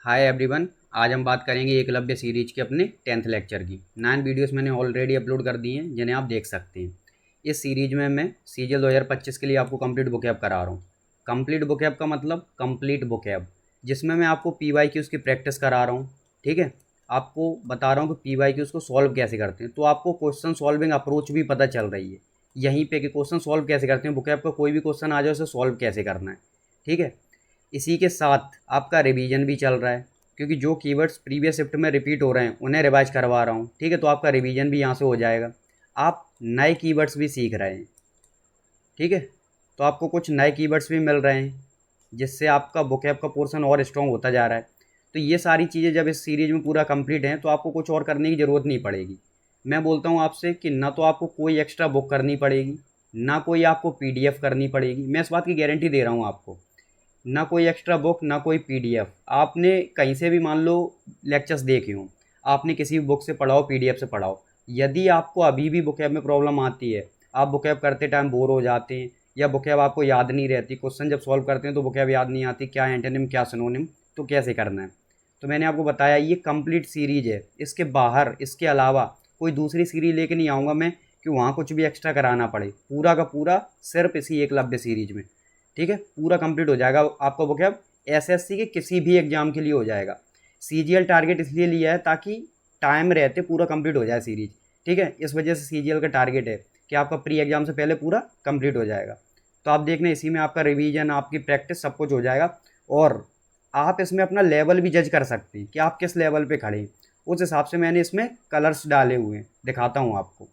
Hi everyone. आज हम बात करेंगे एकलव्य सीरीज के अपने 10th लेक्चर की। 9 वीडियोस मैंने ऑलरेडी अपलोड कर दिए हैं जिन्हें आप देख सकते हैं। इस सीरीज में मैं सीजीएल 2025 के लिए आपको कंप्लीट बुकैब करा रहा हूँ। कंप्लीट बुकैब का मतलब कंप्लीट बुकैब, जिसमें मैं आपको पीवाईक्यूज़ की प्रैक्टिस करा रहा हूँ। ठीक है, आपको बता रहा हूँ कि पीवाईक्यूज़ को सॉल्व कैसे करते हैं, तो आपको क्वेश्चन सॉल्विंग अप्रोच भी पता चल रही है यहीं पे कि क्वेश्चन सॉल्व कैसे करते हैं। बुकैब का कोई भी क्वेश्चन आ जाए उसे सॉल्व कैसे करना है। ठीक है, इसी के साथ आपका रिवीजन भी चल रहा है, क्योंकि जो कीवर्ड्स प्रीवियस शिफ्ट में रिपीट हो रहे हैं उन्हें रिवाइज करवा रहा हूँ। ठीक है, तो आपका रिवीजन भी यहाँ से हो जाएगा। आप नए कीवर्ड्स भी सीख रहे हैं। ठीक है, तो आपको कुछ नए कीवर्ड्स भी मिल रहे हैं जिससे आपका वोकैब का पोर्शन और स्ट्रॉन्ग होता जा रहा है। तो ये सारी चीज़ें जब इस सीरीज में पूरा कंप्लीट हैं तो आपको कुछ और करने की ज़रूरत नहीं पड़ेगी। मैं बोलता हूँ आपसे कि ना तो आपको कोई एक्स्ट्रा बुक करनी पड़ेगी, ना कोई आपको पीडीएफ करनी पड़ेगी। मैं इस बात की गारंटी दे रहा हूँ आपको। ना कोई एक्स्ट्रा बुक, ना कोई पीडीएफ। आपने कहीं से भी मान लो लेक्चर्स देखे हों, आपने किसी भी बुक से पढ़ाओ, पीडीएफ से पढ़ाओ, यदि आपको अभी भी बुकैब में प्रॉब्लम आती है, आप बुकैब करते टाइम बोर हो जाते हैं या बुकैब आपको याद नहीं रहती, क्वेश्चन जब सॉल्व करते हैं तो बुकैब याद नहीं आती, क्या एंटोनिम क्या सिनोनिम, तो कैसे करना है। तो मैंने आपको बताया ये कंप्लीट सीरीज है। इसके बाहर, इसके अलावा कोई दूसरी सीरीज लेके नहीं आऊँगा मैं कि वहाँ कुछ भी एक्स्ट्रा कराना पड़े। पूरा का पूरा सिर्फ इसी एकलव्य सीरीज में। ठीक है, पूरा कंप्लीट हो जाएगा आपका बुकैब। एसएससी के किसी भी एग्जाम के लिए हो जाएगा। सीजीएल टारगेट इसलिए लिया है ताकि टाइम रहते पूरा कंप्लीट हो जाए सीरीज। ठीक है, इस वजह से सीजीएल का टारगेट है कि आपका प्री एग्जाम से पहले पूरा कंप्लीट हो जाएगा। तो आप देखना, इसी में आपका रिवीजन, आपकी प्रैक्टिस, सब कुछ हो जाएगा। और आप इसमें अपना लेवल भी जज कर सकते हैं कि आप किस लेवल पे खड़े हैं। उस हिसाब से मैंने इसमें कलर्स डाले हुए हैं, दिखाता हूँ आपको।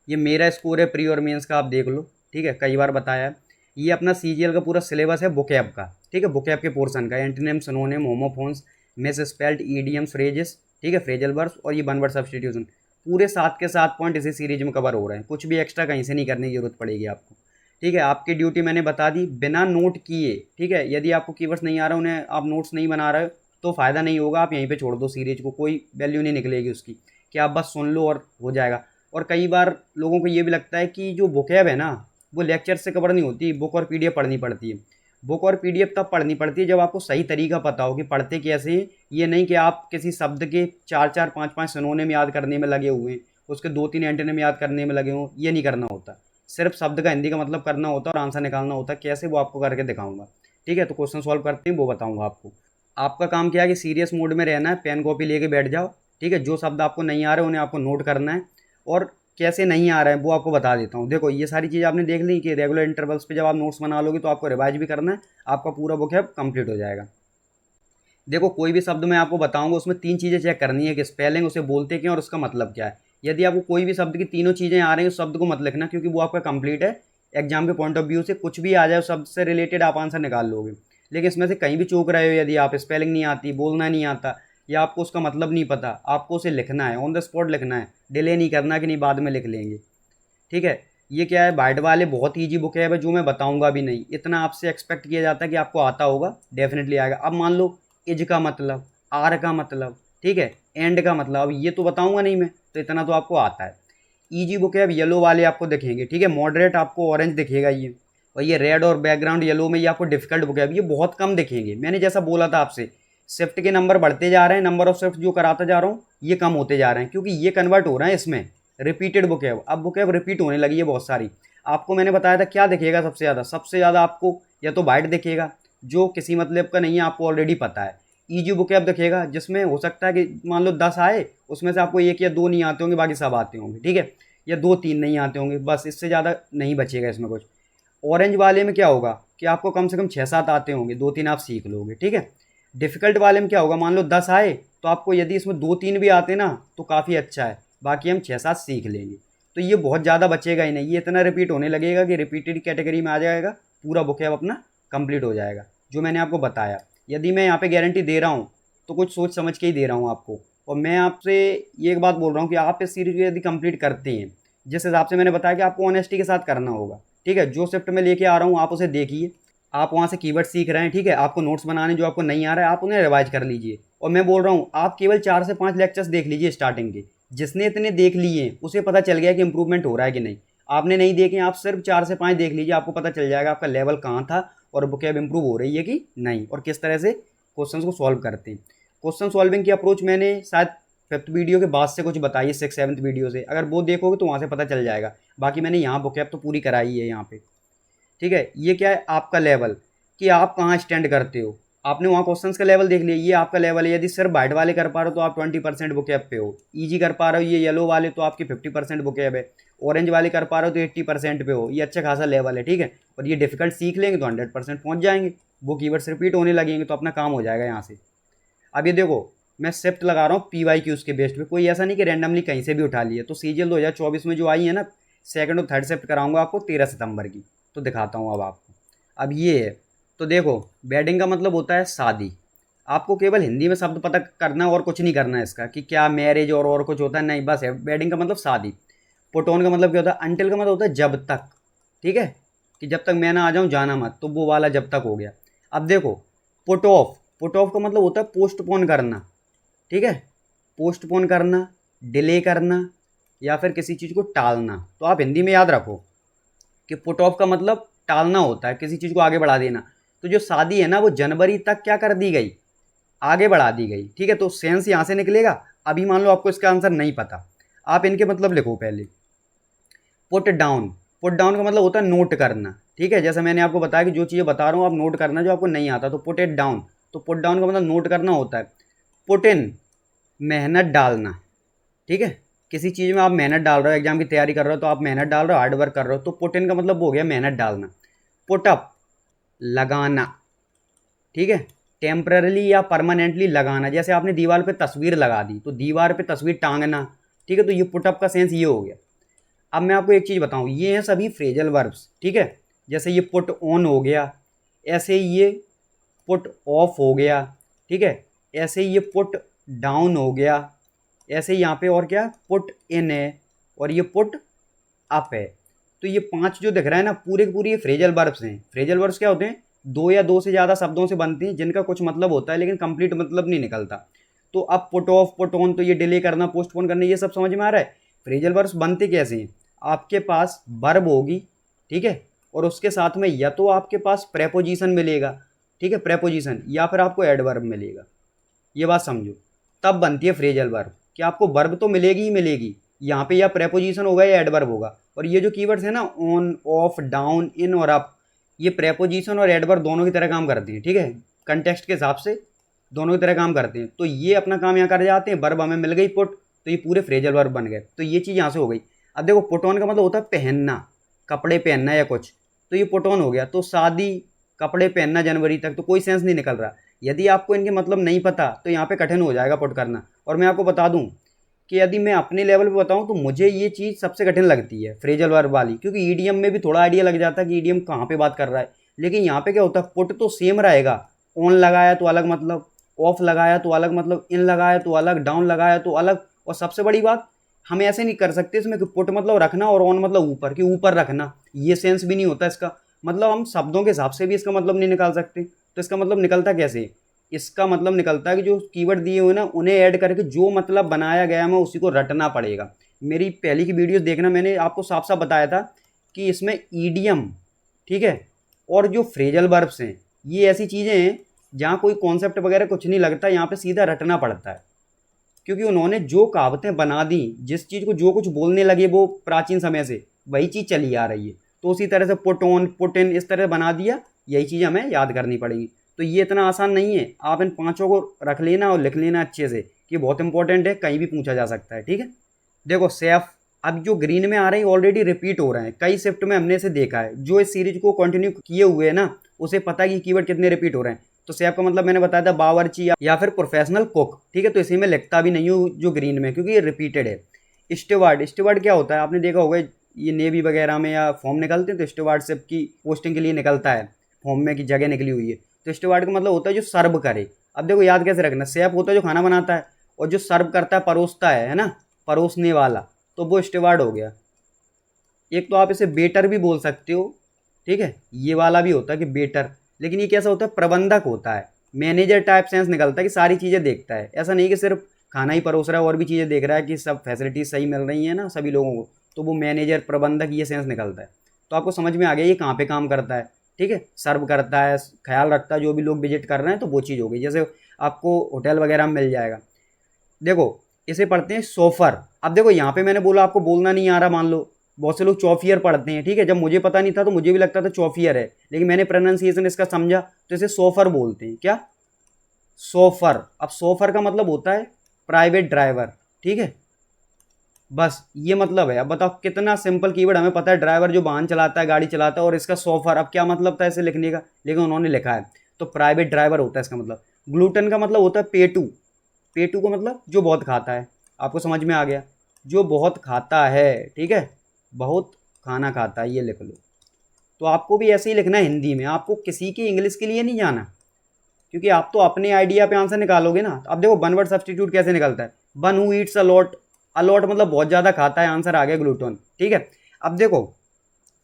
ये मेरा स्कोर है प्री और मेंस का, आप देख लो। ठीक है, कई बार बताया है। ये अपना सीजीएल का पूरा सिलेबस है बुकैब का। ठीक है, बुकैब के पोर्शन का antonym, synonym, homophones, miss spelled, EDMs, phrases. ठीक है, फ्रेजल वर्ब्स और ये वन वर्ड सब्स्टिट्यूशन। पूरे 7 के 7 पॉइंट इसी सीरीज में कवर हो रहे हैं। कुछ भी एक्स्ट्रा कहीं से नहीं करने की जरूरत पड़ेगी आपको। ठीक है, आपकी ड्यूटी मैंने बता दी, बिना नोट किए। ठीक है, यदि आपको कीवर्ड्स नहीं आ रहा, उन्हें आप नोट्स नहीं बना रहे हो, तो फ़ायदा नहीं होगा। आप यहीं पे छोड़ दो सीरीज को, कोई वैल्यू नहीं निकलेगी उसकी, कि आप बस सुन लो और हो जाएगा। और कई बार लोगों को ये भी लगता है कि जो बुकैब है ना, वो लेक्चर से कवर नहीं होती, बुक और पीडीएफ पढ़नी पड़ती है। बुक और पीडीएफ तब पढ़नी पड़ती है जब आपको सही तरीका पता हो कि पढ़ते कैसे हैं। ये नहीं कि आप किसी शब्द के 4-4, 5-5 सिनोनिम याद करने में लगे हुए हैं, उसके 2-3 एंटोनिम याद करने में लगे हों। ये नहीं करना होता। सिर्फ शब्द का हिंदी का मतलब करना होता है और आंसर निकालना होता है। कैसे, वो आपको करके दिखाऊंगा। ठीक है, तो क्वेश्चन सॉल्व करते हैं वो बताऊंगा आपको। आपका काम क्या है कि सीरियस मोड में रहना है, पेन कॉपी लेके बैठ जाओ। ठीक है, जो शब्द आपको नहीं आ रहे उन्हें आपको नोट करना है, और कैसे नहीं आ रहा है वो आपको बता देता हूँ। देखो, ये सारी चीज़ आपने देख ली कि रेगुलर इंटरवल्स पे जब आप नोट्स बना लोगे तो आपको रिवाइज भी करना है, आपका पूरा बुकैब कंप्लीट हो जाएगा। देखो, कोई भी शब्द मैं आपको बताऊंगा उसमें 3 चीज़ें चेक करनी है कि स्पेलिंग, उसे बोलते क्या और उसका मतलब क्या है। यदि आपको कोई भी शब्द की तीनों चीज़ें आ रही हैं, उस शब्द को मत लिखना, क्योंकि वो आपका कंप्लीट है। एग्जाम के पॉइंट ऑफ व्यू से कुछ भी आ जाए उस शब्द से रिलेटेड, आप आंसर निकाल लोगे। लेकिन इसमें से कहीं भी चूक रहे हो, यदि आप स्पेलिंग नहीं आती, बोलना नहीं आता, या आपको उसका मतलब नहीं पता, आपको उसे लिखना है, ऑन द स्पॉट लिखना है। डिले नहीं करना कि नहीं बाद में लिख लेंगे। ठीक है, ये क्या है, बाइट वाले बहुत ईजी बुक है जो मैं बताऊंगा भी नहीं। इतना आपसे एक्सपेक्ट किया जाता है कि आपको आता होगा, डेफिनेटली आएगा। अब मान लो इज का मतलब, आर का मतलब, ठीक है, एंड का मतलब, अब ये तो बताऊंगा नहीं मैं, तो इतना तो आपको आता है। ईजी बुक है। अब येलो वाले आपको दिखेंगे। ठीक है, मॉडरेट आपको ऑरेंज दिखेगा ये, और ये रेड और बैकग्राउंड येलो में ये आपको डिफिकल्ट बुक है। अब ये बहुत कम दिखेंगे। मैंने जैसा बोला था आपसे, शिफ्ट के नंबर बढ़ते जा रहे हैं, नंबर ऑफ शिफ्ट जो कराता जा रहा हूँ ये कम होते जा रहे हैं, क्योंकि ये कन्वर्ट हो रहा है इसमें रिपीटेड बुकैब। अब बुकैब रिपीट होने लगी है बहुत सारी। आपको मैंने बताया था क्या दिखेगा सबसे ज़्यादा। सबसे ज़्यादा आपको या तो बाइट दिखेगा, जो किसी मतलब का नहीं है, आपको ऑलरेडी पता है। ईजी बुकैब दिखेगा, जिसमें हो सकता है कि मान लो 10 आए, उसमें से आपको 1 या 2 नहीं आते होंगे, बाकी सब आते होंगे। ठीक है, या 2-3 नहीं आते होंगे, बस, इससे ज़्यादा नहीं बचेगा इसमें कुछ। ऑरेंज वाले में क्या होगा कि आपको कम से कम 6-7 आते होंगे, 2-3 आप सीख लोगे। ठीक है, डिफिकल्ट वाले में क्या होगा, मान लो 10 आए, तो आपको यदि इसमें 2-3 भी आते ना तो काफ़ी अच्छा है, बाकी हम 6-7 सीख लेंगे। तो ये बहुत ज़्यादा बचेगा ही नहीं, ये इतना रिपीट होने लगेगा कि रिपीटेड कैटेगरी में आ जाएगा, पूरा बुकैब अपना कंप्लीट हो जाएगा, जो मैंने आपको बताया। यदि मैं यहाँ पे गारंटी दे रहा हूँ तो कुछ सोच समझ के ही दे रहा हूँ आपको। और मैं आपसे ये एक बात बोल रहा हूँ कि आप इस सीरीज को यदि कंप्लीट करते हैं, जिस हिसाब से मैंने बताया कि आपको ऑनेस्टी के साथ करना होगा। ठीक है, जो शिफ्ट में लेके आ रहा हूँ आप उसे देखिए। आप वहाँ से कीवर्ड सीख रहे हैं। ठीक है, आपको नोट्स बनाने जो आपको नहीं आ रहा है आप उन्हें रिवाइज कर लीजिए। और मैं बोल रहा हूँ आप केवल 4 से 5 लेक्चर्स देख लीजिए स्टार्टिंग के। जिसने इतने देख लिए उसे पता चल गया कि इंप्रूवमेंट हो रहा है कि नहीं। आपने नहीं देखे, आप सिर्फ 4 से 5 देख लीजिए, आपको पता चल जाएगा आपका लेवल कहाँ था और बुकैब इंप्रूव हो रही है कि नहीं, और किस तरह से क्वेश्चन को सॉल्व करते हैं। क्वेश्चन सॉल्विंग की अप्रोच मैंने शायद 5th वीडियो के बाद से कुछ बताई है, 6th 7th वीडियो से, अगर वो देखोगे तो वहाँ से पता चल जाएगा। बाकी मैंने यहाँ वोकैब तो पूरी कराई है यहाँ पे, ठीक है। ये क्या है आपका लेवल, कि आप कहाँ स्टैंड करते हो। आपने वहाँ क्वेश्चंस का लेवल देख लिया, ये आपका लेवल है। यदि सिर्फ वाइट वाले कर पा रहे हो तो आप 20% वोकैब पे हो, ईजी कर पा रहे हो ये येलो वाले तो आपकी 50% वोकैब है, ऑरेंज वाले कर पा रहे हो तो 80% पे हो। ये अच्छा खासा लेवल है, ठीक है। और ये डिफिकल्ट सीख लेंगे तो 100% पहुँच जाएंगे, वो कीवर्ड्स रिपीट होने लगेंगे तो अपना काम हो जाएगा यहाँ से। अब ये देखो मैं शिफ्ट लगा रहा हूँ PYQs के बेस्ट पे, कोई ऐसा नहीं कि रैंडमली कहीं से भी उठा लिए। तो CGL 2024 में जो आई है ना, सेकंड और थर्ड शिफ्ट कराऊंगा आपको 13 सितंबर की, तो दिखाता हूँ अब आपको। अब ये है, तो देखो वेडिंग का मतलब होता है शादी। आपको केवल हिंदी में शब्द पता करना और कुछ नहीं करना है इसका, कि क्या मैरिज और कुछ होता है, नहीं, बस है वेडिंग का मतलब शादी। पुट ऑन का मतलब क्या होता है, अंटिल का मतलब होता है जब तक, ठीक है, कि जब तक मैं ना आ जाऊँ जाना मत, तो वो वाला जब तक हो गया। अब देखो पुट ऑफ, पुट ऑफ का मतलब होता है पोस्टपोन करना, ठीक है, पोस्टपोन करना, डिले करना, या फिर किसी चीज़ को टालना। तो आप हिंदी में याद रखो कि पुट ऑफ का मतलब टालना होता है, किसी चीज़ को आगे बढ़ा देना। तो जो शादी है ना वो जनवरी तक क्या कर दी गई, आगे बढ़ा दी गई, ठीक है। तो सेंस यहाँ से निकलेगा। अभी मान लो आपको इसका आंसर नहीं पता, आप इनके मतलब लिखो पहले। पुट डाउन, पुट डाउन का मतलब होता है नोट करना, ठीक है। जैसे मैंने आपको बताया कि जो चीज़ें बता रहा हूँ आप नोट करना, जो आपको नहीं आता तो पुट इट डाउन। तो पुट डाउन का मतलब नोट करना होता है। पुट इन, मेहनत डालना, ठीक है। किसी चीज़ में आप मेहनत डाल रहे हो, एग्जाम की तैयारी कर रहे हो तो आप मेहनत डाल रहे हो, हार्ड वर्क कर रहे हो, तो पुट इन का मतलब हो गया मेहनत डालना। पुट अप, लगाना, ठीक है, टेम्पररी या परमानेंटली लगाना। जैसे आपने दीवार पे तस्वीर लगा दी तो दीवार पे तस्वीर टांगना, ठीक है। तो ये पुटअप का सेंस ये हो गया। अब मैं आपको एक चीज़ बताऊं, ये हैं सभी फ्रेजल वर्ब्स, ठीक है। जैसे ये पुट ऑन हो गया, ऐसे ही ये पुट ऑफ हो गया, ठीक है, ऐसे ही ये पुट डाउन हो गया, ऐसे ही यहाँ पे और क्या पुट इन है, और ये पुट अप है। तो ये 5 जो दिख रहा है ना पूरे के पूरे ये फ्रेजल वर्ब्स हैं। फ्रेजल वर्ब्स क्या होते हैं, 2 या 2 से ज़्यादा शब्दों से बनते हैं जिनका कुछ मतलब होता है लेकिन कंप्लीट मतलब नहीं निकलता। तो अब पुट ऑफ, पुट ऑन, तो ये डिले करना, पोस्टपोन करना, ये सब समझ में आ रहा है। फ्रेजल वर्ब्स बनते कैसे हैं, आपके पास वर्ब होगी, ठीक है, और उसके साथ में या तो आपके पास प्रेपोजिशन मिलेगा, ठीक है, प्रेपोजिशन, या फिर आपको एडवर्ब मिलेगा। ये बात समझो, तब बनती है फ्रेजल वर्ब, कि आपको वर्ब तो मिलेगी ही मिलेगी, यहाँ पे या प्रेपोजिशन होगा या एडवर्ब होगा। और ये जो कीवर्ड्स है ना ऑन, ऑफ, डाउन, इन और अप, ये प्रेपोजिशन और एडवर्ब दोनों की तरह काम करती हैं, ठीक है, कंटेक्स्ट के हिसाब से दोनों की तरह काम करते हैं। तो ये अपना काम यहाँ कर जाते हैं, वर्ब हमें मिल गई पुट, तो ये पूरे फ्रेजल वर्ब बन गए। तो ये चीज़ यहाँ से हो गई। अब देखो पुट ऑन का मतलब होता है पहनना, कपड़े पहनना या कुछ, तो ये पुट ऑन हो गया। तो शादी, कपड़े पहनना जनवरी तक, तो कोई सेंस नहीं निकल रहा। यदि आपको इनके मतलब नहीं पता तो यहाँ पे कठिन हो जाएगा पुट करना। और मैं आपको बता दूँ कि यदि मैं अपने लेवल पे बताऊँ तो मुझे ये चीज़ सबसे कठिन लगती है फ्रेजल वर्ब वाली, क्योंकि ईडीएम में भी थोड़ा आइडिया लग जाता है कि ईडीएम कहाँ पे बात कर रहा है। लेकिन यहाँ पे क्या होता है, पुट तो सेम रहेगा, ऑन लगाया तो अलग मतलब, ऑफ लगाया तो अलग मतलब, इन लगाया तो अलग, डाउन लगाया तो अलग। और सबसे बड़ी बात, हम ऐसे नहीं कर सकते इसमें कि पुट मतलब रखना और ऑन मतलब ऊपर, कि ऊपर रखना, ये सेंस भी नहीं होता इसका। मतलब हम शब्दों के हिसाब से भी इसका मतलब नहीं निकाल सकते। तो इसका मतलब निकलता कैसे, इसका मतलब निकलता है कि जो कीवर्ड दिए हुए ना उन्हें ऐड करके जो मतलब बनाया गया है उसी को रटना पड़ेगा। मेरी पहली की वीडियो देखना, मैंने आपको साफ साफ बताया था कि इसमें ईडियम, ठीक है, और जो फ्रेजल वर्ब्स हैं ये ऐसी चीज़ें हैं जहाँ कोई कॉन्सेप्ट वगैरह कुछ नहीं लगता, यहाँ पे सीधा रटना पड़ता है। क्योंकि उन्होंने जो कहावतें बना दी, जिस चीज़ को जो कुछ बोलने लगे वो प्राचीन समय से वही चीज़ चली आ रही है। तो उसी तरह से पुट ऑन, पुट इन, इस तरह बना दिया, यही चीज़ हमें याद करनी पड़ेगी। तो ये इतना आसान नहीं है, आप इन 5 को रख लेना और लिख लेना अच्छे से, कि बहुत इंपॉर्टेंट है, कहीं भी पूछा जा सकता है, ठीक है। देखो सेफ, अब जो ग्रीन में आ रहे हैं ऑलरेडी रिपीट हो रहे हैं, कई शिफ्ट में हमने इसे देखा है। जो इस सीरीज को कंटिन्यू किए हुए है ना उसे पता है कि कीवर्ड कितने रिपीट हो रहे हैं। तो सेफ का मतलब मैंने बताया था बावर्ची या फिर प्रोफेशनल कुक, ठीक है। तो इसी में लिखता भी नहीं हूँ जो ग्रीन में, क्योंकि ये रिपीटेड है। स्टीवर्ड, स्टीवर्ड क्या होता है आपने देखा होगा, ये नेवी वगैरह में या फॉर्म निकलते हैं तो स्टीवर्डशिप की पोस्टिंग के लिए निकलता है, फॉर्म में की जगह निकली हुई है। तो स्टीवर्ड का मतलब होता है जो सर्व करे। अब देखो याद कैसे रखना, सेफ होता है जो खाना बनाता है, और जो सर्व करता है परोसता है ना, परोसने वाला, तो वो स्टीवर्ड हो गया। एक तो आप इसे बेटर भी बोल सकते हो, ठीक है, ये वाला भी होता है कि बेटर। लेकिन ये कैसा होता है, प्रबंधक होता है, मैनेजर टाइप सेंस निकलता है कि सारी चीज़ें देखता है। ऐसा नहीं कि सिर्फ खाना ही परोस रहा है और भी चीज़ें देख रहा है कि सब फैसिलिटीज सही मिल रही हैं ना सभी लोगों को, तो वो मैनेजर, प्रबंधक, ये सेंस निकलता है। तो आपको समझ में आ गया ये कहाँ पे काम करता है। ठीक है, सर्व करता है, ख्याल रखता है जो भी लोग विजिट कर रहे हैं, तो वो चीज़ हो गई। जैसे आपको होटल वगैरह में मिल जाएगा। देखो इसे पढ़ते हैं सोफर। अब देखो यहाँ पे मैंने बोला आपको बोलना नहीं आ रहा, मान लो बहुत से लोग चौफियर पढ़ते हैं, ठीक है, जब मुझे पता नहीं था तो मुझे भी लगता था चौफियर है, लेकिन मैंने प्रोनाउंसिएशन इसका समझा तो इसे सोफर बोलते हैं। क्या? सोफर। अब सोफर का मतलब होता है प्राइवेट ड्राइवर, ठीक है, बस ये मतलब है। अब बताओ कितना सिंपल कीवर्ड, हमें पता है ड्राइवर जो वाहन चलाता है, गाड़ी चलाता है, और इसका सोफर, अब क्या मतलब था इसे लिखने का, लेकिन उन्होंने लिखा है, तो प्राइवेट ड्राइवर होता है इसका मतलब। ग्लूटन का मतलब होता है पेटू। पेटू का मतलब जो बहुत खाता है, आपको समझ में आ गया, जो बहुत खाता है, ठीक है, बहुत खाना खाता है, ये लिख लो। तो आपको भी ऐसे ही लिखना है हिंदी में, आपको किसी की इंग्लिश के लिए नहीं जाना, क्योंकि आप तो अपने आइडिया पे आंसर निकालोगे ना। अब देखो वन वर्ड सब्सटीट्यूट कैसे निकलता है, one who eats a lot. A lot मतलब बहुत ज़्यादा खाता है, आंसर आ गया ग्लूटोन, ठीक है। अब देखो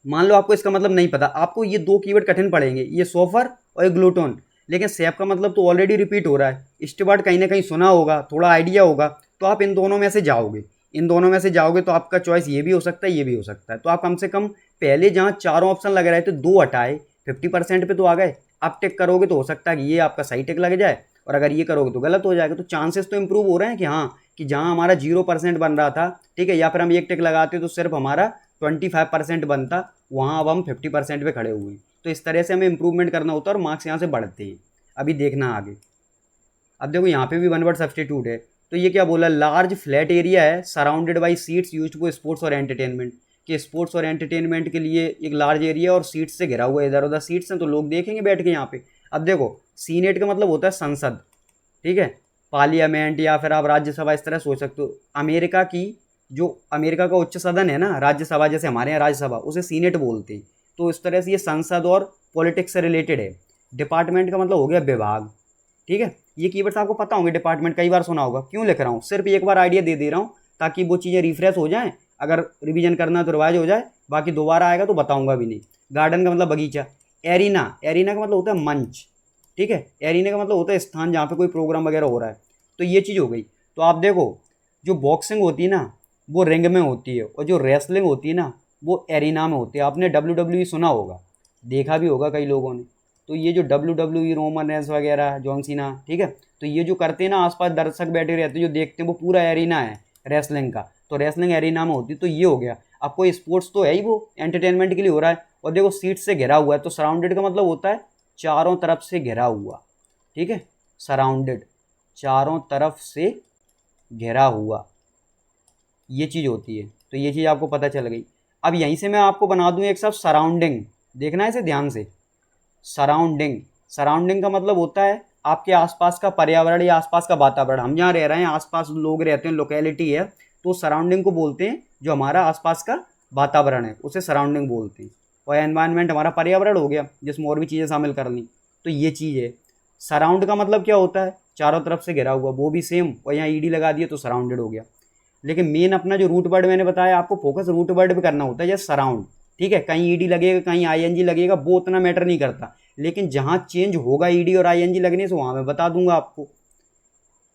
मान लो आपको इसका मतलब नहीं पता, आपको ये दो कीवर्ड कठिन पड़ेंगे, ये सोफर और ये ग्लूटोन, लेकिन सेप का मतलब तो ऑलरेडी रिपीट हो रहा है, स्टुवर्ट कहीं ना कहीं सुना होगा, थोड़ा आइडिया होगा, तो आप इन दोनों में से जाओगे। इन दोनों में से जाओगे तो आपका चॉइस ये भी हो सकता है, ये भी हो सकता है। तो आप कम से कम पहले जहाँ चारों ऑप्शन लग रहे थे दो हटाए, 50% पे तो आ गए। आप टिक करोगे तो हो सकता है कि ये आपका सही टिक लग जाए, और अगर ये करोगे तो गलत हो जाएगा। तो चांसेस तो इंप्रूव हो रहे हैं कि हाँ, कि जहाँ हमारा 0% बन रहा था, ठीक है, या फिर हम एक टिक लगाते तो सिर्फ हमारा 25% बनता, वहाँ अब हम 50% पे खड़े हुए हैं। तो इस तरह से हमें इंप्रूवमेंट करना होता है और मार्क्स यहाँ से बढ़ते हैं। अभी देखना आगे। अब देखो यहाँ पे भी वन वर्ड सब्सटीट्यूट है, तो ये क्या बोला, लार्ज फ्लैट एरिया है surrounded by seats used for sports और एंटरटेनमेंट, कि स्पोर्ट्स और एंटरटेनमेंट के लिए एक लार्ज एरिया और सीट्स से घिरा हुआ है, इधर उधर सीट्स हैं तो लोग देखेंगे बैठ के यहाँ पे। अब देखो सीनेट का मतलब होता है संसद, ठीक है, पार्लियामेंट, या फिर आप राज्यसभा इस तरह सोच सकते हो। अमेरिका की जो अमेरिका का उच्च सदन है ना, राज्यसभा, जैसे हमारे यहाँ राज्यसभा, उसे सीनेट बोलते हैं। तो इस तरह से ये संसद और पॉलिटिक्स से रिलेटेड है। डिपार्टमेंट का मतलब हो गया विभाग, ठीक है। ये कीवर्ड्स आपको पता होंगे, डिपार्टमेंट कई बार सुना होगा, क्यों लिख रहा हूँ, सिर्फ एक बार आइडिया दे दे रहा हूँ ताकि वो चीज़ें रिफ्रेश हो जाएं, अगर रिवीजन करना है तो रिवाइज हो जाए, बाकी दोबारा आएगा तो बताऊंगा भी नहीं। गार्डन का मतलब बगीचा। एरिना, एरिना का मतलब होता है मंच, ठीक है, एरिना का मतलब होता है स्थान जहाँ पे कोई प्रोग्राम वगैरह हो रहा है। तो ये चीज़ हो गई। तो आप देखो जो बॉक्सिंग होती है ना वो रिंग में होती है, और जो रेसलिंग होती है ना वो एरिना में होती है। आपने WWE सुना होगा, देखा भी होगा कई लोगों ने। तो ये जो WWE, रोमन रेंस वगैरह, जॉन सीना, ठीक है, तो ये जो करते हैं ना, आसपास दर्शक बैठे रहते हैं जो देखते हैं, वो पूरा एरिना है रेसलिंग का, तो रेसलिंग एरिना में होती है। तो ये हो गया, अब कोई स्पोर्ट्स तो है ही, वो एंटरटेनमेंट के लिए हो रहा है। और देखो सीट से घिरा हुआ है, तो सराउंडेड का मतलब होता है चारों तरफ से घिरा हुआ, ठीक है, सराउंडेड, चारों तरफ से घिरा हुआ, ये चीज़ होती है। तो ये चीज़ आपको पता चल गई। अब यहीं से मैं आपको बना दूं एक शब्द सराउंडिंग, देखना है इसे ध्यान से। सराउंडिंग, सराउंडिंग का मतलब होता है आपके आसपास का पर्यावरण या आसपास का वातावरण। हम जहाँ रह रहे हैं आसपास लोग रहते हैं, लोकेलिटी है, तो सराउंडिंग को बोलते हैं, जो हमारा आसपास का वातावरण है उसे सराउंडिंग बोलते हैं। और एनवायरनमेंट हमारा पर्यावरण हो गया, जिसमें और भी चीज़ें शामिल कर ली। तो ये चीज़ है। सराउंड का मतलब क्या होता है, चारों तरफ से घिरा हुआ, वो भी सेम, और यहाँ ईडी लगा दिया तो सराउंडेड हो गया। लेकिन मेन अपना जो रूट वर्ड मैंने बताया आपको, फोकस रूट वर्ड पे करना होता है, जैसे सराउंड, ठीक है, कहीं ईडी लगेगा कहीं आईएनजी लगेगा, वो उतना मैटर नहीं करता, लेकिन जहां चेंज होगा ईडी और आईएनजी लगने से वहां मैं बता दूंगा आपको।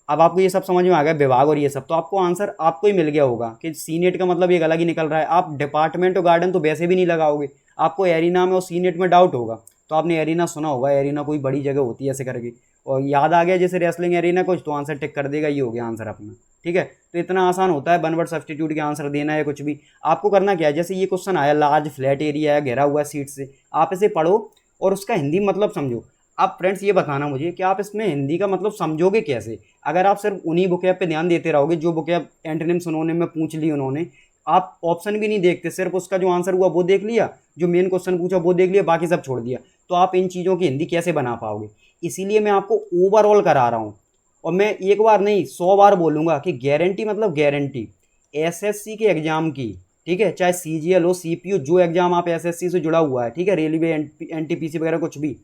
अब आपको ये सब समझ में आ गया, विभाग और ये सब, तो आपको आंसर आपको ही मिल गया होगा कि सीनेट का मतलब एक अलग ही निकल रहा है। आप डिपार्टमेंट और गार्डन तो वैसे भी नहीं लगाओगे, आपको एरिना में और सीनेट में डाउट होगा, तो आपने एरिना सुना होगा, एरिना कोई बड़ी जगह होती है ऐसे करके, और याद आ गया जैसे रेसलिंग एरिना कुछ, तो आंसर टिक कर देगा, ये हो गया आंसर अपना, ठीक है। तो इतना आसान होता है वन वर्ड सब्सटीट्यूट के आंसर देना है। कुछ भी आपको करना क्या है, जैसे ये क्वेश्चन आया, लार्ज फ्लैट एरिया है, घेरा हुआ सीट से, आप इसे पढ़ो और उसका हिंदी मतलब समझो। अब फ्रेंड्स ये बताना मुझे कि आप इसमें हिंदी का मतलब समझोगे कैसे। अगर आप सिर्फ उन्हीं बुकैब पे ध्यान देते रहोगे जो बुकैब एंटोनिम्स उन्होंने में पूछ ली उन्होंने, आप ऑप्शन भी नहीं देखते, सिर्फ उसका जो आंसर हुआ वो देख लिया, जो मेन क्वेश्चन पूछा वो देख लिया, बाकी सब छोड़ दिया, तो आप इन चीज़ों की हिंदी कैसे बना पाओगे। इसीलिए मैं आपको ओवरऑल करा रहा हूँ, और मैं एक बार नहीं 100 बार बोलूँगा कि गारंटी मतलब गारंटी एसएससी के एग्जाम की, ठीक है, चाहे सीजीएल हो, सीपीयू, जो एग्जाम आप एसएससी से जुड़ा हुआ है, ठीक है, रेलवे, एनटीपीसी वगैरह कुछ भी,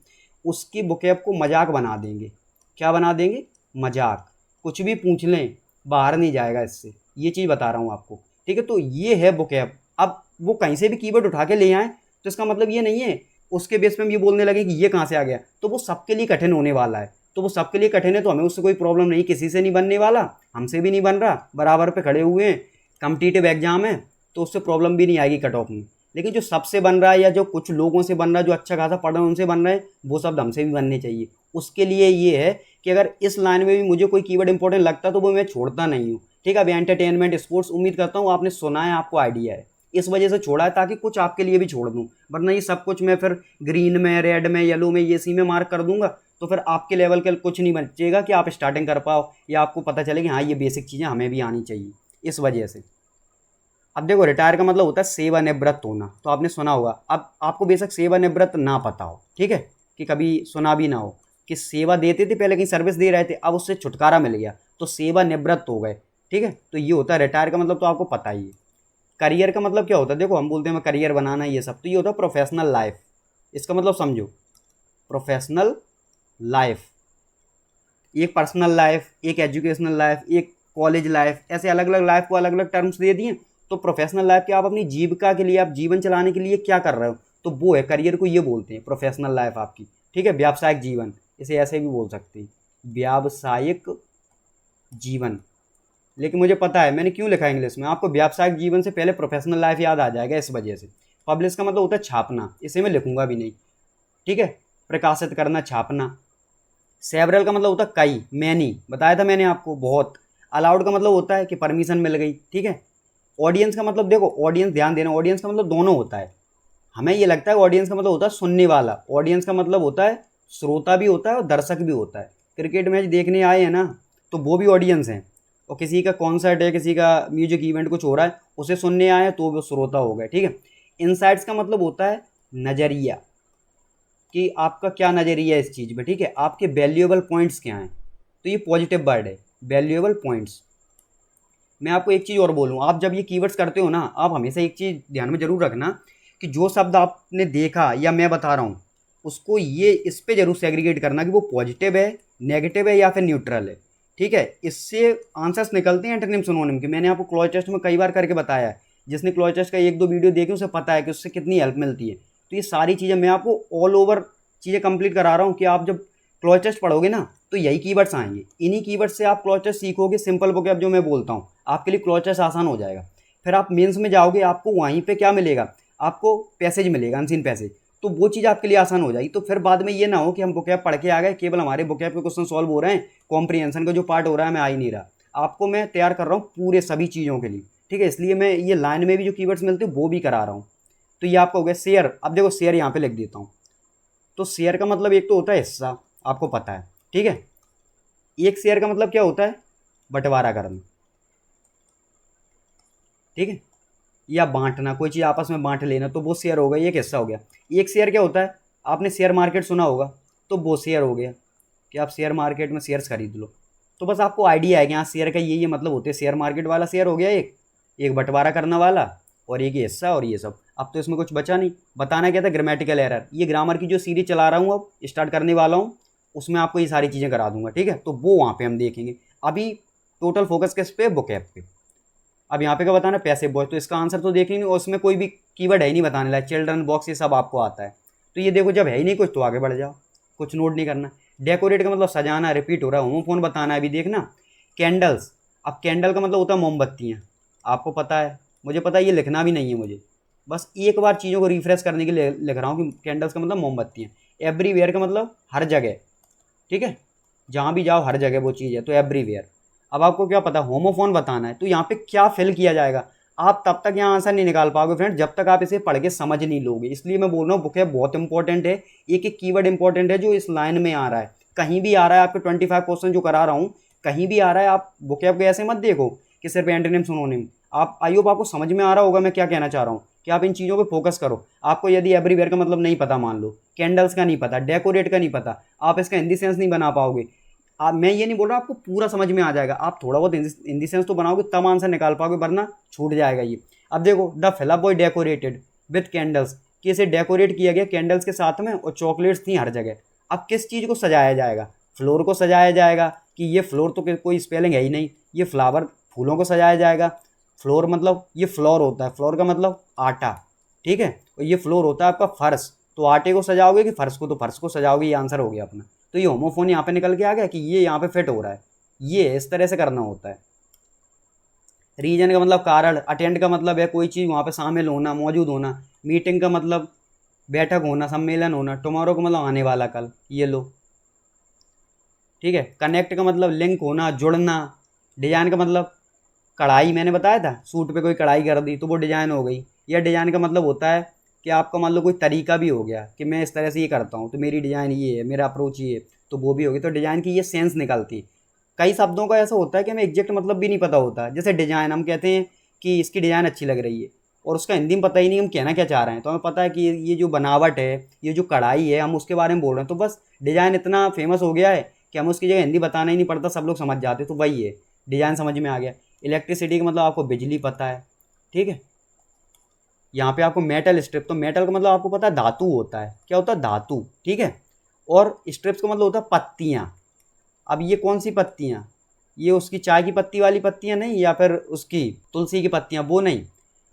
उसकी बुकैब को मजाक बना देंगे। क्या बना देंगे? मजाक। कुछ भी पूछ लें बाहर नहीं जाएगा इससे, ये चीज़ बता रहा हूँ आपको, ठीक है। तो ये है बुकैब। अब वो कहीं से भी कीवर्ड उठा के ले आए तो इसका मतलब ये नहीं है उसके बेस पे हम ये बोलने लगे कि ये कहाँ से आ गया, तो वो सबके लिए कठिन होने वाला है। तो वो सबके लिए कठिन है तो हमें उससे कोई प्रॉब्लम नहीं, किसी से नहीं बनने वाला, हमसे भी नहीं बन रहा, बराबर पे खड़े हुए हैं, कम्पिटिटिव एग्जाम है, तो उससे प्रॉब्लम भी नहीं आएगी कट ऑफ में। लेकिन जो सबसे बन रहा है या जो कुछ लोगों से बन रहा है, जो अच्छा खासा पढ़ रहे हैं उनसे बन रहे हैं, वो शब्द हमसे भी बनने चाहिए। उसके लिए ये है कि अगर इस लाइन में भी मुझे कोई कीवर्ड इंपॉर्टेंट लगता है तो वो मैं छोड़ता नहीं हूँ, ठीक है। अभी एंटरटेनमेंट, स्पोर्ट्स, उम्मीद करता हूँ आपने सुना है, आपको आइडिया है, इस वजह से छोड़ा है ताकि कुछ आपके लिए भी छोड़ दूँ, वरना ये सब कुछ मैं फिर ग्रीन में, रेड में, येलो में, ये सी में मार्क कर दूंगा तो फिर आपके लेवल का कुछ नहीं बचेगा कि आप स्टार्टिंग कर पाओ या आपको पता चले कि हाँ ये बेसिक चीज़ें हमें भी आनी चाहिए, इस वजह से। अब देखो, रिटायर का मतलब होता है सेवानिवृत्त होना, तो आपने सुना होगा। अब आपको बेशक सेवानिवृत्त ना पता हो, ठीक है, कि कभी सुना भी ना हो कि सेवा देते थे पहले, कहीं सर्विस दे रहे थे, अब उससे छुटकारा मिल गया तो सेवानिवृत्त हो गए, ठीक है। तो ये होता है रिटायर का मतलब, तो आपको पता ही है। करियर का मतलब क्या होता है, देखो हम बोलते हैं मैं करियर बनाना ये सब, तो ये होता है प्रोफेशनल लाइफ। इसका मतलब समझो, प्रोफेशनल लाइफ, एक पर्सनल लाइफ, एक एजुकेशनल लाइफ, एक कॉलेज लाइफ, ऐसे अलग अलग लाइफ को अलग अलग टर्म्स दे दिए। तो प्रोफेशनल लाइफ के आप अपनी जीविका के लिए, आप जीवन चलाने के लिए क्या कर रहे हो, तो वो है करियर को ये बोलते हैं प्रोफेशनल लाइफ आपकी, ठीक है। व्यावसायिक जीवन, इसे ऐसे भी बोल सकते हैं, व्यावसायिक जीवन। लेकिन मुझे पता है मैंने क्यों लिखा है इंग्लिश में, आपको व्यावसायिक जीवन से पहले प्रोफेशनल लाइफ याद आ जाएगा, इस वजह से। पब्लिश का मतलब होता है छापना, इसे मैं लिखूंगा भी नहीं, ठीक है। प्रकाशित करना, छापना। सेवरल का मतलब होता है कई, मैनी, बताया था मैंने आपको, बहुत। अलाउड का मतलब होता है कि परमिशन मिल गई, ठीक है। ऑडियंस का मतलब, देखो ऑडियंस, ध्यान देना, ऑडियंस का मतलब दोनों होता है। हमें ये लगता है ऑडियंस का मतलब होता है सुनने वाला, ऑडियंस का मतलब होता है श्रोता भी होता है और दर्शक भी होता है। क्रिकेट मैच देखने आए हैं ना, तो वो भी ऑडियंस हैं। और किसी का कॉन्सर्ट है, किसी का म्यूजिक इवेंट कुछ हो रहा है, उसे सुनने आए हैं तो वो श्रोता हो गए, ठीक है। इनसाइट्स का मतलब होता है नज़रिया, कि आपका क्या नज़रिया है इस चीज़ में, ठीक है। आपके वैल्यूएबल पॉइंट्स क्या हैं, तो ये पॉजिटिव वर्ड है, वैल्यूएबल पॉइंट्स। मैं आपको एक चीज़ और बोलूँ, आप जब ये कीवर्ड्स करते हो ना, आप हमेशा एक चीज़ ध्यान में जरूर रखना कि जो शब्द आपने देखा या मैं बता रहा हूँ, उसको ये इस पे जरूर सेग्रीगेट करना कि वो पॉजिटिव है, नेगेटिव है या फिर न्यूट्रल है, ठीक है। इससे आंसर्स निकलते हैं एंटोनिम सिनोनिम के। मैंने आपको क्लॉज टेस्ट में कई बार करके बताया है, जिसने क्लॉज टेस्ट का एक दो वीडियो देखे उसे पता है कि उससे कितनी हेल्प मिलती है। तो ये सारी चीज़ें मैं आपको ऑल ओवर चीज़ें कंप्लीट करा रहा हूँ कि आप जब क्लॉज टेस्ट पढ़ोगे ना, तो यही कीवर्ड्स आएंगे, इन्हीं कीवर्ड से आप क्लॉज टेस्ट सीखोगे, सिंपल वोकैब जो मैं बोलता हूँ, आपके लिए क्लॉज टेस्ट आसान हो जाएगा। फिर आप मेंस में जाओगे, आपको वहीं पे क्या मिलेगा, आपको पैसेज मिलेगा, अनसीन पैसेज, तो वो चीज़ आपके लिए आसान हो जाएगी। तो फिर बाद में ये ना हो कि हम वोकैब पढ़ के आ गए, केवल हमारे वोकैब के क्वेश्चन सॉल्व हो रहे हैं, कॉम्प्रिहेंशन का जो पार्ट हो रहा है मैं आ ही नहीं रहा। आपको मैं तैयार कर रहा हूँ पूरे सभी चीज़ों के लिए, ठीक है। इसलिए मैं ये लाइन में भी जो कीवर्ड्स मिलते हैं वो भी करा रहा हूँ। तो ये आपका हो गया शेयर। अब देखो शेयर यहाँ पे लिख देता हूँ। तो शेयर का मतलब एक तो होता है हिस्सा, आपको पता है, ठीक है। एक शेयर का मतलब क्या होता है, बंटवारा करना, ठीक है, या बांटना, कोई चीज़ आपस में बांट लेना, तो वो शेयर हो गया, एक हिस्सा हो गया। एक शेयर क्या होता है, आपने शेयर मार्केट सुना होगा, तो वो शेयर हो गया कि आप शेयर मार्केट में शेयर्स खरीद लो। तो बस आपको आइडिया है कि हाँ शेयर का ये मतलब होते हैं, शेयर मार्केट वाला शेयर हो गया एक, एक बंटवारा करने वाला, और एक हिस्सा, और ये सब। अब तो इसमें कुछ बचा नहीं। बताना क्या था, ग्रामेटिकल एरर। ये ग्रामर की जो सीरीज चला रहा हूँ, अब स्टार्ट करने वाला हूँ, उसमें आपको ये सारी चीज़ें करा दूंगा, ठीक है। तो वो वहाँ पे हम देखेंगे। अभी टोटल फोकस किस पे, वोकैब पे। अब यहाँ पे क्या बताना, पैसिव वॉइस, तो इसका आंसर तो देख लेंगे, और उसमें कोई भी कीवर्ड है ही नहीं बताने लायक, चिल्ड्रन बॉक्स, ये सब आपको आता है। तो ये देखो, जब है ही नहीं कुछ तो आगे बढ़ जाओ, कुछ नोट नहीं करना। डेकोरेट का मतलब सजाना, रिपीट हो रहा है, होमोफोन बताना है, अभी देखना। कैंडल्स, अब कैंडल का मतलब होता है मोमबत्तियाँ, आपको पता है, मुझे पता है, ये लिखना भी नहीं है मुझे, बस एक बार चीज़ों को रिफ्रेश करने के लिए लिख रहा हूँ कि कैंडल्स का मतलब मोमबत्तियाँ। एवरीवेयर का मतलब हर जगह, ठीक है, जहाँ भी जाओ हर जगह वो चीज़ है, तो एवरीवेयर। अब आपको क्या पता, होमोफोन बताना है, तो यहाँ पे क्या फिल किया जाएगा, आप तब तक यहाँ आंसर नहीं निकाल पाओगे फ्रेंड जब तक आप इसे पढ़ के समझ नहीं लोगे। इसलिए मैं बोल रहा हूँ बुक बहुत इंपॉर्टेंट है, एक एक कीवर्ड इंपॉर्टेंट है जो इस लाइन में आ रहा है, कहीं भी आ रहा है। आपके 25 क्वेश्चन जो करा रहा हूँ कहीं भी आ रहा है, आप बुक को ऐसे मत देखो कि सिर्फ एंटोनिम सिनोनिम। आप आई होप आपको समझ में आ रहा होगा मैं क्या कहना चाह रहा हूँ, कि आप इन चीज़ों पे फोकस करो। आपको यदि एवरीवेयर का मतलब नहीं पता, मान लो कैंडल्स का नहीं पता, डेकोरेट का नहीं पता, आप इसका हिंदी सेंस नहीं बना पाओगे। आप, मैं ये नहीं बोल रहा आपको पूरा समझ में आ जाएगा, आप थोड़ा बहुत हिंदी सेंस तो बनाओगे तब आंसर निकाल पाओगे, वरना छूट जाएगा ये। अब देखो, the fill up boy decorated with candles, कि इसे डेकोरेट किया गया कैंडल्स के साथ में, और चॉकलेट्स थी हर जगह। अब किस चीज़ को सजाया जाएगा, फ्लोर को सजाया जाएगा, कि ये फ्लोर तो कोई स्पेलिंग है ही नहीं, ये फ्लावर, फूलों को सजाया जाएगा। फ्लोर मतलब ये फ्लोर होता है, फ्लोर का मतलब आटा, ठीक है, और ये फ्लोर होता है आपका फर्श, तो आटे को सजाओगे कि फर्श को, तो फर्श को सजाओगे, ये आंसर हो गया अपना। तो ये होमोफोन यहाँ पे निकल के आ गया कि ये यहाँ पे फिट हो रहा है, ये इस तरह से करना होता है। रीजन का मतलब कारण, अटेंड का मतलब है कोई चीज़ वहाँ पे शामिल होना, मौजूद होना, मीटिंग का मतलब बैठक होना, सम्मेलन होना, टुमारो का मतलब आने वाला कल, ये लो। ठीक है, कनेक्ट का मतलब लिंक होना, जुड़ना। डिजाइन का मतलब कढ़ाई, मैंने बताया था सूट पे कोई कढ़ाई कर दी तो वो डिजाइन हो गई। या डिजाइन का मतलब होता है कि आपका मान लो कोई तरीका भी हो गया कि मैं इस तरह से ये करता हूँ तो मेरी डिजाइन ये है, मेरा अप्रोच ये है, तो वो भी हो गई। तो डिजाइन की ये सेंस निकलती है। कई शब्दों का ऐसा होता है कि हमें एग्जैक्ट मतलब भी नहीं पता होता। जैसे डिजाइन, हम कहते हैं कि इसकी डिजाइन अच्छी लग रही है और उसका हिंदी में पता ही नहीं हम कहना क्या चाह रहे हैं। तो हमें पता है कि ये जो बनावट है, ये जो कढ़ाई है, हम उसके बारे में बोल रहे हैं। तो बस डिजाइन इतना फेमस हो गया है कि हम उसकी जगह हिंदी बताना ही नहीं पड़ता, सब लोग समझ जाते। तो वही है, डिजाइन समझ में आ गया। इलेक्ट्रिसिटी का मतलब आपको बिजली पता है। ठीक है, यहाँ पे आपको मेटल स्ट्रिप, तो मेटल का मतलब आपको पता है धातु होता है। क्या होता है? धातु। ठीक है, और स्ट्रिप्स का मतलब होता है पत्तियाँ। अब ये कौन सी पत्तियाँ? ये उसकी चाय की पत्ती वाली पत्तियाँ नहीं, या फिर उसकी तुलसी की पत्तियाँ, वो नहीं।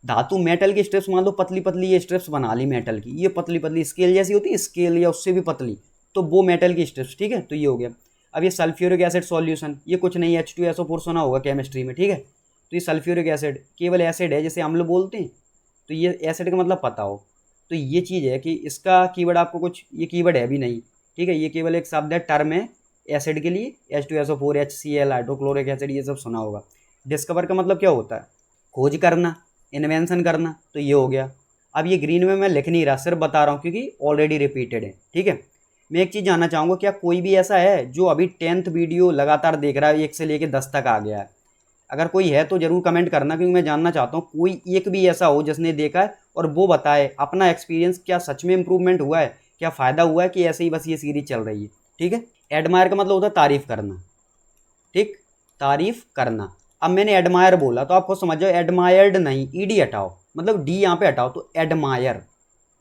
धातु मेटल की स्ट्रिप्स, मान लो पतली पतली ये स्ट्रिप्स बना ली मेटल की, ये पतली पतली स्केल जैसी होती है, स्केल या उससे भी पतली, तो वो मेटल की स्ट्रिप्स। ठीक है, तो ये हो गया। अब ये सल्फ्यूरिक एसिड सॉल्यूशन, ये कुछ नहीं, H2SO4 सुना होगा केमिस्ट्री में। ठीक है, तो ये सल्फ्यूरिक एसिड केवल एसिड है, जैसे अम्ल बोलते हैं, तो ये एसिड का मतलब पता हो। तो ये चीज़ है कि इसका कीवर्ड आपको कुछ, ये कीवर्ड है भी नहीं। ठीक है, ये केवल एक शब्द है, टर्म है एसिड के लिए। H2SO4, HCl, हाइड्रोक्लोरिक एसिड, ये सब सुना होगा। डिस्कवर का मतलब क्या होता है? खोज करना, इन्वेंशन करना, तो ये हो गया। अब ये ग्रीन में मैं लिख नहीं रहा, सिर्फ बता रहा हूँ क्योंकि ऑलरेडी रिपीटेड है। ठीक है, मैं एक चीज़ जानना चाहूँगा, क्या कोई भी ऐसा है जो अभी 10th वीडियो लगातार देख रहा है, 1 से लेके 10 तक आ गया है? अगर कोई है तो ज़रूर कमेंट करना, क्योंकि मैं जानना चाहता हूँ कोई एक भी ऐसा हो जिसने देखा है और वो बताए अपना एक्सपीरियंस, क्या सच में इंप्रूवमेंट हुआ है, क्या फ़ायदा हुआ है, कि ऐसे ही बस ये सीरीज चल रही है। ठीक है, एडमायर का मतलब होता है तारीफ़ करना। ठीक, तारीफ़ करना। अब मैंने एडमायर बोला तो आप खुद समझ जाओ, एडमायर्ड नहीं, ईडी हटाओ, मतलब डी यहाँ पे हटाओ, तो एडमायर।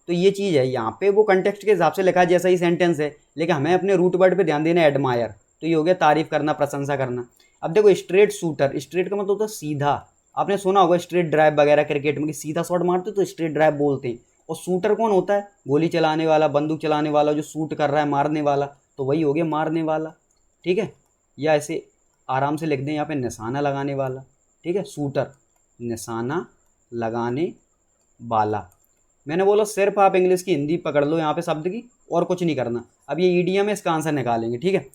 तो ये चीज़ है, यहाँ पे वो कंटेक्स्ट के हिसाब से लिखा है जैसा ही सेंटेंस है, लेकिन हमें अपने रूट वर्ड पे ध्यान देना है, एडमायर। तो ये हो गया तारीफ करना, प्रशंसा करना। अब देखो स्ट्रेट शूटर, स्ट्रेट का मतलब होता है सीधा। आपने सुना होगा स्ट्रेट ड्राइव वगैरह क्रिकेट में कि सीधा शॉट मारते तो स्ट्रेट ड्राइव बोलते हैं। और शूटर कौन होता है? गोली चलाने वाला, बंदूक चलाने वाला, जो शूट कर रहा है, मारने वाला। तो वही हो गया मारने वाला। ठीक है, या ऐसे आराम से लिख दें यहाँ पे, निशाना लगाने वाला। ठीक है, शूटर, निशाना लगाने वाला। मैंने बोला सिर्फ आप इंग्लिश की हिंदी पकड़ लो यहाँ पे शब्द की, और कुछ नहीं करना। अब ये ईडीएम है, इसका आंसर निकालेंगे। ठीक है,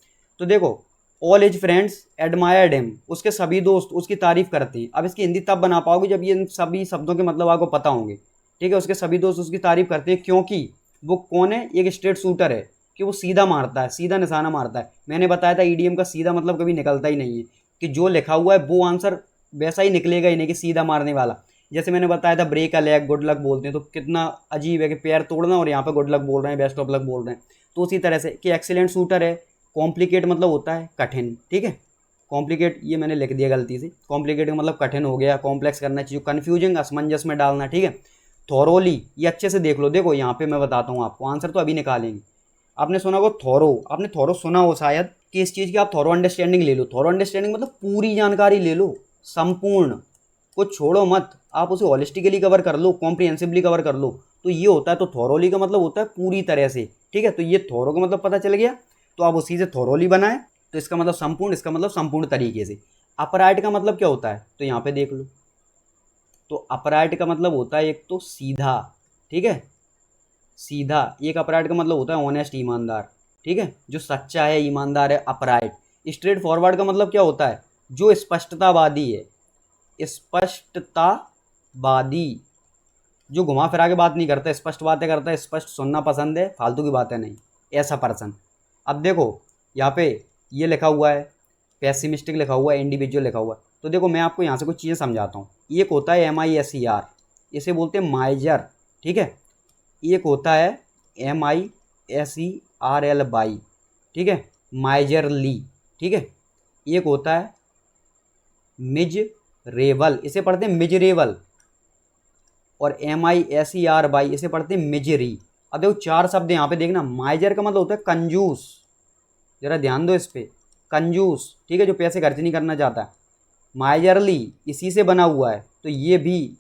तो देखो, all his friends admired him, उसके सभी दोस्त उसकी तारीफ करते हैं। अब इसकी हिंदी तब बना पाओगे जब ये इन सभी शब्दों के मतलब आपको पता होंगे। ठीक है, उसके सभी दोस्त उसकी तारीफ करते हैं, क्योंकि वो कौन है? एक स्ट्रेट शूटर है, कि वो सीधा मारता है, सीधा निशाना मारता है। मैंने बताया था ईडीएम का सीधा मतलब कभी निकलता ही नहीं है, कि जो लिखा हुआ है वो आंसर वैसा ही निकलेगा ही नहीं, कि सीधा मारने वाला। जैसे मैंने बताया था break a leg, good luck बोलते हैं, तो कितना अजीब है कि पैर तोड़ना और यहाँ पे गुड लक बोल रहे हैं, बेस्ट ऑफ लक बोल रहे हैं। तो उसी तरह से कि एक्सीलेंट शूटर है। कॉम्प्लिकेट मतलब होता है कठिन। ठीक है, कॉम्प्लिकेट ये मैंने लिख दिया गलती से, कॉम्प्लिकेट का मतलब कठिन हो गया, कॉम्प्लेक्स करना चाहिए, कन्फ्यूजिंग असमंजस में डालना। ठीक है, थोरोली, ये अच्छे से देख लो। देखो यहाँ पे मैं बताता हूँ आपको, आंसर तो अभी निकालेंगे। आपने सुना होगा थोरो, आपने थोरो सुना हो शायद, कि इस चीज़ की आप थोरो अंडरस्टैंडिंग ले लो। थोरो अंडरस्टैंडिंग मतलब पूरी जानकारी ले लो, संपूर्ण, कुछ छोड़ो मत, आप उसे होलिस्टिकली कवर कर लो, कॉम्प्रिहेंसिवली कवर कर लो। तो ये होता है, तो थोरोली का मतलब होता है पूरी तरह से। ठीक है, तो ये थोरो का मतलब पता चल गया, तो आप उसी से थोरोली बनाए, तो इसका मतलब संपूर्ण, इसका मतलब संपूर्ण तरीके से। अपराइट का मतलब क्या होता है? तो यहाँ पे देख लो, तो अपराइट का मतलब होता है एक तो सीधा। ठीक है, सीधा। एक अपराइट का मतलब होता है ऑनेस्ट, ईमानदार। ठीक है, जो सच्चा है, ईमानदार है, अपराइट। स्ट्रेट फॉरवर्ड का मतलब क्या होता है? जो स्पष्टतावादी है, स्पष्टतावादी, जो घुमा फिरा के बात नहीं करता, स्पष्ट बातें करता है, स्पष्ट सुनना पसंद है, फालतू की बातें नहीं, ऐसा पर्सन। अब देखो यहाँ पे ये लिखा हुआ है, पेसिमिस्टिक लिखा हुआ है, इंडिविजुअल लिखा हुआ है। तो देखो मैं आपको यहाँ से कुछ चीज़ें समझाता हूँ। एक होता है MISER, इसे बोलते हैं माइजर। ठीक है, एक होता है MISERLY, ठीक है, माइजरली। ठीक है, एक होता है मिजरेबल, इसे पढ़ते हैं मिजरेबल। और MISERY, इसे पढ़ते हैं मिजरी। अब देखो चार शब्द यहाँ पे देखना। माइजर का मतलब होता है कंजूस, जरा ध्यान दो इस पे, कंजूस। ठीक है, जो पैसे खर्च नहीं करना चाहता। माइजरली इसी से बना हुआ है, तो ये भी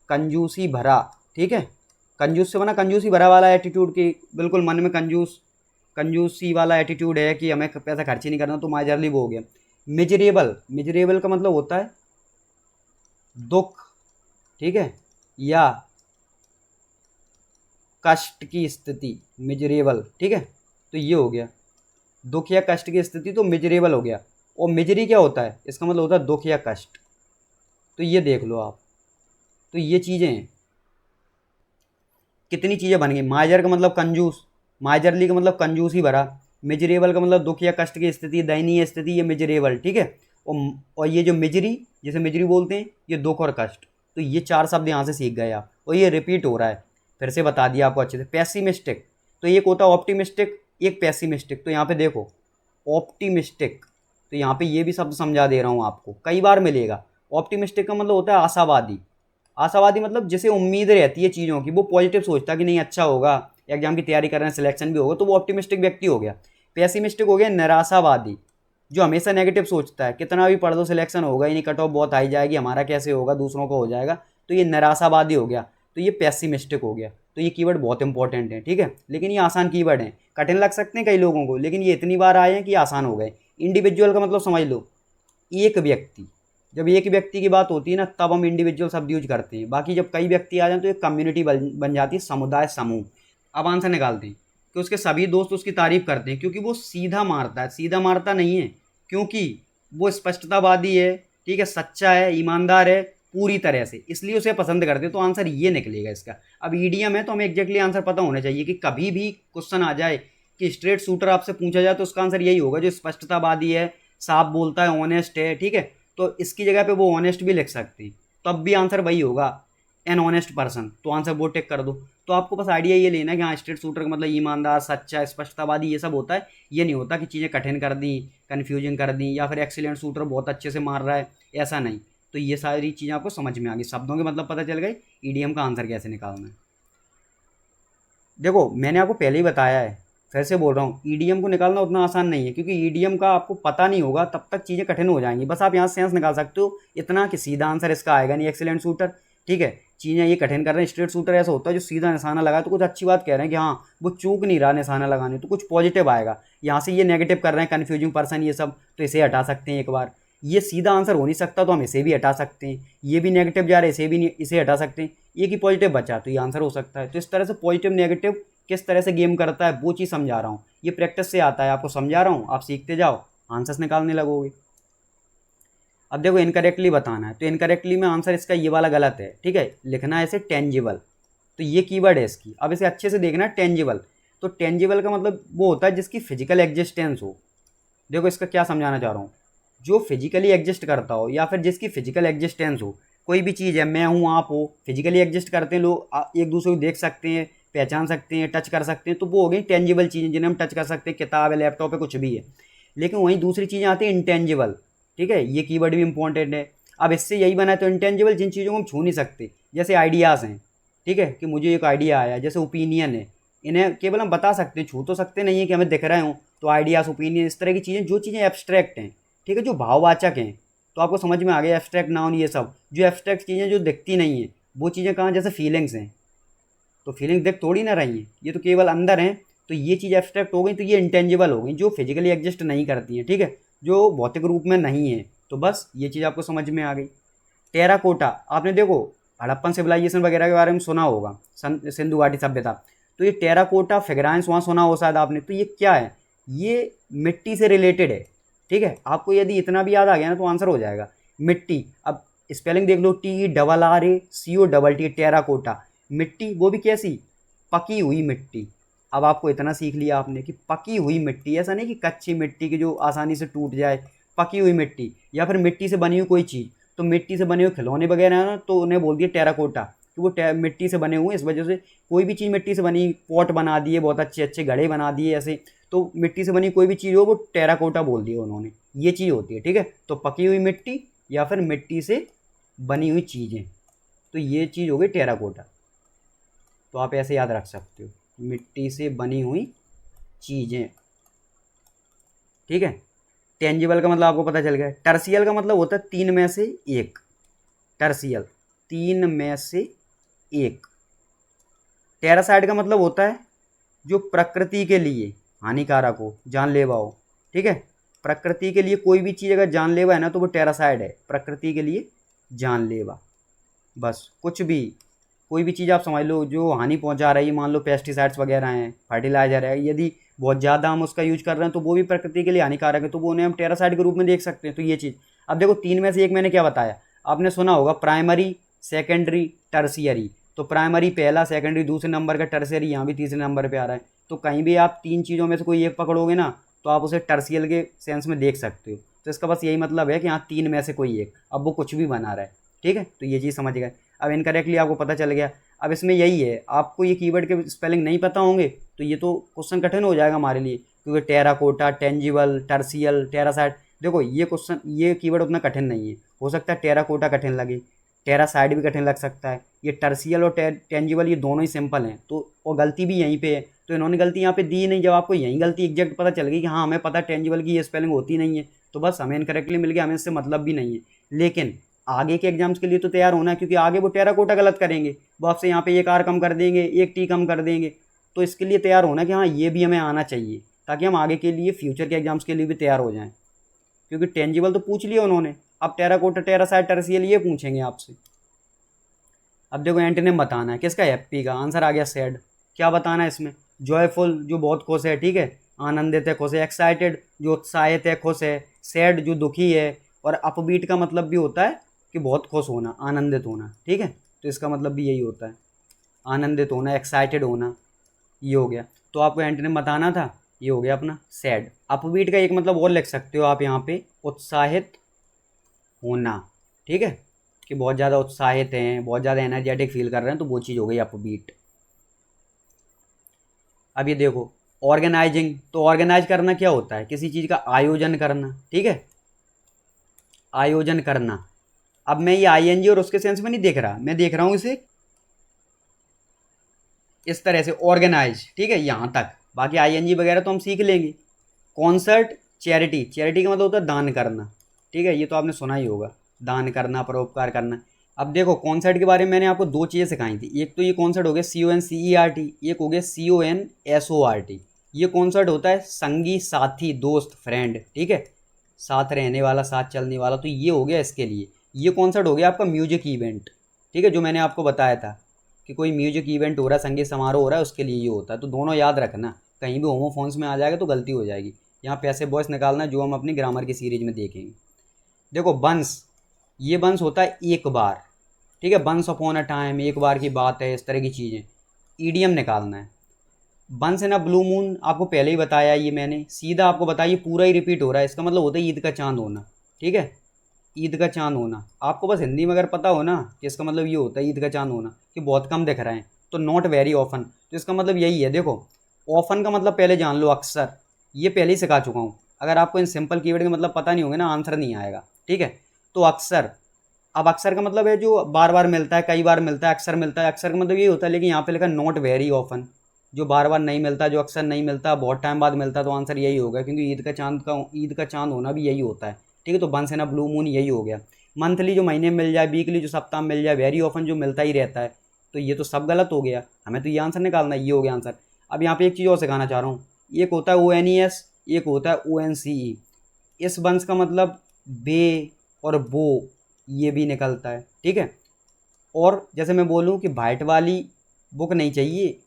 कंजूसी भरा। ठीक है, कंजूस से बना, कंजूसी भरा वाला एटीट्यूड, की बिल्कुल मन में कंजूसी वाला एटीट्यूड है कि हमें पैसा खर्च ही नहीं करना, तो माइजरली वो हो गया। मिजरेबल, मिजरेबल का मतलब होता है दुख, ठीक है, या कष्ट की स्थिति, मिजरेबल, ठीक है। तो ये हो गया दुख या कष्ट की स्थिति, तो मिजरेबल हो गया। और मिजरी क्या होता है, इसका मतलब होता है दुख या कष्ट। तो ये देख लो आप, तो ये चीज़ें हैं, कितनी चीज़ें बन गई। माइजर का मतलब कंजूस, माइजरली का मतलब कंजूस ही भरा। मिजरेबल का मतलब दुख या कष्ट की स्थिति, दयनीय स्थिति, ये मिजरेबल, ठीक है। और ये जो मिजरी, जिसे मिजरी बोलते हैं, ये दुख और कष्ट। तो ये 4 शब्द यहाँ से सीख गए आप, और ये रिपीट हो रहा है, फिर से बता दिया आपको अच्छे से। पेसिमिस्टिक, तो एक होता है ऑप्टिमिस्टिक, एक पेसिमिस्टिक। तो यहाँ पे देखो ऑप्टिमिस्टिक, तो यहाँ पे ये भी शब्द समझा दे रहा हूँ आपको, कई बार मिलेगा। ऑप्टिमिस्टिक का मतलब होता है आशावादी। आशावादी मतलब जिसे उम्मीद रहती है चीज़ों की, वो पॉजिटिव सोचता है कि नहीं अच्छा होगा, एग्जाम की तैयारी कर रहे हैं, सिलेक्शन भी होगा, तो वो ऑप्टिमिस्टिक व्यक्ति हो गया। पेसिमिस्टिक हो गया निराशावादी, जो हमेशा नेगेटिव सोचता है, कितना भी पढ़ दो सिलेक्शन होगा ही नहीं, कट ऑफ बहुत हाई जाएगी, हमारा कैसे होगा, दूसरों को हो जाएगा। तो ये निराशावादी हो गया, तो ये पेसिमिस्टिक हो गया। तो ये कीवर्ड बहुत इंपॉर्टेंट है, ठीक है, लेकिन ये आसान कीवर्ड हैं, कठिन लग सकते हैं कई लोगों को, लेकिन ये इतनी बार आए हैं कि आसान हो गए। इंडिविजुअल का मतलब समझ लो, एक व्यक्ति। जब एक व्यक्ति की बात होती है ना, तब हम इंडिविजुअल शब्द यूज करते हैं। बाकी जब कई व्यक्ति आ जाए तो एक कम्युनिटी बन जाती है, समुदाय, समूह। अब आंसर निकालते हैं कि उसके सभी दोस्त उसकी तारीफ करते हैं क्योंकि वो सीधा मारता है। सीधा मारता नहीं है, क्योंकि वो स्पष्टतावादी है, ठीक है, सच्चा है, ईमानदार है पूरी तरह से, इसलिए उसे पसंद करते हैं। तो आंसर ये निकलेगा इसका। अब ईडीएम है तो हमें एग्जैक्टली आंसर पता होना चाहिए कि कभी भी क्वेश्चन आ जाए कि स्ट्रेट शूटर आपसे पूछा जाए तो उसका आंसर यही होगा, जो स्पष्टतावादी है, साफ बोलता है, ऑनेस्ट है, ठीक है। तो इसकी जगह पे वो ऑनेस्ट भी लिख सकते हैं, तब भी आंसर वही होगा, एन ऑनेस्ट पर्सन। तो आंसर वो टिक कर दो। तो आपको बस आइडिया ये लेना है कि हाँ, स्ट्रेट शूटर का मतलब ईमानदार, सच्चा, स्पष्टतावादी, ये सब होता है। ये नहीं होता कि चीज़ें कठिन कर दी, कन्फ्यूजिंग कर दी, या फिर एक्सीलेंट शूटर बहुत अच्छे से मार रहा है, ऐसा नहीं। तो ये सारी चीज़ें आपको समझ में आ गई, शब्दों के मतलब पता चल गई, ईडीएम का आंसर कैसे निकालना है। देखो मैंने आपको पहले ही बताया है, फिर से बोल रहा हूँ, ईडीएम को निकालना उतना आसान नहीं है, क्योंकि ईडीएम का आपको पता नहीं होगा तब तक चीज़ें कठिन हो जाएंगी। बस आप यहाँ सेंस निकाल सकते हो इतना कि सीधा आंसर इसका आएगा नहीं, एक्सीलेंट शूटर, ठीक है। चीज़ें ये कठिन कर रहे हैं। स्ट्रेट शूटर ऐसा होता है जो सीधा निशाना लगाए तो कुछ अच्छी बात कह रहे हैं कि हाँ वो चूक नहीं रहा निशाना लगाने, तो कुछ पॉजिटिव आएगा। यहाँ से ये नेगेटिव कर रहे हैं, कन्फ्यूजिंग पर्सन, ये सब, तो इसे हटा सकते हैं एक बार। ये सीधा आंसर हो नहीं सकता तो हम इसे भी हटा सकते हैं। ये भी नेगेटिव जा रहा है, इसे भी इसे हटा सकते हैं। एक ही पॉजिटिव बचा तो ये आंसर हो सकता है। तो इस तरह से पॉजिटिव नेगेटिव किस तरह से गेम करता है वो चीज़ समझा रहा हूँ। ये प्रैक्टिस से आता है, आपको समझा रहा हूँ, आप सीखते जाओ, आंसर्स निकालने लगोगे। अब देखो इनकरेक्टली बताना है, तो इनकरेक्टली में आंसर इसका ये वाला गलत है, ठीक है। लिखना है इसे टेंजिबल, तो ये कीवर्ड है इसकी। अब इसे अच्छे से देखना है, टेंजिबल। तो टेंजिबल का मतलब वो होता है जिसकी फिजिकल एग्जिस्टेंस हो। देखो इसका क्या समझाना चाह रहा हूँ, जो फिजिकली एग्जिस्ट करता हो या फिर जिसकी फिजिकल एग्जिस्टेंस हो। कोई भी चीज़ है, मैं हूँ, आप हो, फिजिकली एग्जिस्ट करते हैं लोग, एक दूसरे को देख सकते हैं, पहचान सकते हैं, टच कर सकते हैं, तो वो हो गई टेंजिबल चीज़ें जिन्हें हम टच कर सकते हैं, किताब है, लैपटॉप है, कुछ भी है। लेकिन वहीं दूसरी चीज़ें आती हैं इंटेंजिबल, ठीक है, ये कीवर्ड भी इंपॉर्टेंट है। अब इससे यही बना है, तो इंटेंजिबल जिन चीज़ों को हम छू नहीं सकते, जैसे आइडियाज़ हैं, ठीक है, कि मुझे एक आइडिया आया, जैसे ओपिनियन है, इन्हें केवल हम बता सकते हैं, छू तो सकते नहीं है कि हमें दिख रहे हों। तो आइडियाज़, ओपिनियन, इस तरह की चीज़ें, जो चीज़ें एब्स्ट्रैक्ट हैं, ठीक है, जो भाववाचक हैं। तो आपको समझ में आ गया एब्स्ट्रैक्ट नाउन, ये सब जो एब्स्ट्रैक्ट चीज़ें जो दिखती नहीं हैं, वो चीज़ें कहाँ, जैसे फीलिंग्स हैं, तो फीलिंग्स देख थोड़ी ना रही हैं, ये तो केवल अंदर हैं। तो ये चीज़ एब्स्ट्रैक्ट हो गई, तो ये इंटेंजिबल हो गई, जो फिजिकली एग्जिस्ट नहीं करती हैं, ठीक है, जो भौतिक रूप में नहीं है। तो बस ये चीज़ आपको समझ में आ गई। टेराकोटा, आपने देखो हड़प्पन सिविलाइजेशन वगैरह के बारे में सुना होगा, सिंधु घाटी सभ्यता। तो ये टेराकोटा फिगराइंस वहाँ सुना हो शायद आपने। तो ये क्या है, ये मिट्टी से रिलेटेड है, ठीक है। आपको यदि इतना भी याद आ गया ना तो आंसर हो जाएगा, मिट्टी। अब स्पेलिंग देख लो, TERRACO, टेराकोटा, मिट्टी, वो भी कैसी, पकी हुई मिट्टी। अब आपको इतना सीख लिया आपने कि पकी हुई मिट्टी, ऐसा नहीं कि कच्ची मिट्टी की जो आसानी से टूट जाए, पकी हुई मिट्टी, या फिर मिट्टी से बनी हुई कोई चीज़। तो मिट्टी से बने हुए खिलौने वगैरह है ना, तो उन्हें बोल दिया टेराकोटा, कि वो मिट्टी से बने हुए, इस वजह से कोई भी चीज़ मिट्टी से बनी, पॉट बना दिए, बहुत अच्छे अच्छे घड़े बना दिए ऐसे, तो मिट्टी से बनी कोई भी चीज़ हो वो टेराकोटा बोल दिया उन्होंने। ये चीज़ होती है, ठीक है। तो पकी हुई मिट्टी या फिर मिट्टी से बनी हुई चीज़ें, तो ये चीज़ हो गई टेराकोटा। तो आप ऐसे याद रख सकते हो, मिट्टी से बनी हुई चीज़ें, ठीक है। टेंजिबल का मतलब आपको पता चल गया। टर्सियल का मतलब होता है तीन में से एक, टर्सियल, तीन में से एक। टेरासाइड का मतलब होता है जो प्रकृति के लिए हानिकारक हो, जानलेवा हो, ठीक है। प्रकृति के लिए कोई भी चीज़ अगर जानलेवा है ना तो वो टेरासाइड है, प्रकृति के लिए जानलेवा। बस कुछ भी, कोई भी चीज़ आप समझ लो जो हानि पहुंचा रही है, मान लो पेस्टिसाइड्स वगैरह हैं, फर्टिलाइजर है, यदि बहुत ज़्यादा हम उसका यूज कर रहे हैं तो वो भी प्रकृति के लिए हानिकारक है, तो वो उन्हें हम टेरासाइड के रूप में देख सकते हैं। तो ये चीज़, अब देखो तीन में से एक मैंने क्या बताया, आपने सुना होगा प्राइमरी, सेकेंडरी, टर्सियरी। तो प्राइमरी पहला, सेकेंडरी दूसरे नंबर का, टर्सियरी यहाँ भी तीसरे नंबर पर आ रहा है। तो कहीं भी आप तीन चीज़ों में से कोई एक पकड़ोगे ना तो आप उसे टर्सियल के सेंस में देख सकते हो। तो इसका बस यही मतलब है कि यहाँ तीन में से कोई एक, अब वो कुछ भी बना रहा है, ठीक है। तो ये चीज़ समझ गए। अब इनकरेक्टली आपको पता चल गया। अब इसमें यही है, आपको ये कीवर्ड के स्पेलिंग नहीं पता होंगे तो ये तो क्वेश्चन कठिन हो जाएगा हमारे लिए, क्योंकि टेराकोटा, टेंजिबल, टर्सियल, टेरासाइड, देखो ये क्वेश्चन, ये कीवर्ड उतना कठिन नहीं है। हो सकता है टेराकोटा कठिन लगे, टेरासाइड भी कठिन लग सकता है, ये टर्सियल और टेंजिबल ये दोनों ही सिंपल हैं। तो और गलती भी यहीं पे है, तो इन्होंने गलती यहाँ पे दी नहीं। जब आपको यहीं गलती एग्जैक्ट पता चल गई कि हाँ हमें पता टेंजिबल की ये स्पेलिंग होती नहीं है, तो बस हमें इनकरेक्टली मिल गया, हमें इससे मतलब भी नहीं है। लेकिन आगे के एग्जाम्स के लिए तो तैयार होना है, क्योंकि आगे वो टेराकोटा गलत करेंगे, वो आपसे यहाँ पे एक आर कम कर देंगे, एक टी कम कर देंगे। तो इसके लिए तैयार होना कि हाँ ये भी हमें आना चाहिए, ताकि हम आगे के लिए फ्यूचर के एग्जाम्स के लिए भी तैयार हो जाएं। क्योंकि टेंजिबल तो पूछ लिया उन्होंने, अब टेराकोटा, टेरासाइड, टर्सियल ये पूछेंगे आपसे। अब देखो एंटोनिम बताना है किसका, हैप्पी का। आंसर आ गया सैड। क्या बताना है इसमें, जॉयफुल जो बहुत खुश है, ठीक है, आनंदित है, खुश है, एक्साइटेड जो उत्साहित है, खुश है, सैड जो दुखी है, और अपबीट का मतलब भी होता है कि बहुत खुश होना, आनंदित होना, ठीक है। तो इसका मतलब भी यही होता है, आनंदित होना, एक्साइटेड होना, ये हो गया। तो आपको एंटोनिम बताना था, ये हो गया अपना सैड। अपबीट का एक मतलब और लिख सकते हो आप यहाँ पे, उत्साहित होना, ठीक है, कि बहुत ज़्यादा उत्साहित हैं, बहुत ज़्यादा एनर्जेटिक फील कर रहे हैं, तो वो चीज़ हो गई अपबीट। अब ये देखो ऑर्गेनाइजिंग, तो ऑर्गेनाइज करना क्या होता है, किसी चीज़ का आयोजन करना, ठीक है, आयोजन करना। अब मैं ये आईएनजी और उसके सेंस में नहीं देख रहा, मैं देख रहा हूँ इसे इस तरह से, ऑर्गेनाइज, ठीक है, यहाँ तक। बाकी आईएनजी वगैरह तो हम सीख लेंगे। कॉन्सर्ट, चैरिटी, चैरिटी का मतलब होता है दान करना, ठीक है, ये तो आपने सुना ही होगा, दान करना, परोपकार करना। अब देखो कॉन्सर्ट के बारे में मैंने आपको दो चीज़ें सिखाई थी, एक तो ये कॉन्सर्ट हो गया CONCERT, एक हो गया CONSORT। ये कॉन्सर्ट होता है संगी, साथी, दोस्त, फ्रेंड, ठीक है, साथ रहने वाला, साथ चलने वाला, तो ये हो गया इसके लिए। ये कॉन्सर्ट हो गया आपका म्यूजिक इवेंट, ठीक है, जो मैंने आपको बताया था कि कोई म्यूजिक इवेंट हो रहा है, संगीत समारोह हो रहा है, उसके लिए ये होता है। तो दोनों याद रखना, कहीं भी होमोफोन्स में आ जाएगा तो गलती हो जाएगी। यहाँ पैसे बॉयस निकालना, जो हम अपनी ग्रामर की सीरीज में देखेंगे। देखो बंस, ये बंस होता है एक बार, ठीक है, बंस अपॉन अ टाइम, एक बार की बात है, इस तरह की चीज़ें। ईडियम निकालना है। बंस इन अ ब्लू मून आपको पहले ही बताया, ये मैंने सीधा आपको बताया, ये पूरा ही रिपीट हो रहा है, इसका मतलब होता है ईद का चांद होना, ठीक है, ईद का चांद होना। आपको बस हिंदी में अगर पता हो ना कि इसका मतलब ये होता है ईद का चांद होना, कि बहुत कम दिख रहे हैं, तो नॉट वेरी ऑफन, तो इसका मतलब यही है। देखो ऑफन का मतलब पहले जान लो, अक्सर, ये पहले ही सिखा चुका हूँ। अगर आपको इन सिंपल कीवर्ड के मतलब पता नहीं होंगे ना, आंसर नहीं आएगा, ठीक है। तो अक्सर, अब अक्सर का मतलब है जो बार बार मिलता है, कई बार मिलता है, अक्सर मिलता है, अक्सर का मतलब ये होता है। लेकिन यहाँ पे लिखा नॉट वेरी ऑफन, जो बार बार नहीं मिलता, जो अक्सर नहीं मिलता, बहुत टाइम बाद मिलता, तो आंसर यही होगा, क्योंकि ईद का चांद होना भी यही होता है, ठीक है। तो बंस इन अ ब्लू मून यही हो गया। मंथली जो महीने में मिल जाए, वीकली जो सप्ताह में मिल जाए, वेरी ऑफन जो मिलता ही रहता है, तो ये तो सब गलत हो गया, हमें तो ये आंसर निकालना है, ये हो गया आंसर। अब यहाँ पे एक चीज़ और सिखाना चाह रहा हूँ, एक होता है ONES, एक होता है ONCE। इस बंस का मतलब बे और बो, ये भी निकलता है, ठीक है। और जैसे मैं बोलूँ कि वाइट वाली बुक नहीं चाहिए,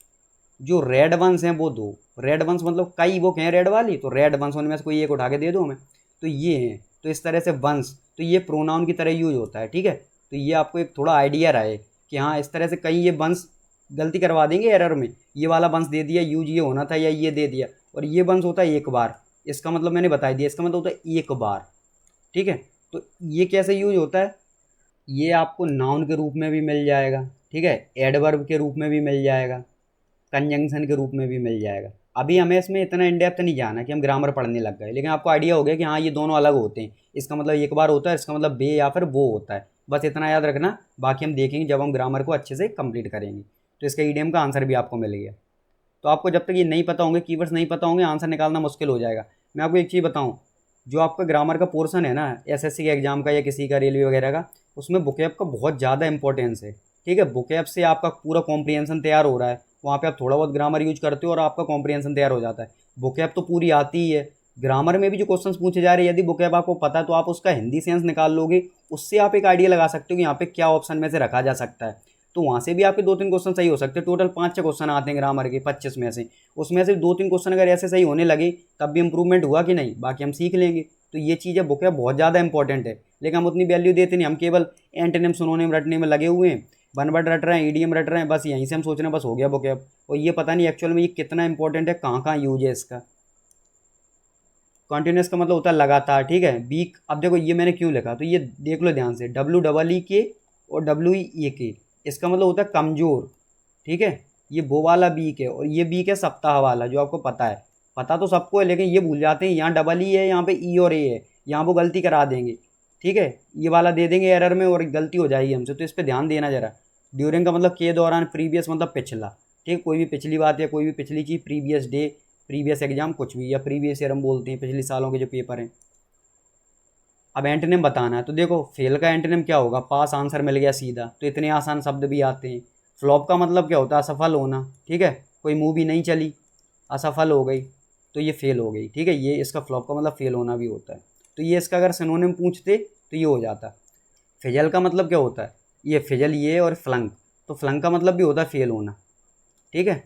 जो रेड वंस हैं वो दो। रेड वंस मतलब कई बुक हैं रेड वाली, तो रेड वंस उनमें से कोई एक उठा के दे दो हमें, तो ये हैं। तो इस तरह से वंस, तो ये प्रोनाउन की तरह यूज होता है, ठीक है। तो ये आपको एक थोड़ा आइडिया रहे कि हाँ इस तरह से कई ये वंस गलती करवा देंगे एरर में, ये वाला वंस दे दिया, यूज ये होना था, या ये दे दिया। और ये वंस होता है एक बार, इसका मतलब मैंने बता दिया, इसका मतलब होता है एक बार, ठीक है। तो ये कैसे यूज होता है, ये आपको नाउन के रूप में भी मिल जाएगा, ठीक है, एडवर्ब के रूप में भी मिल जाएगा, कंजंक्शन के रूप में भी मिल जाएगा। अभी हमें इसमें इतना इन डेप्थ नहीं जाना कि हम ग्रामर पढ़ने लग गए, लेकिन आपको आइडिया हो गया कि हाँ ये दोनों अलग होते हैं, इसका मतलब एक बार होता है, इसका मतलब बे या फिर वो होता है। बस इतना याद रखना, बाकी हम देखेंगे जब हम ग्रामर को अच्छे से कंप्लीट करेंगे। तो इसका ईडीएम का आंसर भी आपको मिल गया। तो आपको जब तक ये नहीं पता होंगे, कीवर्ड्स नहीं पता होंगे, आंसर निकालना मुश्किल हो जाएगा। मैं आपको एक चीज़ बताऊँ, जो आपका ग्रामर का पोर्सन है ना, एसएससी के एग्जाम का या किसी का रेलवे वगैरह का, उसमें बुकैब का बहुत ज़्यादा इंपॉर्टेंस है, ठीक है। बुकैब से आपका पूरा कॉम्प्रिहेंशन तैयार हो रहा है, वहाँ पे आप थोड़ा बहुत ग्रामर यूज करते हो और आपका कॉम्प्रिहेंशन तैयार हो जाता है। बुकैब तो पूरी आती ही है, ग्रामर में भी जो क्वेश्चंस पूछे जा रहे हैं, यदि वोकैब आपको पता है तो आप उसका हिंदी सेंस निकाल लोगे, उससे आप एक आइडिया लगा सकते हो कि यहाँ पे क्या ऑप्शन में से रखा जा सकता है। तो वहाँ से भी आपके 2-3 क्वेश्चन सही हो सकते हैं। टोटल 5-6 क्वेश्चन आते हैं ग्रामर के 25 में से, उसमें से 2-3 क्वेश्चन अगर ऐसे सही होने लगे तब भी इंप्रूवमेंट हुआ कि नहीं, बाकी हम सीख लेंगे। तो ये चीज़ है, वोकैब बहुत ज़्यादा इंपॉर्टेंट है, लेकिन हम उतनी वैल्यू देते नहीं, हम केवल एंटोनिम सिनोनिम रटने में लगे हुए हैं, वन वर्ड रट रहे हैं, ईडीएम रट रहे हैं, बस यहीं से हम सोच रहे हैं बस हो गया वोकैब, और ये पता नहीं एक्चुअल में ये कितना इंपॉर्टेंट है, कहाँ कहाँ यूज है इसका। कॉन्टिन्यूस का मतलब होता है लगातार, ठीक है। वीक, अब देखो ये मैंने क्यों लिखा, तो ये देख लो ध्यान से, WEE और WEAK, इसका मतलब होता है कमज़ोर, ठीक है। ये वो वाला वीक है, और ये वीक है सप्ताह वाला, जो आपको पता है, पता तो सबको है, लेकिन ये भूल जाते हैं यहाँ डबल ई है, यहाँ पे ई और ए है, यहाँ वो गलती करा देंगे, ठीक है। ये वाला दे देंगे एरर में और गलती हो जाएगी हमसे, तो इस पर ध्यान देना जरा। ड्यूरिंग का मतलब के दौरान, प्रीवियस मतलब पिछला, ठीक, कोई भी पिछली बात या कोई भी पिछली चीज़, प्रीवियस डे, प्रीवियस एग्जाम, कुछ भी, या प्रीवियस ईयर हम बोलते हैं, पिछले सालों के जो पेपर हैं। अब एंटोनिम बताना है, तो देखो फेल का एंटोनिम क्या होगा, पास, आंसर मिल गया सीधा, तो इतने आसान शब्द भी आते हैं। फ्लॉप का मतलब क्या होता है, असफल होना, ठीक है, कोई मूवी नहीं चली, असफल हो गई, तो ये फेल हो गई, ठीक है, ये इसका फ्लॉप का मतलब फेल होना भी होता है। तो ये इसका अगर सिनोनिम पूछते तो ये हो जाता। फिजल का मतलब क्या होता है, ये फिजल ये, और फ्लंक, तो फ्लंक का मतलब भी होता है फेल होना, ठीक है,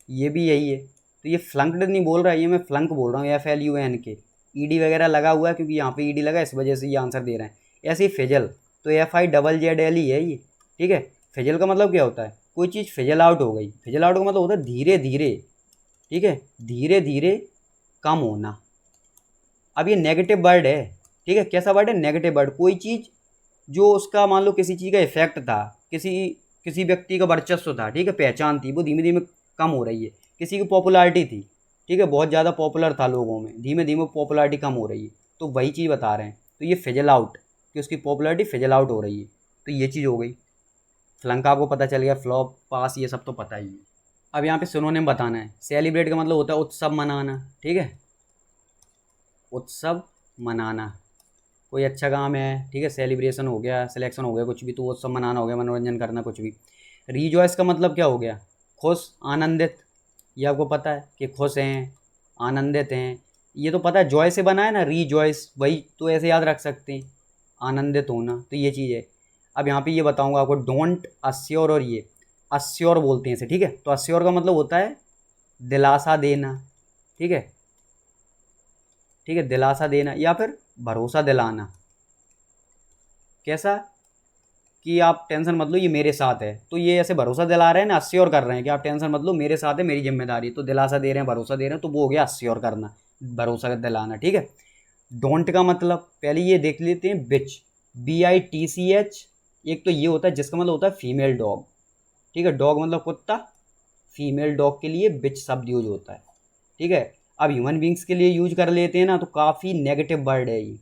ये भी यही है। तो ये फ्लंक्ड नहीं बोल रहा है, ये मैं फ्लंक बोल रहा हूँ, FLUNK, ईडी वगैरह लगा हुआ है क्योंकि यहाँ पे ईडी लगा, इस वजह से ये आंसर दे रहे हैं। ऐसे ही फिजल, तो FIZZL ही है ये, ठीक है। फिजल का मतलब क्या होता है, कोई चीज़ फिजल आउट हो गई, फिजल आउट का मतलब होता है धीरे धीरे, ठीक है, धीरे धीरे कम होना। अब ये नेगेटिव वर्ड है, ठीक है, कैसा वर्ड है, नेगेटिव वर्ड, कोई चीज़ जो उसका मान लो किसी चीज़ का इफेक्ट था, किसी व्यक्ति का वर्चस्व था, ठीक है, पहचान थी, वो धीमे धीमे कम हो रही है। किसी की पॉपुलैरिटी थी, ठीक है, बहुत ज़्यादा पॉपुलर था लोगों में, धीमे धीमे पॉपुलैरिटी कम हो रही है, तो वही चीज़ बता रहे हैं। तो ये फिजल आउट, कि उसकी पॉपुलैरिटी फिजल आउट हो रही है, तो ये चीज़ हो गई। फ्लंक आपको पता चल गया, फ्लॉप, पास, ये सब तो पता ही है। अब यहाँ पे सिनोनिम बताना है। सेलिब्रेट का मतलब होता है उत्सव मनाना, ठीक है, उत्सव मनाना, कोई अच्छा काम है, ठीक है, सेलिब्रेशन हो गया, सिलेक्शन हो गया, कुछ भी, तो उत्सव मनाना हो गया, मनोरंजन करना, कुछ भी। रिजॉइस का मतलब क्या हो गया, खुश, आनंदित, ये आपको पता है कि खुश हैं, आनंदित हैं, ये तो पता है, जॉय से बना है ना, रीजॉइस, वही तो ऐसे याद रख सकते हैं, आनंदित होना, तो ये चीज़ है। अब यहाँ पे ये बताऊँगा आपको, डोंट, अस्योर, और ये अस्योर बोलते हैं इसे, ठीक है। तो अस्योर का मतलब होता है दिलासा देना, ठीक है, ठीक है, दिलासा देना या फिर भरोसा दिलाना। कैसा, कि आप टेंशन मत लो, ये मेरे साथ है, तो ये ऐसे भरोसा दिला रहे हैं ना, अस्योर कर रहे हैं कि आप टेंशन मत लो, मेरे साथ है, मेरी जिम्मेदारी, तो दिलासा दे रहे हैं, भरोसा दे रहे हैं, तो वो हो गया अस्योर करना, भरोसा दिलाना, ठीक है। डोंट का मतलब पहले ये देख लेते हैं, बिच, BITCH, एक तो ये होता है जिसका मतलब होता है फीमेल डॉग, ठीक है, डॉग मतलब कुत्ता, फीमेल डॉग के लिए बिच शब्द यूज होता है, ठीक है। अब ह्यूमन बींग्स के लिए यूज कर लेते हैं ना, तो काफ़ी नेगेटिव वर्ड है ये,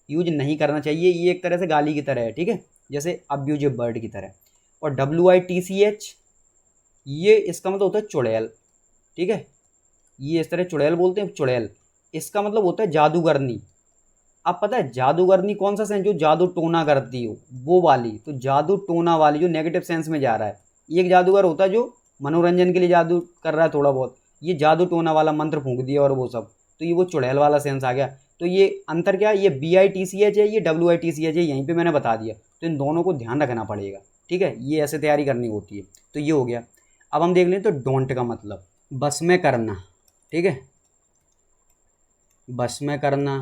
यूज नहीं करना चाहिए, ये एक तरह से गाली की तरह है, ठीक है, जैसे अब्यूजिव वर्ड की तरह। और WITCH, ये इसका मतलब होता है चुड़ैल, ठीक है, ये इस तरह चुड़ैल बोलते हैं, चुड़ैल, इसका मतलब होता है जादूगरनी। अब पता है जादूगरनी कौन सा सेंस, जो जादू टोना करती हो वो वाली, तो जादू टोना वाली जो नेगेटिव सेंस में जा रहा है। एक जादूगर होता है जो मनोरंजन के लिए जादू कर रहा है थोड़ा बहुत, ये जादू टोना वाला, मंत्र फूंक दिया और वो सब, तो ये वो चुड़ैल वाला सेंस आ गया। तो ये अंतर क्या है, ये BITCH है, ये WITCH है, यहीं पे मैंने बता दिया, तो इन दोनों को ध्यान रखना पड़ेगा, ठीक है, ये ऐसे तैयारी करनी होती है। तो ये हो गया। अब हम देख लें तो डोंट का मतलब बस में करना, ठीक है, बस में करना,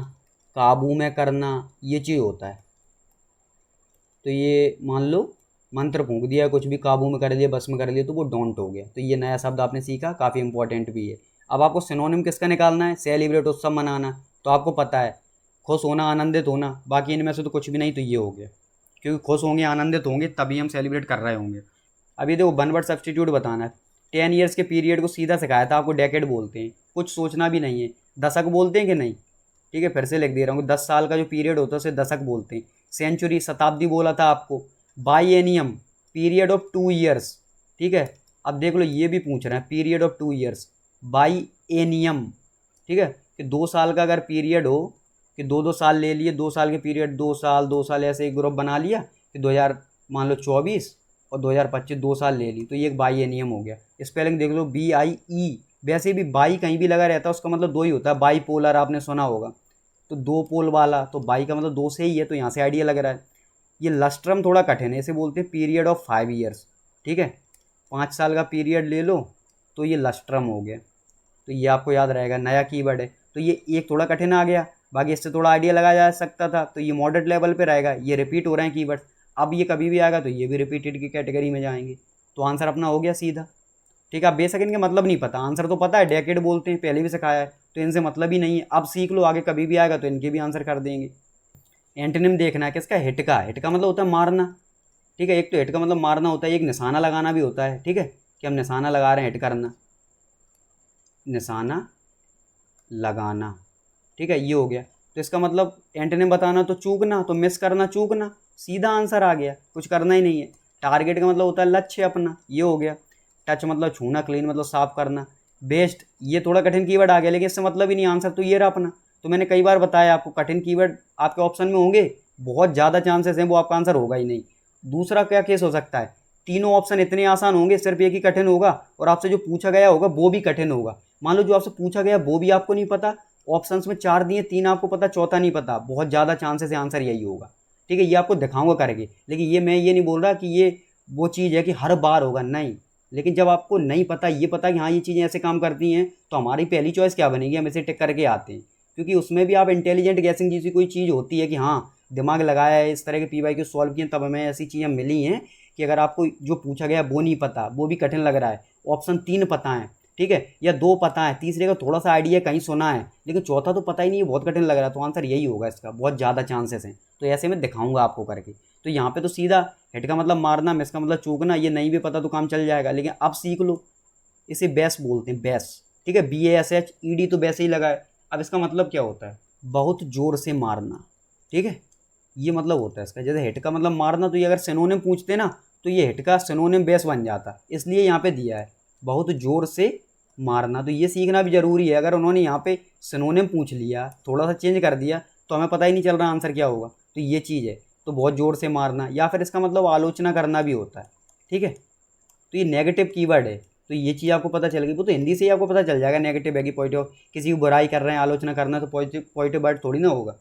काबू में करना, ये चीज़ होता है। तो ये मान लो मंत्र फूंक दिया, कुछ भी काबू में कर लिया, बस में कर लिया, तो वो डोंट हो गया। तो ये नया शब्द आपने सीखा, काफ़ी इंपॉर्टेंट भी है। अब आपको सिनोनिम किसका निकालना है, सेलिब्रेट, उत्सव मनाना, तो आपको पता है खुश होना, आनंदित होना, बाकी इनमें से तो कुछ भी नहीं, तो ये हो गया, क्योंकि खुश होंगे, आनंदित होंगे, तभी हम सेलिब्रेट कर रहे होंगे। अभी देखो वन वर्ड सब्सटीट्यूट बताना है। 10 ईयर्स के पीरियड को सीधा सिखाया था आपको, डेकेड बोलते हैं, कुछ सोचना भी नहीं है। दशक बोलते हैं कि नहीं, ठीक है, फिर से लिख दे रहा हूँ, 10 साल का जो पीरियड होता है उसे दशक बोलते हैं। सेंचुरी, शताब्दी बोला था आपको। बाईएनियम, पीरियड ऑफ 2 ईयर्स, ठीक है। अब देख लो ये भी पूछ रहे हैं, पीरियड ऑफ 2 ईयर्स, बाईएनियम, ठीक है, कि 2 साल का अगर पीरियड हो, कि 2-2 साल ले लिए, 2 साल के पीरियड, 2 साल ऐसे एक ग्रुप बना लिया, कि 2000 मान लो 24 और 2025 2 साल ले ली, तो ये एक बाईएनियम हो गया। स्पेलिंग देख लो, BIE वैसे भी बाई कहीं भी लगा रहता है उसका मतलब दो ही होता है, बाई पोलर आपने सुना होगा, तो दो पोल वाला, तो बाई का मतलब दो से ही है, तो यहाँ से आइडिया लग रहा है। ये लस्ट्रम थोड़ा कठिन है, इसे बोलते हैं पीरियड ऑफ 5 ईयर्स, ठीक है, 5 साल का पीरियड ले लो तो ये लस्ट्रम हो गया, तो ये आपको याद रहेगा, नया कीवर्ड है। तो ये एक थोड़ा कठिन आ गया, बाकी इससे थोड़ा आइडिया लगाया जा सकता था, तो ये मॉडरेट लेवल पे रहेगा, ये रिपीट हो रहे हैं कीवर्ड। अब ये कभी भी आएगा तो ये भी रिपीटेड की कैटेगरी में जाएंगे, तो आंसर अपना हो गया सीधा। ठीक है, आप बेशक इनके मतलब नहीं पता, आंसर तो पता है, डेकेड बोलते हैं, पहले भी सिखाया है, तो इनसे मतलब ही नहीं है, अब सीख लो, आगे कभी भी आएगा तो इनके भी आंसर कर देंगे। एंटोनिम देखना है किसका, हिट का। हिट का मतलब होता है मारना, ठीक है, एक तो हिट का मतलब मारना होता है, एक निशाना लगाना भी होता है, ठीक है, कि हम निशाना लगा रहे हैं, हिट करना, निशाना लगाना, ठीक है, ये हो गया। तो इसका मतलब एंटोनिम बताना तो चूकना, तो मिस करना, चूकना, सीधा आंसर आ गया, कुछ करना ही नहीं है। टारगेट का मतलब होता है लक्ष्य अपना, ये हो गया। टच मतलब छूना, क्लीन मतलब साफ करना। बेस्ट, ये थोड़ा कठिन कीवर्ड आ गया, लेकिन इससे मतलब ही नहीं, आंसर तो ये रहा अपना। तो मैंने कई बार बताया आपको, कठिन कीवर्ड आपके ऑप्शन में होंगे, बहुत ज़्यादा चांसेस हैं वो आपका आंसर होगा ही नहीं। दूसरा क्या केस हो सकता है, तीनों ऑप्शन इतने आसान होंगे, सिर्फ एक ही कठिन होगा, और आपसे जो पूछा गया होगा वो भी कठिन होगा। मान लो जो आपसे पूछा गया वो भी आपको नहीं पता, ऑप्शंस में 4 दिए, 3 आपको पता, चौथा नहीं पता, बहुत ज़्यादा चांसेस है आंसर यही होगा। ठीक है, ये आपको दिखाऊंगा करके, लेकिन ये मैं ये नहीं बोल रहा कि ये वो चीज़ है कि हर बार होगा, नहीं। लेकिन जब आपको नहीं पता, ये पता कि हाँ ये चीज़ें ऐसे काम करती हैं, तो हमारी पहली चॉइस क्या बनेगी, हम इसे टिक करके आते हैं, क्योंकि उसमें भी आप इंटेलिजेंट गैसिंग जैसी कोई चीज़ होती है कि हाँ दिमाग लगाया है, इस तरह के पीवाई को सॉल्व किए, तब हमें ऐसी चीज़ें मिली हैं कि अगर आपको जो पूछा गया वो नहीं पता, वो भी कठिन लग रहा है, ऑप्शन 3 पता है, ठीक है, या 2 पता है, तीसरे का थोड़ा सा आइडिया कहीं सुना है, लेकिन चौथा तो पता ही नहीं है, बहुत कठिन लग रहा है, तो आंसर यही होगा इसका, बहुत ज़्यादा चांसेस हैं। तो ऐसे में दिखाऊंगा आपको करके। तो यहाँ पे तो सीधा हिट का मतलब मारना, मिस का मतलब चूकना, ये नहीं भी पता तो काम चल जाएगा, लेकिन अब सीख लो, इसे बेस बोलते हैं, बेस, ठीक है, BASH ED, तो वैसे ही लगा है। अब इसका मतलब क्या होता है, बहुत जोर से मारना, ठीक है, ये मतलब होता है इसका। जैसे हिट का मतलब मारना, तो ये अगर सिनोनिम पूछते ना, तो ये हिट का सिनोनिम बेस बन जाता, इसलिए यहाँ पे दिया है बहुत जोर से मारना। तो ये सीखना भी जरूरी है, अगर उन्होंने यहाँ पे सिनोनिम पूछ लिया, थोड़ा सा चेंज कर दिया, तो हमें पता ही नहीं चल रहा आंसर क्या होगा, तो ये चीज़ है। तो बहुत जोर से मारना, या फिर इसका मतलब आलोचना करना भी होता है, ठीक है, तो ये नेगेटिव कीवर्ड है, तो ये चीज़ आपको पता चल गई, वो तो हिंदी से ही आपको पता चल जाएगा नेगेटिव है कि पॉजिटिव, किसी की बुराई कर रहे हैं, आलोचना करना, तो पॉजिटिव पॉजिटिव वर्ड थोड़ी ना होगा।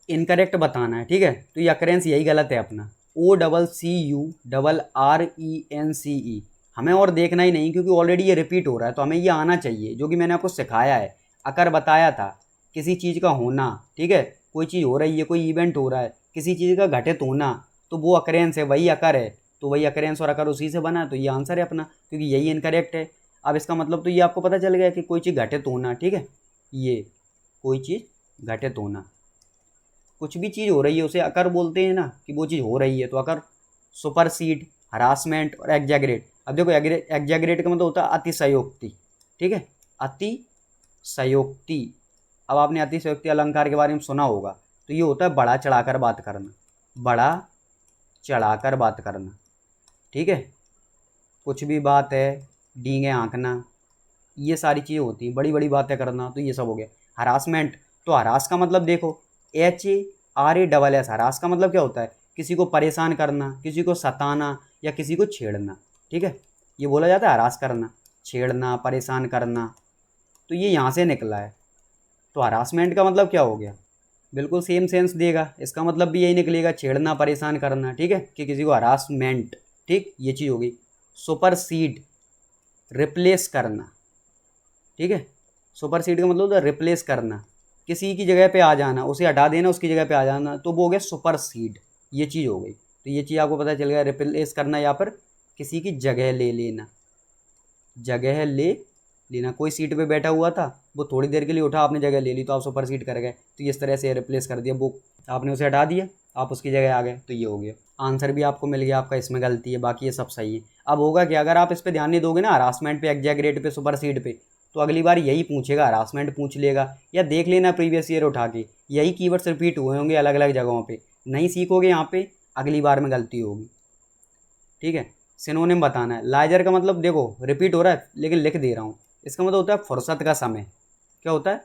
इनकरेक्ट बताना है, ठीक है, तो ये अकरेंस यही गलत है अपना, OCCURRENCE, हमें और देखना ही नहीं, क्योंकि ऑलरेडी ये रिपीट हो रहा है, तो हमें ये आना चाहिए, जो कि मैंने आपको सिखाया है। अकर बताया था, किसी चीज़ का होना, ठीक है, कोई चीज़ हो रही है, कोई इवेंट हो रहा है, किसी चीज़ का घटित होना, तो वो अकरेंस है, वही अकर है, तो वही अकरेंस और अकर उसी से बना है, तो ये आंसर है अपना, क्योंकि यही इनकरेक्ट है। अब इसका मतलब तो ये आपको पता चल गया कि कोई चीज़ घटित होना, ठीक है, ये कोई चीज़ घटित होना, कुछ भी चीज़ हो रही है उसे अकर बोलते हैं ना, कि वो चीज़ हो रही है, तो अकर, सुपरसीड, हरासमेंट और एग्जैगरेट। अब देखो एग्जैगरेट का मतलब होता है अतिशयोक्ति, ठीक है, अतिशयोक्ति। अब आपने अतिशयोक्ति अलंकार के बारे में सुना होगा, तो ये होता है बढ़ा चढ़ाकर बात करना, बढ़ा चढ़ाकर बात करना, ठीक है, कुछ भी बात है, डींगे हाँकना, ये सारी चीज़ें होती हैं, बड़ी बड़ी बातें करना, तो ये सब हो गया। हरासमेंट, तो हरास का मतलब देखो, HARASS, हरास का मतलब क्या होता है, किसी को परेशान करना, किसी को सताना, या किसी को छेड़ना, ठीक है, ये बोला जाता है हरास करना, छेड़ना, परेशान करना, तो ये यहाँ से निकला है। तो हरासमेंट का मतलब क्या हो गया, बिल्कुल सेम सेंस देगा, इसका मतलब भी यही निकलेगा, छेड़ना, परेशान करना, ठीक है, कि किसी को हरासमेंट, ठीक, ये चीज़ होगी। सुपरसीड, रिप्लेस करना, ठीक है, सुपरसीड का मतलब होता है रिप्लेस करना, किसी की जगह पे आ जाना, उसे हटा देना, उसकी जगह पे आ जाना, तो वो हो गया सुपरसीड, ये चीज़ हो गई। तो ये चीज़ आपको पता चल गया, रिप्लेस करना या फिर किसी की जगह ले लेना, जगह ले लेना, कोई सीट पे बैठा हुआ था, वो थोड़ी देर के लिए उठा, आपने जगह ले ली, तो आप सुपरसीड कर गए, तो इस तरह से रिप्लेस कर दिया, वो आपने उसे हटा दिया, आप उसकी जगह आ गए, तो ये हो गया। आंसर भी आपको मिल गया, आपका इसमें गलती है, बाकी ये सब सही है। अब होगा कि अगर आप इस पर ध्यान नहीं दोगे ना, हरासमेंट पे, एग्जैगरेट पे, सुपरसीड पे, तो अगली बार यही पूछेगा, हरासमेंट पूछ लेगा, या देख लेना प्रीवियस ईयर उठा के, यही कीवर्ड्स रिपीट हुए होंगे अलग अलग जगहों पे, नहीं सीखोगे यहाँ पे, अगली बार में गलती होगी, ठीक है। सिनोनिम बताना है, लाइजर का मतलब देखो रिपीट हो रहा है, लेकिन लिख दे रहा हूँ, इसका मतलब होता है फुर्सत का समय, क्या होता है,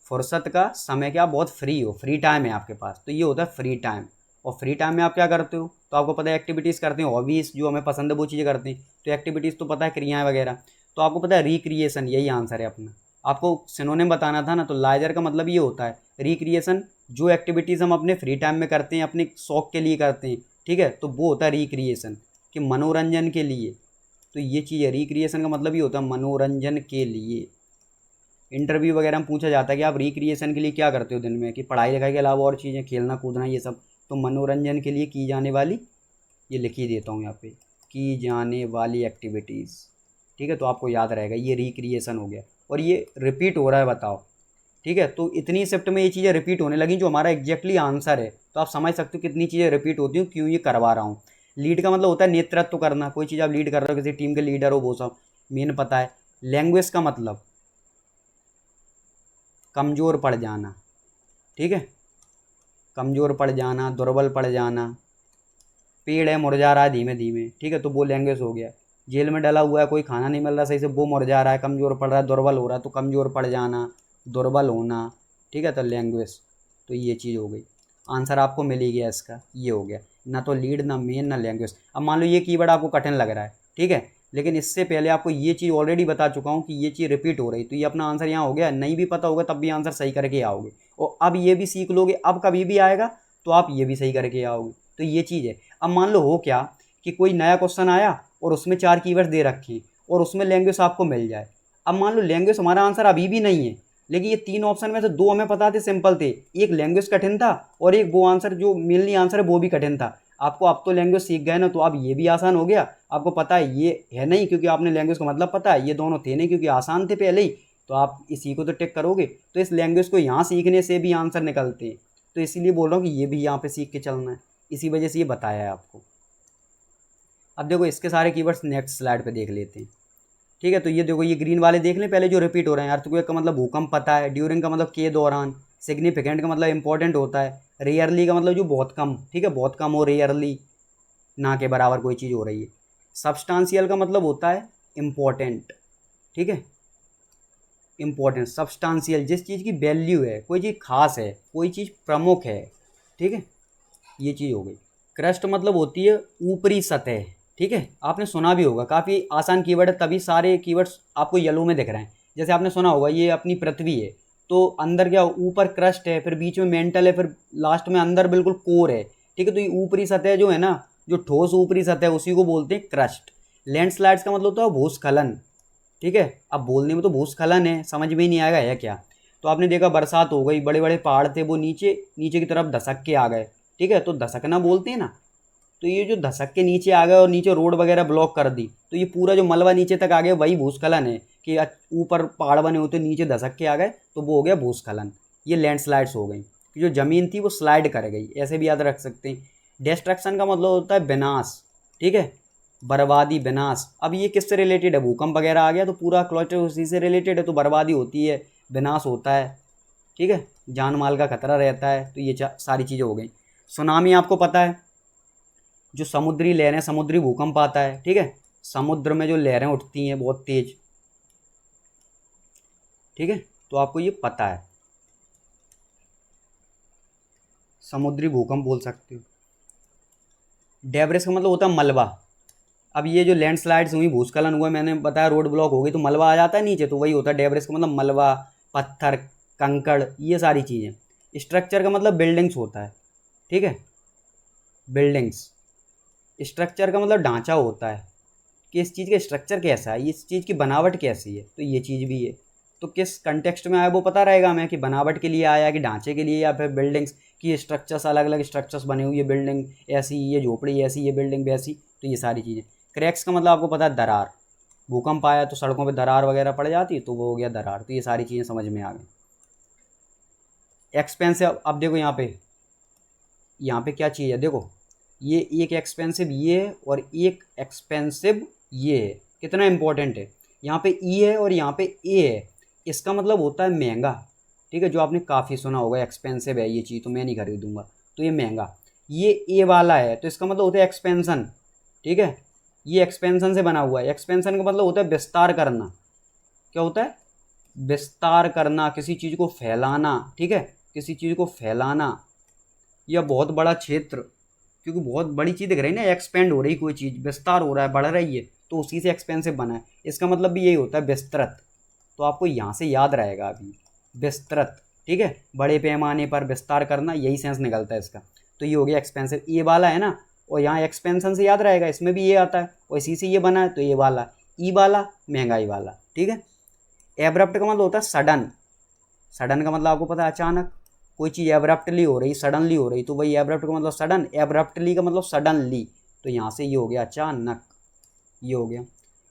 फुर्सत का समय, क्या आप बहुत फ्री हो, फ्री टाइम है आपके पास, तो ये होता है फ्री टाइम। और फ्री टाइम में आप क्या करते हो, तो आपको पता है एक्टिविटीज़ करते हैं, हॉबीज़ जो हमें पसंद है वो चीज़ें करते हैं, तो एक्टिविटीज़ तो पता है क्रियाएं वगैरह। तो आपको पता है रिक्रिएशन, यही आंसर है अपना। आपको सिनोनिम बताना था ना, तो लाइजर का मतलब ये होता है रिक्रिएशन, जो एक्टिविटीज़ हम अपने फ्री टाइम में करते हैं, अपने शौक के लिए करते हैं, ठीक है, तो वो होता है रिक्रिएशन, कि मनोरंजन के लिए। तो ये चीज़ है, रिक्रिएशन का मतलब ये होता है मनोरंजन के लिए। इंटरव्यू वगैरह में पूछा जाता है कि आप रिक्रिएशन के लिए क्या करते हो दिन में, कि पढ़ाई लिखाई के अलावा और चीज़ें, खेलना कूदना ये सब, तो मनोरंजन के लिए की जाने वाली, ये लिख ही देता हूँ यहाँ पे, की जाने वाली एक्टिविटीज़, ठीक है, तो आपको याद रहेगा ये रिक्रिएशन हो गया। और ये रिपीट हो रहा है, बताओ, ठीक है, तो इतनी शिफ्ट में ये चीज़ें रिपीट होने लगी जो हमारा एग्जैक्टली आंसर है, तो आप समझ सकते हो कितनी चीज़ें रिपीट होती हैं, क्यों ये करवा रहा हूँ। लीड का मतलब होता है नेतृत्व करना, कोई चीज़ आप लीड कर रहे हो, किसी टीम के लीडर हो, वो सब मेन पता है। लैंग्वेज का मतलब कमज़ोर पड़ जाना, ठीक है, कमज़ोर पड़ जाना, दुर्बल पड़ जाना, पेड़ है मुरझा रहा है धीमे धीमे, ठीक है, तो वो लैंग्वेज हो गया। जेल में डला हुआ है, कोई खाना नहीं मिल रहा सही से, वो मुरझा रहा है, कमज़ोर पड़ रहा है, दुर्बल हो रहा है, तो कमज़ोर पड़ जाना, दुर्बल होना, ठीक है, तो लैंग्वेज, तो ये चीज़ हो गई। आंसर आपको मिल ही गया इसका, ये हो गया, ना तो लीड, ना मेन, ना लैंग्वेज। अब मान लो ये कीवर्ड आपको कठिन लग रहा है, ठीक है, लेकिन इससे पहले आपको ये चीज़ ऑलरेडी बता चुका हूँ कि ये चीज़ रिपीट हो रही, तो ये अपना आंसर यहाँ हो गया। नहीं भी पता होगा तब भी आंसर सही करके आओगे, और अब ये भी सीख लोगे, अब कभी भी आएगा तो आप ये भी सही करके आओगे, तो ये चीज़ है। अब मान लो हो क्या कि कोई नया क्वेश्चन आया और उसमें 4 कीवर्ड दे रखे और उसमें लैंग्वेज आपको मिल जाए। अब मान लो लैंग्वेज हमारा आंसर अभी भी नहीं है, लेकिन ये 3 ऑप्शन में से 2 हमें पता थे, सिंपल थे, एक लैंग्वेज कठिन था और एक वो आंसर जो मेनली आंसर है वो भी कठिन था। आपको अब तो लैंग्वेज सीख गए ना, तो अब ये भी आसान हो गया। आपको पता है ये है नहीं, क्योंकि आपने लैंग्वेज का मतलब पता है, ये दोनों थे नहीं क्योंकि आसान थे पहले ही, तो आप इसी को तो टिक करोगे। तो इस लैंग्वेज को यहाँ सीखने से भी आंसर निकलते हैं, तो इसीलिए बोल रहा हूँ कि ये भी यहाँ पे सीख के चलना है, इसी वजह से ये बताया है आपको। अब देखो इसके सारे कीवर्ड्स नेक्स्ट स्लाइड पे देख लेते हैं, ठीक है, तो ये देखो ये ग्रीन वाले देख लें पहले जो रिपीट हो रहे हैं। अर्थक्वेक का मतलब भूकंप पता है, ड्यूरिंग का मतलब के दौरान, सिग्निफिकेंट का मतलब इंपॉर्टेंट होता है, रेयरली का मतलब जो बहुत कम, ठीक है, बहुत कम हो, रेयरली ना के बराबर कोई चीज़ हो रही है। सब्सटेंशियल का मतलब होता है इम्पॉर्टेंट, ठीक है, इम्पॉर्टेंट, सब्सटेंशियल जिस चीज़ की वैल्यू है, कोई चीज़ खास है, कोई चीज़ प्रमुख है, ठीक है, ये चीज़ हो गई। क्रस्ट मतलब होती है ऊपरी सतह, ठीक है, आपने सुना भी होगा, काफ़ी आसान कीवर्ड है, तभी सारे कीवर्ड्स आपको येलो में दिख रहे हैं। जैसे आपने सुना होगा ये अपनी पृथ्वी है, तो अंदर क्या, ऊपर क्रस्ट है, फिर बीच में मेंटल है, फिर लास्ट में अंदर बिल्कुल कोर है, ठीक है, तो ये ऊपरी सतह जो है ना, जो ठोस ऊपरी सतह, उसी को बोलते हैं क्रस्ट। लैंडस्लाइड्स का मतलब होता है भूस्खलन, ठीक है, अब बोलने में तो भूस्खलन है, समझ में ही नहीं आएगा है क्या। तो आपने देखा बरसात हो गई, बड़े बड़े पहाड़ थे वो नीचे नीचे की तरफ धसक के आ गए, ठीक है, तो धसकना बोलते हैं ना, तो ये जो धसक के नीचे आ गए और नीचे रोड वगैरह ब्लॉक कर दी, तो ये पूरा जो मलबा नीचे तक आ गया वही भूस्खलन है, कि ऊपर पहाड़ बने होते नीचे धसक के आ गए, तो वो हो गया भूस्खलन। ये लैंडस्लाइड्स हो गई कि जो ज़मीन थी वो स्लाइड कर गई, ऐसे भी याद रख सकते हैं। डिस्ट्रक्शन का मतलब होता है विनाश, ठीक है, बर्बादी, विनाश। अब ये किससे रिलेटेड है, भूकंप वगैरह आ गया तो पूरा क्लस्टर उसी से रिलेटेड है, तो बर्बादी होती है, विनाश होता है, ठीक है, जान माल का खतरा रहता है, तो ये सारी चीज़ें हो गई। सुनामी आपको पता है, जो समुद्री लहरें, समुद्री भूकंप आता है, ठीक है, समुद्र में जो लहरें उठती हैं बहुत तेज, ठीक है, तो आपको ये पता है, समुद्री भूकंप बोल सकते हो। डेब्रिस का मतलब होता है मलबा। अब ये जो लैंडस्लाइड्स हुई, भूस्खलन हुआ, मैंने बताया रोड ब्लॉक हो गई तो मलबा आ जाता है नीचे, तो वही होता है डेब्रिस का मतलब मलबा, पत्थर, कंकड़, ये सारी चीज़ें। स्ट्रक्चर का मतलब बिल्डिंग्स होता है, ठीक है, बिल्डिंग्स। स्ट्रक्चर का मतलब ढांचा होता है, कि इस चीज़ का स्ट्रक्चर कैसा है, इस चीज़ की बनावट कैसी है, तो ये चीज़ भी है। तो किस कंटेक्स्ट में आया वो पता रहेगा हमें, कि बनावट के लिए आया, कि ढांचे के लिए, या फिर बिल्डिंग्स की स्ट्रक्चर्स, अलग अलग स्ट्रक्चर्स बने हुई है, बिल्डिंग ऐसी, ये झोपड़ी ऐसी, ये बिल्डिंग वैसी, तो ये सारी चीज़ें। क्रैक्स का मतलब आपको पता है दरार, भूकंप आया तो सड़कों पर दरार वगैरह पड़ जाती है, तो वो हो गया दरार, तो ये सारी चीज़ें समझ में आ गई। एक्सपेंसिव, अब देखो यहाँ पे क्या चीज़ है, देखो ये एक एक्सपेंसिव ये है और एक एक्सपेंसिव ये है, कितना इंपॉर्टेंट है। यहाँ पे ई है और यहाँ पे ए है, इसका मतलब होता है महंगा, ठीक है, जो आपने काफ़ी सुना होगा, एक्सपेंसिव है ये चीज़ तो मैं नहीं खरीदूंगा, तो ये महंगा। ये ए वाला है तो इसका मतलब होता है एक्सपेंसन, ठीक है, ये एक्सपेंसन से बना हुआ है। एक्सपेंसन का मतलब होता है विस्तार करना, क्या होता है, विस्तार करना, किसी चीज़ को फैलाना, ठीक है, किसी चीज़ को फैलाना, या बहुत बड़ा क्षेत्र, क्योंकि बहुत बड़ी चीज़ दिख रही है ना, एक्सपेंड हो रही कोई चीज़, विस्तार हो रहा है, बढ़ रही है, तो उसी से एक्सपेंसिव बना है। इसका मतलब भी यही होता है विस्तृत, तो आपको यहाँ से याद रहेगा अभी, विस्तृत, ठीक है, बड़े पैमाने पर विस्तार करना, यही सेंस निकलता है इसका। तो ये हो गया एक्सपेंसिव, ये वाला है ना, और यहाँ एक्सपेंशन से याद रहेगा, इसमें भी ये आता है और इसी से ये बना है, तो ये वाला ई वाला महंगाई वाला, ठीक है। एब्रप्ट का मतलब होता है सडन, सडन का मतलब आपको पता है अचानक, कोई चीज़ एब्रप्टली हो रही, सडनली हो रही, तो वही एब्रप्ट का मतलब सडन, एब्रप्टली का मतलब सडनली, तो यहाँ से ये हो गया अचानक, ये हो गया।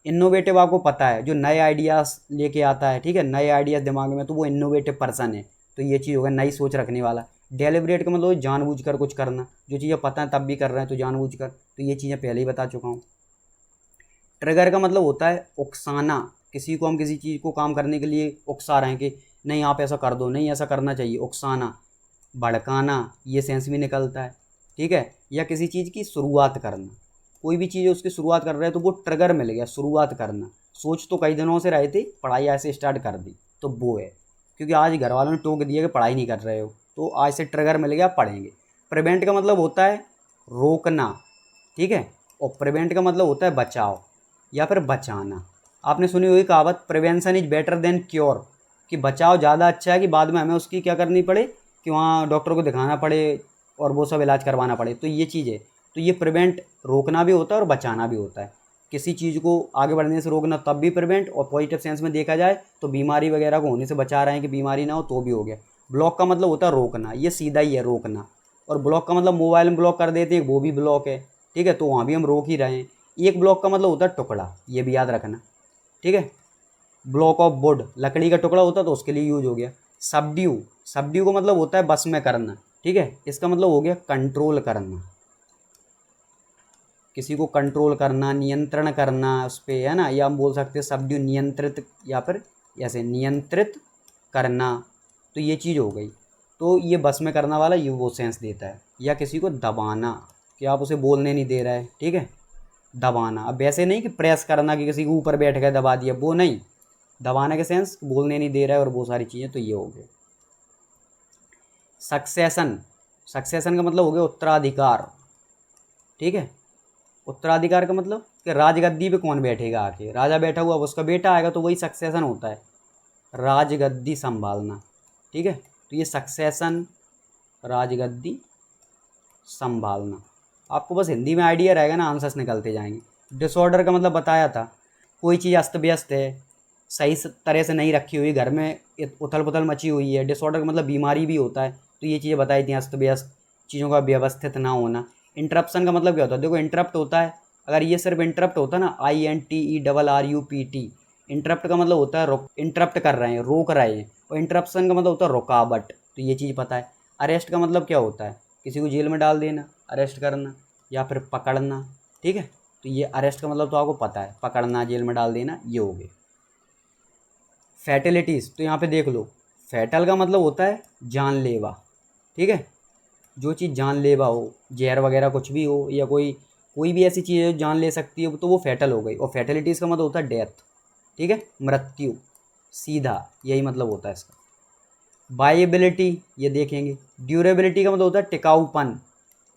इनोवेटिव आपको पता है, जो नए आइडियाज़ लेके आता है, ठीक है, नए आइडियाज़ दिमाग में, तो वो इनोवेटिव पर्सन है, तो ये चीज़ होगा नई सोच रखने वाला। डेलिब्रेट का मतलब जानबूझकर कुछ करना, जो चीज़ें पता है तब भी कर रहे हैं तो जानबूझकर, तो ये चीज़ें पहले ही बता चुका हूँ। ट्रिगर का मतलब होता है उकसाना, किसी को हम किसी चीज़ को काम करने के लिए उकसा रहे हैं कि नहीं आप ऐसा कर दो, नहीं ऐसा करना चाहिए, उकसाना, भड़काना, ये सेंस भी निकलता है, ठीक है। या किसी चीज़ की शुरुआत करना, कोई भी चीज़ उसकी शुरुआत कर रहे हैं तो वो ट्रिगर मिल गया, शुरुआत करना, सोच तो कई दिनों से रहे थे, पढ़ाई ऐसे स्टार्ट कर दी, तो वो है, क्योंकि आज घर वालों ने टोक दिया कि पढ़ाई नहीं कर रहे हो, तो आज से ट्रिगर मिल गया, पढ़ेंगे। प्रिवेंट का मतलब होता है रोकना, ठीक है, और प्रिवेंट का मतलब होता है बचाव या फिर बचाना। आपने सुनी हुई कहावत prevention is better than cure, कि बचाव ज़्यादा अच्छा है कि बाद में हमें उसकी क्या करनी पड़े, कि वहाँ डॉक्टर को दिखाना पड़े और वो सब इलाज करवाना पड़े, तो ये चीज़ है। तो ये प्रिवेंट रोकना भी होता है और बचाना भी होता है, किसी चीज़ को आगे बढ़ने से रोकना तब भी प्रिवेंट, और पॉजिटिव सेंस में देखा जाए तो बीमारी वगैरह को होने से बचा रहे हैं कि बीमारी ना हो, तो भी हो गया। ब्लॉक का मतलब होता है रोकना, ये सीधा ही है रोकना, और ब्लॉक का मतलब मोबाइल में ब्लॉक कर देते हैं, वो भी ब्लॉक है, ठीक है, तो वहाँ भी हम रोक ही रहे हैं। एक ब्लॉक का मतलब होता है टुकड़ा, ये भी याद रखना, ठीक है। ब्लॉक ऑफ वुड, लकड़ी का टुकड़ा होता है तो उसके लिए यूज हो गया। सबड्यू, सबड्यू का मतलब होता है बस में करना, ठीक है, इसका मतलब हो गया कंट्रोल करना, किसी को कंट्रोल करना, नियंत्रण करना उस पर, है ना, या हम बोल सकते हैं सबड्यू नियंत्रित, या फिर ऐसे नियंत्रित करना, तो ये चीज़ हो गई। तो ये बस में करना वाला ये वो सेंस देता है। या किसी को दबाना, कि आप उसे बोलने नहीं दे रहे हैं, ठीक है, दबाना। अब वैसे नहीं कि प्रेस करना कि किसी के ऊपर बैठ गए दबा दिया, वो नहीं, दबाने के सेंस बोलने नहीं दे रहा है और वो सारी चीज़ें, तो ये हो गए। सक्सेशन, सक्सेशन का मतलब हो गया उत्तराधिकार, ठीक है। उत्तराधिकार का मतलब कि राजगद्दी पे कौन बैठेगा, आके राजा बैठा हुआ, अब उसका बेटा आएगा, तो वही सक्सेशन होता है, राजगद्दी संभालना, ठीक है। तो ये सक्सेशन, राजगद्दी संभालना, आपको बस हिंदी में आइडिया रहेगा ना, आंसर्स निकलते जाएंगे। डिसऑर्डर का मतलब बताया था, कोई चीज़ अस्त व्यस्त है, सही तरह से नहीं रखी हुई, घर में उथल पुथल मची हुई है, डिसऑर्डर का मतलब बीमारी भी होता है, तो ये चीज़ें बताई थी, अस्त व्यस्त, चीज़ों का व्यवस्थित ना होना। इंटरप्शन का मतलब क्या होता है, देखो इंटरप्ट होता है, अगर ये सिर्फ इंटरप्ट होता ना, INTERRUPT, इंटरप्ट का मतलब होता है इंटरप्ट कर रहे हैं, रोक रहे हैं, और इंटरप्शन का मतलब होता है रुकावट, तो ये चीज़ पता है। अरेस्ट का मतलब क्या होता है, किसी को जेल में डाल देना, अरेस्ट करना, या फिर पकड़ना, ठीक है, तो ये अरेस्ट का मतलब तो आपको पता है, पकड़ना, जेल में डाल देना, ये हो गए। फैटिलिटीज़, तो यहाँ पे देख लो, फैटल का मतलब होता है जानलेवा, ठीक है, जो चीज़ जानलेवा हो, जहर वगैरह कुछ भी हो, या कोई कोई भी ऐसी चीज़ है जो जान ले सकती है, तो वो फैटल हो गई। और फैटिलिटीज़ का मतलब होता है डेथ, ठीक है, मृत्यु, सीधा यही मतलब होता है इसका। बाइबिलिटी, ये देखेंगे। ड्यूरेबिलिटी का मतलब होता है टिकाऊपन,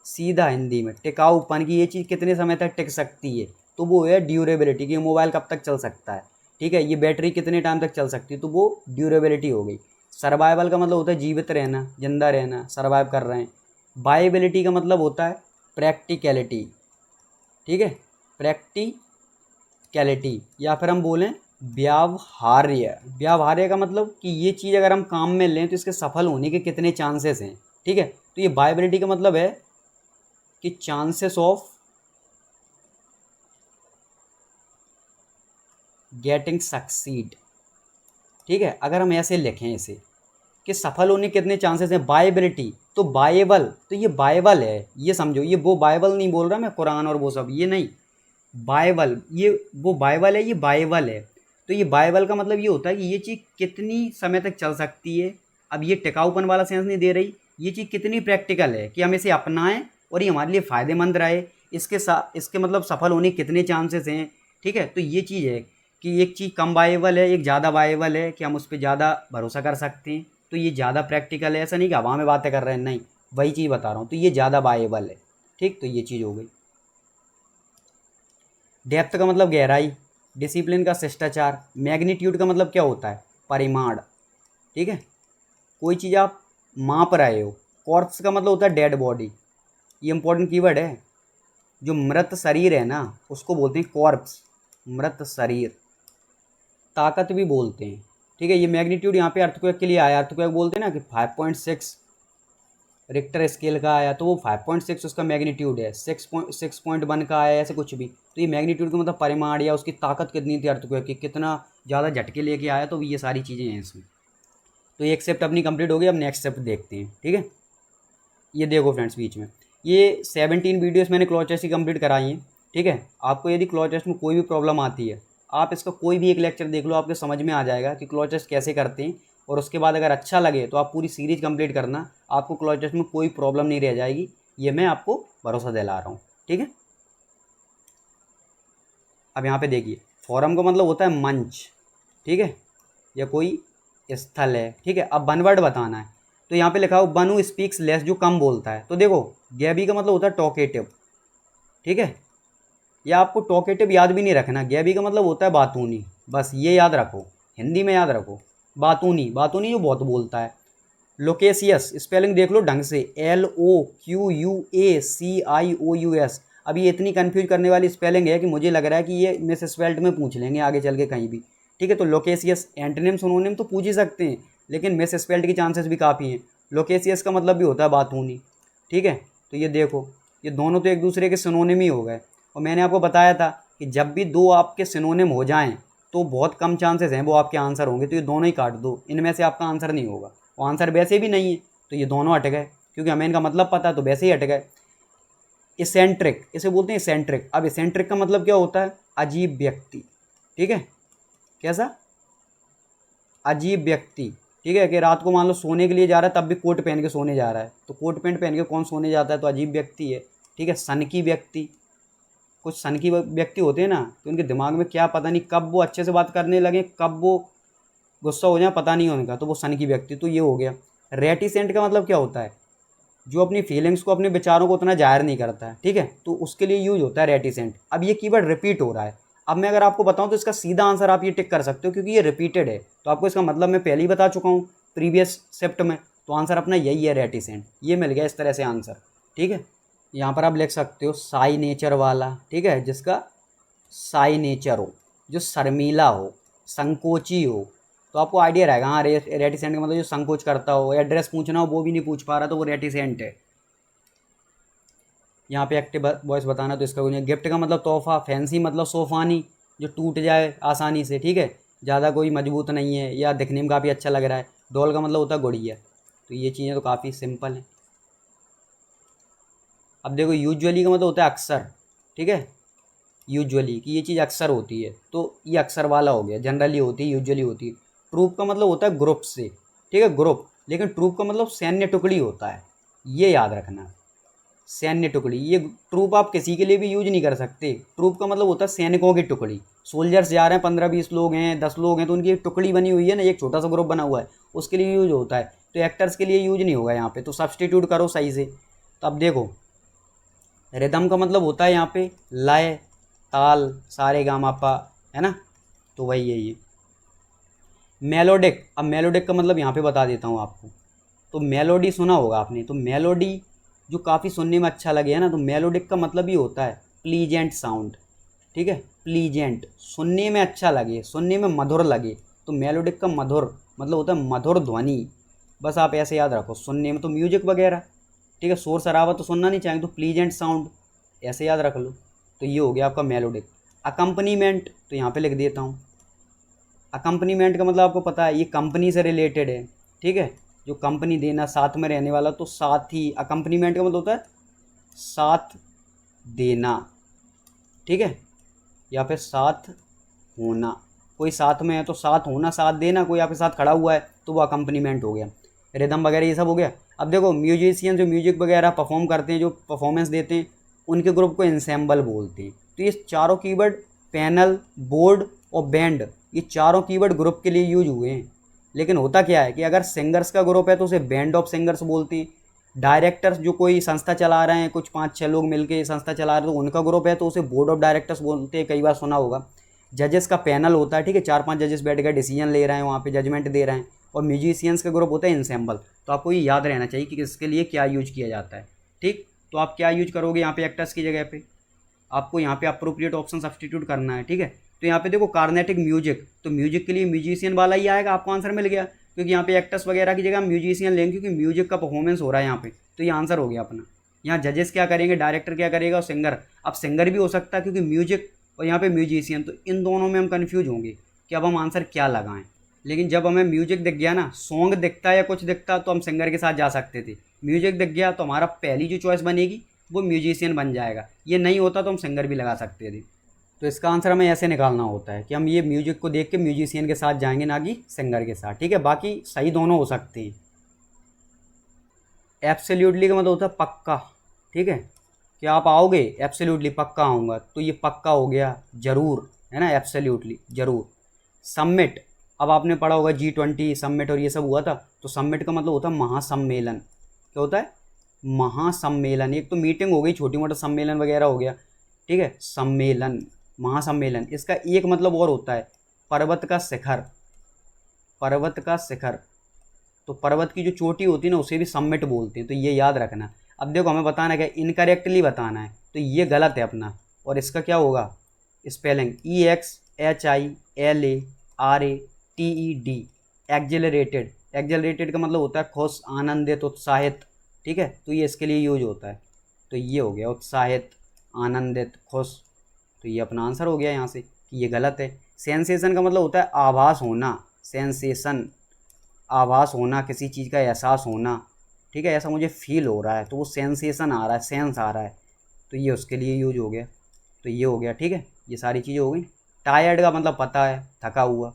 सीधा हिंदी में टिकाऊपन, की ये चीज़ कितने समय तक टिक सकती है, तो वो है ड्यूरेबिलिटी, कि मोबाइल कब तक चल सकता है, ठीक है, ये बैटरी कितने टाइम तक चल सकती है, तो वो ड्यूरेबिलिटी हो गई। सर्वाइवल का मतलब होता है जीवित रहना, जिंदा रहना, सर्वाइव कर रहे हैं। बाइबिलिटी का मतलब होता है प्रैक्टिकलिटी, ठीक है, प्रैक्टिकलिटी, या फिर हम बोलें व्यावहार्य। व्यावहार्य का मतलब कि ये चीज़ अगर हम काम में लें तो इसके सफल होने के कितने चांसेस हैं, ठीक है। तो ये बाइबिलिटी का मतलब है कि चांसेस ऑफ गेटिंग सक्सीड, ठीक है, अगर हम ऐसे लिखें इसे कि सफल होने के कितने चांसेस हैं, बाइबिलिटी, तो बाइबल, तो ये बाइबल है, ये समझो, ये वो बाइबल नहीं बोल रहा मैं, कुरान और वो सब, ये नहीं, बाइबल, ये वो बाइबल है, ये बाइबल है। तो ये बाइबल का मतलब ये होता है कि ये चीज़ कितनी समय तक चल सकती है। अब ये टिकाऊपन वाला सेंस नहीं दे रही, ये चीज़ कितनी प्रैक्टिकल है कि हम इसे अपनाएं और ये हमारे लिए फ़ायदेमंद रहे, इसके साथ इसके मतलब सफल होने के कितने चांसेस हैं, ठीक है। तो ये चीज़ है कि एक चीज़ कम बाइबल है, एक ज़्यादा बाइबल है, कि हम उस पर ज़्यादा भरोसा कर सकते हैं, तो ये ज़्यादा प्रैक्टिकल है, ऐसा नहीं कि हवा में बातें कर रहे हैं, नहीं, वही चीज़ बता रहा हूँ, तो ये ज़्यादा बाइबल है, ठीक, तो ये चीज़ हो गई। डेप्थ का मतलब गहराई, डिसिप्लिन का शिष्टाचार, मैग्नीट्यूड का मतलब क्या होता है, परिमाण, ठीक है, कोई चीज़ आप माप रहे हो। कॉर्प्स का मतलब होता है डेड बॉडी, ये इंपॉर्टेंट कीवर्ड है। जो मृत शरीर है ना उसको बोलते हैं कॉर्प्स, मृत शरीर। ताकत भी बोलते हैं, ठीक है। ये मैग्नीट्यूड यहाँ पे अर्थक्वेक के लिए आया, अर्थक्वेक बोलते हैं ना कि 5.6 रिक्टर स्केल का आया, तो वो 5.6 उसका मैग्नीट्यूड है, 6.1 का आया, ऐसे कुछ भी। तो ये मैग्नीट्यूड का मतलब परिमाण या उसकी ताकत कितनी थी अर्थक्वेक की, कितना ज़्यादा झटके लेके आया, तो ये सारी चीज़ें हैं इसमें। तो ये एक स्टेप अपनी कंप्लीट हो गई, अब नेक्स्ट स्टेप देखते हैं, ठीक है। ये देखो फ्रेंड्स, बीच में ये 17 वीडियोस मैंने क्लॉज टेस्ट की कंप्लीट कराई हैं, ठीक है। आपको यदि क्लॉज टेस्ट में कोई भी प्रॉब्लम आती है, आप इसका कोई भी एक लेक्चर देख लो, आपको समझ में आ जाएगा कि क्लॉज टेस्ट कैसे करते हैं। और उसके बाद अगर अच्छा लगे तो आप पूरी सीरीज कंप्लीट करना, आपको क्लॉज टेस्ट में कोई प्रॉब्लम नहीं रह जाएगी, ये मैं आपको भरोसा दिला रहा हूँ, ठीक है। अब यहाँ पे देखिए, फोरम का मतलब होता है मंच, ठीक है, या कोई स्थल है, ठीक है। अब वन वर्ड बताना है, तो यहाँ पे लिखा हो वन हु स्पीक्स लेस, जो कम बोलता है। तो देखो गैबी का मतलब होता है टॉकेटिव, ठीक है। या आपको टॉकेटिव याद भी नहीं रखना, गैबी का मतलब होता है बातूनी, बस ये याद रखो, हिंदी में याद रखो, बातूनी, बातूनी जो बहुत बोलता है। लोकेशियस स्पेलिंग देख लो ढंग से, LOQUACIOUS। अब ये इतनी कन्फ्यूज करने वाली स्पेलिंग है कि मुझे लग रहा है कि ये मिस स्पेल्ट में पूछ लेंगे आगे चल के कहीं भी, ठीक है। तो लोकेशियस एंटोनिम सिनोनिम तो पूछ ही सकते हैं, लेकिन मिस स्पेल्ट की चांसेस भी काफ़ी हैं। लोकेशियस का मतलब भी होता है बातूनी, ठीक है। तो ये देखो, ये दोनों तो एक दूसरे के सिनोनिम ही हो गए। और मैंने आपको बताया था कि जब भी दो आपके सिनोनिम हो जाएं तो बहुत कम चांसेस हैं वो आपके आंसर होंगे, तो ये दोनों ही काट दो, इनमें से आपका आंसर नहीं होगा। वो आंसर वैसे भी नहीं है, तो ये दोनों हट गए, क्योंकि हमें इनका मतलब पता है तो वैसे ही हट गए। इसेंट्रिक, इसे बोलते हैं इसेंट्रिक। अब इसेंट्रिक का मतलब क्या होता है, अजीब व्यक्ति, ठीक है। कैसा, अजीब व्यक्ति, ठीक है। कि रात को मान लो सोने के लिए जा रहा है तब भी कोट पहन के सोने जा रहा है, तो कोट पैंट पहन के कौन सोने जाता है, तो अजीब व्यक्ति है, ठीक है। सनकी व्यक्ति, कुछ सनकी व्यक्ति होते हैं ना, तो उनके दिमाग में क्या पता नहीं कब वो अच्छे से बात करने लगे, कब वो गुस्सा हो जाए, पता नहीं उनका, तो वो सनकी व्यक्ति। तो ये हो गया। रेटिसेंट का मतलब क्या होता है, जो अपनी फीलिंग्स को, अपने विचारों को उतना जाहिर नहीं करता है, ठीक है, तो उसके लिए यूज होता है रेटिसेंट। अब ये कीवर्ड रिपीट हो रहा है, अब मैं अगर आपको बताऊं तो इसका सीधा आंसर आप ये टिक कर सकते हो, क्योंकि ये रिपीटेड है, तो आपको इसका मतलब मैं पहले ही बता चुका हूँ प्रीवियस शिफ्ट में। तो आंसर अपना यही है, रेटिसेंट। ये मिल गया इस तरह से आंसर, ठीक है। यहाँ पर आप लिख सकते हो साई नेचर वाला, ठीक है, जिसका साई नेचर हो, जो शर्मीला हो, संकोची हो, तो आपको आइडिया रहेगा। हाँ, रेटिसेंट का मतलब जो संकोच करता हो, एड्रेस पूछना हो वो भी नहीं पूछ पा रहा, तो वो रेटिसेंट है। यहाँ पे एक्टिव वॉइस बताना, तो इसका कुछ नहीं। गिफ्ट का मतलब तोहफा, फैंसी मतलब सोफानी, जो टूट जाए आसानी से, ठीक है, ज़्यादा कोई मजबूत नहीं है या दिखने में काफ़ी अच्छा लग रहा है। डॉल का मतलब होता है गुड़िया। तो ये चीज़ें तो काफ़ी सिंपल हैं। अब देखो, यूजुअली का मतलब होता है अक्सर, ठीक है। यूजुअली कि ये चीज़ अक्सर होती है, तो ये अक्सर वाला हो गया, जनरली होती है, यूजुअली होती है। ट्रूप का मतलब होता है ग्रुप से, ठीक है, ग्रुप। लेकिन ट्रूप का मतलब सैन्य टुकड़ी होता है, ये याद रखना, सैन्य टुकड़ी। ये ट्रूप आप किसी के लिए भी यूज नहीं कर सकते। ट्रूप का मतलब होता है सैनिकों की टुकड़ी। सोल्जर्स जा रहे हैं, 15-20 लोग हैं, 10 लोग हैं, तो उनकी एक टुकड़ी बनी हुई है ना, एक छोटा सा ग्रुप बना हुआ है, उसके लिए यूज होता है। तो एक्टर्स के लिए यूज नहीं होगा यहाँ पे, तो सब्सटीट्यूट करो सही से। तो अब देखो, रिदम का मतलब होता है यहाँ पे लय, ताल, सारे गामा पा, है ना, तो वही है ये। मेलोडिक, अब मेलोडिक का मतलब यहाँ पे बता देता हूँ आपको। तो मेलोडी सुना होगा आपने, तो मेलोडी जो काफ़ी सुनने में अच्छा लगे, है ना, तो मेलोडिक का मतलब ही होता है प्लीजेंट साउंड, ठीक है। प्लीजेंट, सुनने में अच्छा लगे, सुनने में मधुर लगे, तो मेलोडिक का मधुर मतलब होता है मधुर ध्वनि। बस आप ऐसे याद रखो, सुनने में तो म्यूजिक वगैरह, ठीक है, शोर शराबा तो सुनना नहीं चाहेंगे, तो प्लीजेंट साउंड ऐसे याद रख लो। तो ये हो गया आपका मेलोडिक। अकम्पनीमेंट, तो यहाँ पे लिख देता हूँ। अकम्पनीमेंट का मतलब आपको पता है, ये कंपनी से रिलेटेड है, ठीक है, जो कंपनी देना, साथ में रहने वाला, तो साथी। अकम्पनीमेंट का मतलब होता है साथ देना, ठीक है, या फिर साथ होना। कोई साथ में है तो साथ होना, साथ देना, कोई आपके साथ खड़ा हुआ है तो वो अकम्पनीमेंट हो गया। रिदम वगैरह ये सब हो गया। अब देखो, म्यूजिशियन जो म्यूजिक वगैरह परफॉर्म करते हैं, जो परफॉर्मेंस देते हैं, उनके ग्रुप को इंसेम्बल बोलते हैं। तो ये चारों कीवर्ड, पैनल, बोर्ड और बैंड, ये चारों कीवर्ड ग्रुप के लिए यूज हुए हैं। लेकिन होता क्या है कि अगर सिंगर्स का ग्रुप है तो उसे बैंड ऑफ सिंगर्स बोलते हैं, डायरेक्टर्स जो कोई संस्था चला रहे हैं, कुछ 5-6 लोग मिलके संस्था चला रहे हैं तो उनका ग्रुप है तो उसे बोर्ड ऑफ डायरेक्टर्स बोलते हैं, कई बार सुना होगा। जजेस का पैनल होता है, ठीक है, 4-5 जजेस बैठ कर डिसीजन ले रहे हैं, वहाँ पे जजमेंट दे रहे हैं। और म्यूजिशियंस का ग्रुप होता है इंसेम्बल। तो आपको ये याद रहना चाहिए कि किसके लिए क्या यूज किया जाता है, ठीक। तो आप क्या यूज करोगे यहाँ पे एक्टर्स की जगह पे, आपको यहाँ पे अप्रोप्रिएट ऑप्शन सब्सटीट्यूट करना है, ठीक है। तो यहाँ पे देखो कार्नेटिक म्यूजिक, तो म्यूजिक के लिए म्यूजिशियन वाला ही आएगा, आपको आंसर मिल गया, क्योंकि यहाँ पे एक्टर्स वगैरह की जगह म्यूजिशियन लेंगे क्योंकि म्यूजिक का परफॉर्मेंस हो रहा है यहाँ पे, तो ये आंसर हो गया अपना। यहाँ जजेस क्या करेंगे, डायरेक्टर क्या करेगा और सिंगर। अब सिंगर भी हो सकता है क्योंकि म्यूजिक और यहाँ पे म्यूजिशियन, तो इन दोनों में हम कन्फ्यूज होंगे कि अब हम आंसर क्या लगाएं। लेकिन जब हमें म्यूजिक दिख गया ना, सॉन्ग दिखता है या कुछ दिखता तो हम सिंगर के साथ जा सकते थे। म्यूजिक दिख गया तो हमारा पहली जो चॉइस बनेगी वो म्यूजिशियन बन जाएगा, ये नहीं होता तो हम सिंगर भी लगा सकते थे। तो इसका आंसर हमें ऐसे निकालना होता है कि हम ये म्यूजिक को देख के म्यूजिशियन के साथ जाएंगे, ना कि सिंगर के साथ, ठीक है। बाकी सही दोनों हो सकते हैं। एब्सोल्युटली का मतलब होता है पक्का, ठीक है, कि आप आओगे, एब्सोल्युटली पक्का आऊँगा, तो ये पक्का हो गया, ज़रूर, है ना, एब्सोल्युटली ज़रूर। सबमिट, अब आपने पढ़ा होगा G20 सबमिट और ये सब हुआ था, तो सबमिट का मतलब होता है महासम्मेलन। क्या होता है, महासम्मेलन। एक तो मीटिंग हो गई, छोटी मोटा सम्मेलन वगैरह हो गया, ठीक है, सम्मेलन, महासम्मेलन। इसका एक मतलब और होता है पर्वत का शिखर, पर्वत का शिखर। तो पर्वत की जो चोटी होती है ना उसे भी समिट बोलते हैं, तो ये याद रखना। अब देखो हमें बताना क्या, इनकरेक्टली बताना है, तो ये गलत है अपना। और इसका क्या होगा स्पेलिंग, EXHILARATED, एक्जेलरेटेड। एक्जेलरेटेड का मतलब होता है खुश, आनंदित, उत्साहित, ठीक है, तो ये इसके लिए यूज होता है। तो ये हो गया उत्साहित, आनंदित, खुश, तो ये अपना आंसर हो गया यहाँ से कि ये गलत है। सेंसेशन का मतलब होता है आभास होना, सेंसेशन, आभास होना, किसी चीज़ का एहसास होना, ठीक है, ऐसा मुझे फील हो रहा है, तो वो सेंसेशन आ रहा है, सेंस आ रहा है, तो ये उसके लिए यूज हो गया। तो ये हो गया, ठीक है, ये सारी चीज़ें हो गई। टायर्ड का मतलब पता है, थका हुआ।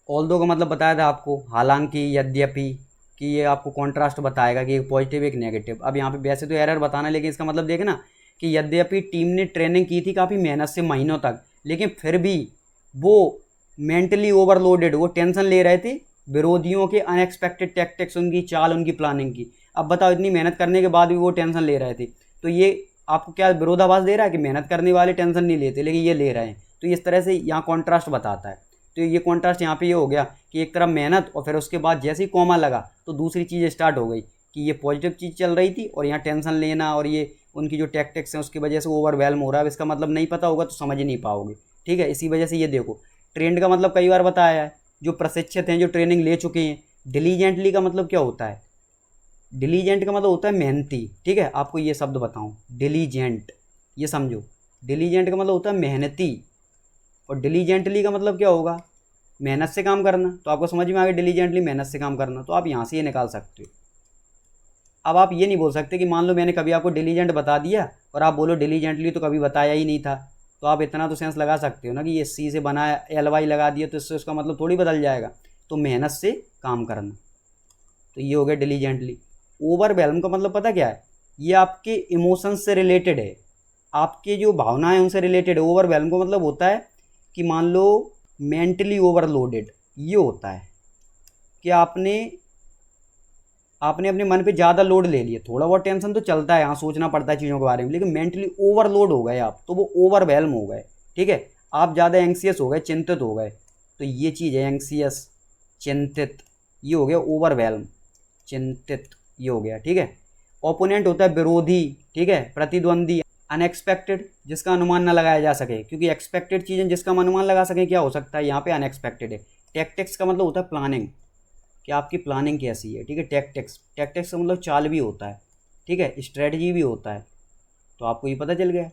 ऑल्दो का मतलब बताया था आपको, हालांकि, यद्यपि, कि ये आपको कॉन्ट्रास्ट बताएगा कि एक पॉजिटिव एक नेगेटिव। अब यहाँ पे वैसे तो एरर बताना, लेकिन इसका मतलब देखना कि यद्यपि टीम ने ट्रेनिंग की थी काफ़ी मेहनत से महीनों तक, लेकिन फिर भी वो मेंटली ओवरलोडेड, वो टेंशन ले रहे थे विरोधियों के अनएक्सपेक्टेड टैक्टिक्स, उनकी चाल, उनकी प्लानिंग की। अब बताओ इतनी मेहनत करने के बाद भी वो टेंशन ले रहे थे, तो ये आपको क्या विरोधाभास दे रहा है कि मेहनत करने वाले टेंशन नहीं लेते लेकिन ये ले रहे हैं। तो इस तरह से यहाँ कॉन्ट्रास्ट बताता है। तो ये कॉन्ट्रास्ट यहाँ पे ये हो गया कि एक तरफ मेहनत और फिर उसके बाद जैसे ही कॉमा लगा तो दूसरी चीज़ स्टार्ट हो गई कि ये पॉजिटिव चीज़ चल रही थी और यहाँ टेंशन लेना और ये उनकी जो टैक्टिक्स हैं उसकी वजह से ओवरवेल्म हो रहा है। इसका मतलब नहीं पता होगा तो समझ ही नहीं पाओगे, ठीक है। इसी वजह से ये देखो, ट्रेंड का मतलब कई बार बताया है, जो प्रशिक्षित हैं, जो ट्रेनिंग ले चुके हैं। डिलीजेंटली का मतलब क्या होता है, डिलीजेंट का मतलब होता है मेहनती, ठीक है। आपको ये शब्द बताऊं, डिलीजेंट, ये समझो, डिलीजेंट का मतलब होता है मेहनती, और डिलीजेंटली का मतलब क्या होगा, मेहनत से काम करना। तो आपको समझ में आ गया, डिलीजेंटली मेहनत से काम करना, तो आप यहाँ से ये निकाल सकते हो। अब आप ये नहीं बोल सकते कि मान लो मैंने कभी आपको डिलीजेंट बता दिया और आप बोलो डिलीजेंटली तो कभी बताया ही नहीं था। तो आप इतना तो सेंस लगा सकते हो ना कि ये सी से बनाया, LY लगा दिया तो इससे उसका मतलब थोड़ी बदल जाएगा। तो मेहनत से काम करना, तो ये हो गया डिलीजेंटली। ओवरवेल्म का मतलब पता क्या है, ये आपके इमोशंस से रिलेटेड है, आपके जो भावनाएं उनसे रिलेटेड है। ओवरवेल्म का मतलब होता है कि मान लो मेंटली ओवरलोडेड, ये होता है कि आपने अपने मन पे ज़्यादा लोड ले लिया। थोड़ा बहुत टेंशन तो चलता है, यहाँ सोचना पड़ता है चीज़ों के बारे में, लेकिन मेंटली ओवरलोड हो गए आप, तो वो ओवरवेल्म हो गए, ठीक है। आप ज़्यादा एंग्सियस हो गए, चिंतित हो गए, तो ये चीज़ है एंग्सियस, चिंतित, ये हो गया ओवरवेल्म, चिंतित, ये हो गया, ठीक है। ओपोनेंट होता है विरोधी, ठीक है, प्रतिद्वंदी। अनएक्सपेक्टेड, जिसका अनुमान ना लगाया जा सके, क्योंकि एक्सपेक्टेड चीज़ें जिसका हम अनुमान लगा सकें क्या हो सकता है, यहाँ पे अनएक्सपेक्टेड है। टैक्टिक्स का मतलब होता है प्लानिंग, कि आपकी प्लानिंग कैसी है, ठीक है। टैक्टिक्स, टैक्टिक्स का मतलब चाल भी होता है, ठीक है, स्ट्रेटजी भी होता है। तो आपको ये पता चल गया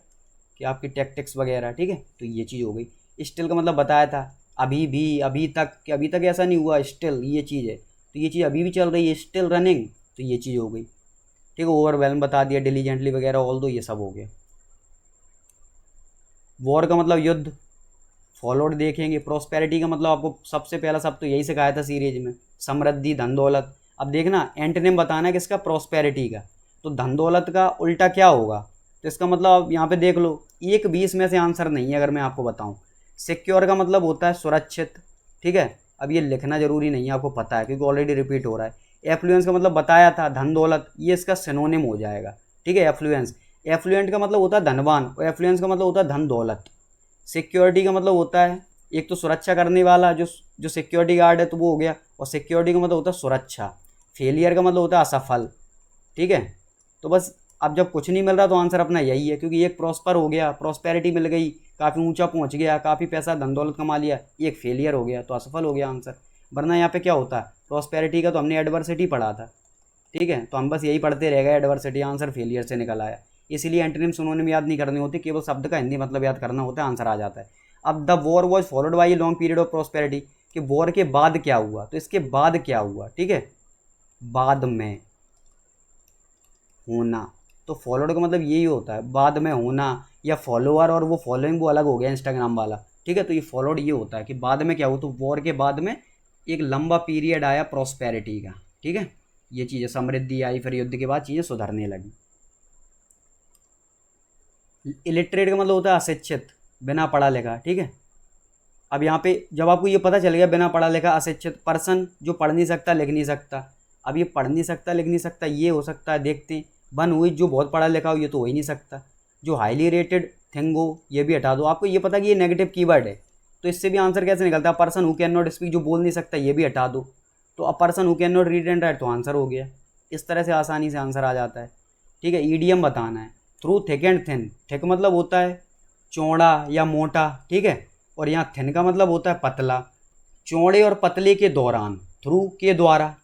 कि आपकी टैक्टिक्स वगैरह, ठीक है। तो ये चीज़ हो गई। स्टिल का मतलब बताया था अभी भी, अभी तक, कि अभी तक ऐसा नहीं हुआ, स्टिल ये चीज़ है, तो ये चीज़ अभी भी चल रही है, स्टिल रनिंग, तो ये चीज़ हो गई, ठीक है। ओवरवेल्म बता दिया, डिलीजेंटली वगैरह, ऑल दो, ये सब हो गया। वॉर का मतलब युद्ध, फॉलोड देखेंगे। प्रोस्पेरिटी का मतलब आपको सबसे पहला सब तो यही सिखाया था सीरीज में, समृद्धि, धन दौलत। अब देखना एंटोनिम बताना है किसका, प्रोस्पेरिटी का। तो धन दौलत का उल्टा क्या होगा, तो इसका मतलब यहाँ पे देख लो, 1-20 में से आंसर नहीं है अगर मैं आपको बताऊँ। सिक्योर का मतलब होता है सुरक्षित, ठीक है। अब ये लिखना जरूरी नहीं है, आपको पता है क्योंकि ऑलरेडी रिपीट हो रहा है। एफ्लुएंस का मतलब बताया था धन दौलत, ये इसका सिनोनिम हो जाएगा, ठीक है। एफ्लुएंस, एफ्लुएंट का मतलब होता है धनवान और एफ्लुएंस का मतलब होता है धन दौलत। सिक्योरिटी का मतलब होता है एक तो सुरक्षा करने वाला जो जो सिक्योरिटी गार्ड है, तो वो हो गया, और सिक्योरिटी का मतलब होता है सुरक्षा। फेलियर का मतलब होता है असफल, ठीक है। तो बस अब जब कुछ नहीं मिल रहा तो आंसर अपना यही है, क्योंकि एक प्रॉस्पर हो गया, प्रॉस्पेरिटी मिल गई, काफ़ी ऊंचा पहुंच गया, काफ़ी पैसा धन दौलत कमा लिया, एक फेलियर हो गया तो असफल हो गया आंसर। वरना यहाँ पे क्या होता है, प्रॉस्पेरिटी का तो हमने एडवर्सिटी पढ़ा था, ठीक है, तो हम बस यही पढ़ते रह गए, एडवर्सिटी, आंसर फेलियर से निकल आया। इसीलिए एंटोनिम सिनोनिम याद नहीं करनी होती, केवल शब्द का हिंदी मतलब याद करना होता है, आंसर आ जाता है। अब the war was followed by a long period of prosperity, कि वॉर के बाद क्या हुआ, तो इसके बाद क्या हुआ, ठीक है, बाद में होना। तो फॉलोड का मतलब यही होता है, बाद में होना, या फॉलोअर और वो फॉलोइंग वो अलग हो गया इंस्टाग्राम वाला, ठीक है। तो ये फॉलोड ये होता है कि बाद में क्या हुआ, तो वॉर के बाद में एक लंबा पीरियड आया प्रॉस्पेरिटी का, ठीक है। ये चीज़ें समृद्धि आई, फिर युद्ध के बाद चीज़ें सुधरने लगी। इलिटरेट का मतलब होता है अशिक्षित, बिना पढ़ा लिखा, ठीक है। अब यहाँ पे जब आपको ये पता चल गया बिना पढ़ा लिखा अशिक्षित पर्सन, जो पढ़ नहीं सकता लिख नहीं सकता। अब ये पढ़ नहीं सकता लिख नहीं सकता ये हो सकता है, देखते हैं। वन हुई जो बहुत पढ़ा लिखा हो, ये तो हो ही नहीं सकता। जो हाईली रेटेड थिंग हो ये भी हटा दो। आपको ये पता कि ये नेगेटिव कीवर्ड है, तो इससे भी आंसर कैसे निकलता है, person who can not speak, जो बोल नहीं सकता ये भी हटा दो, तो अब person who can not read and right, तो आंसर हो गया। इस तरह से आसानी से आंसर आ जाता है, ठीक है। ईडीएम बताना है, through thick and thin. Thick मतलब होता है चौड़ा या मोटा, ठीक है, और यहाँ थिन का मतलब होता है पतला। चौड़े और पतले के दौरान, थ्रू के द्वारा,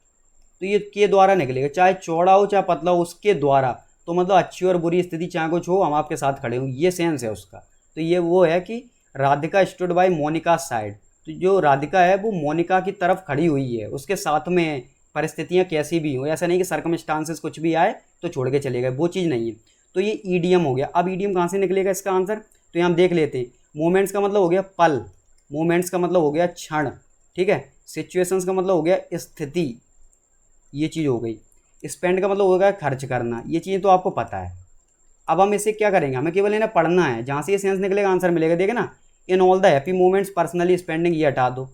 तो ये के द्वारा निकलेगा, चाहे चौड़ा हो चाहे पतला हो, उसके द्वारा। तो मतलब अच्छी और बुरी स्थिति चाहे कुछ हो, हम आपके साथ खड़े हों, ये सेंस है उसका। तो ये वो है कि Radhika stood by Monica side, तो जो राधिका है वो मोनिका की तरफ खड़ी हुई है, उसके साथ में है, परिस्थितियाँ कैसी भी हो। ऐसा नहीं कि सर्कमस्टांसेस कुछ भी आए तो छोड़ के चले गए, वो चीज़ नहीं है। तो ये ईडीएम हो गया। अब ईडीएम कहाँ से निकलेगा इसका आंसर, तो यहाँ हम देख लेते हैं। मोमेंट्स का मतलब हो गया पल, मोमेंट्स का मतलब हो गया क्षण, ठीक है। सिचुएशंस का मतलब हो गया स्थिति, ये चीज़ हो गई। स्पेंड का मतलब हो गया खर्च करना, ये चीज़ें तो आपको पता है। अब हम इसे क्या करेंगे, हमें केवल इन्हें पढ़ना है, जहाँ से ये सेंस निकलेगा आंसर मिलेगा। देखिए ना, in all the happy moments personally spending, ये हटा दो।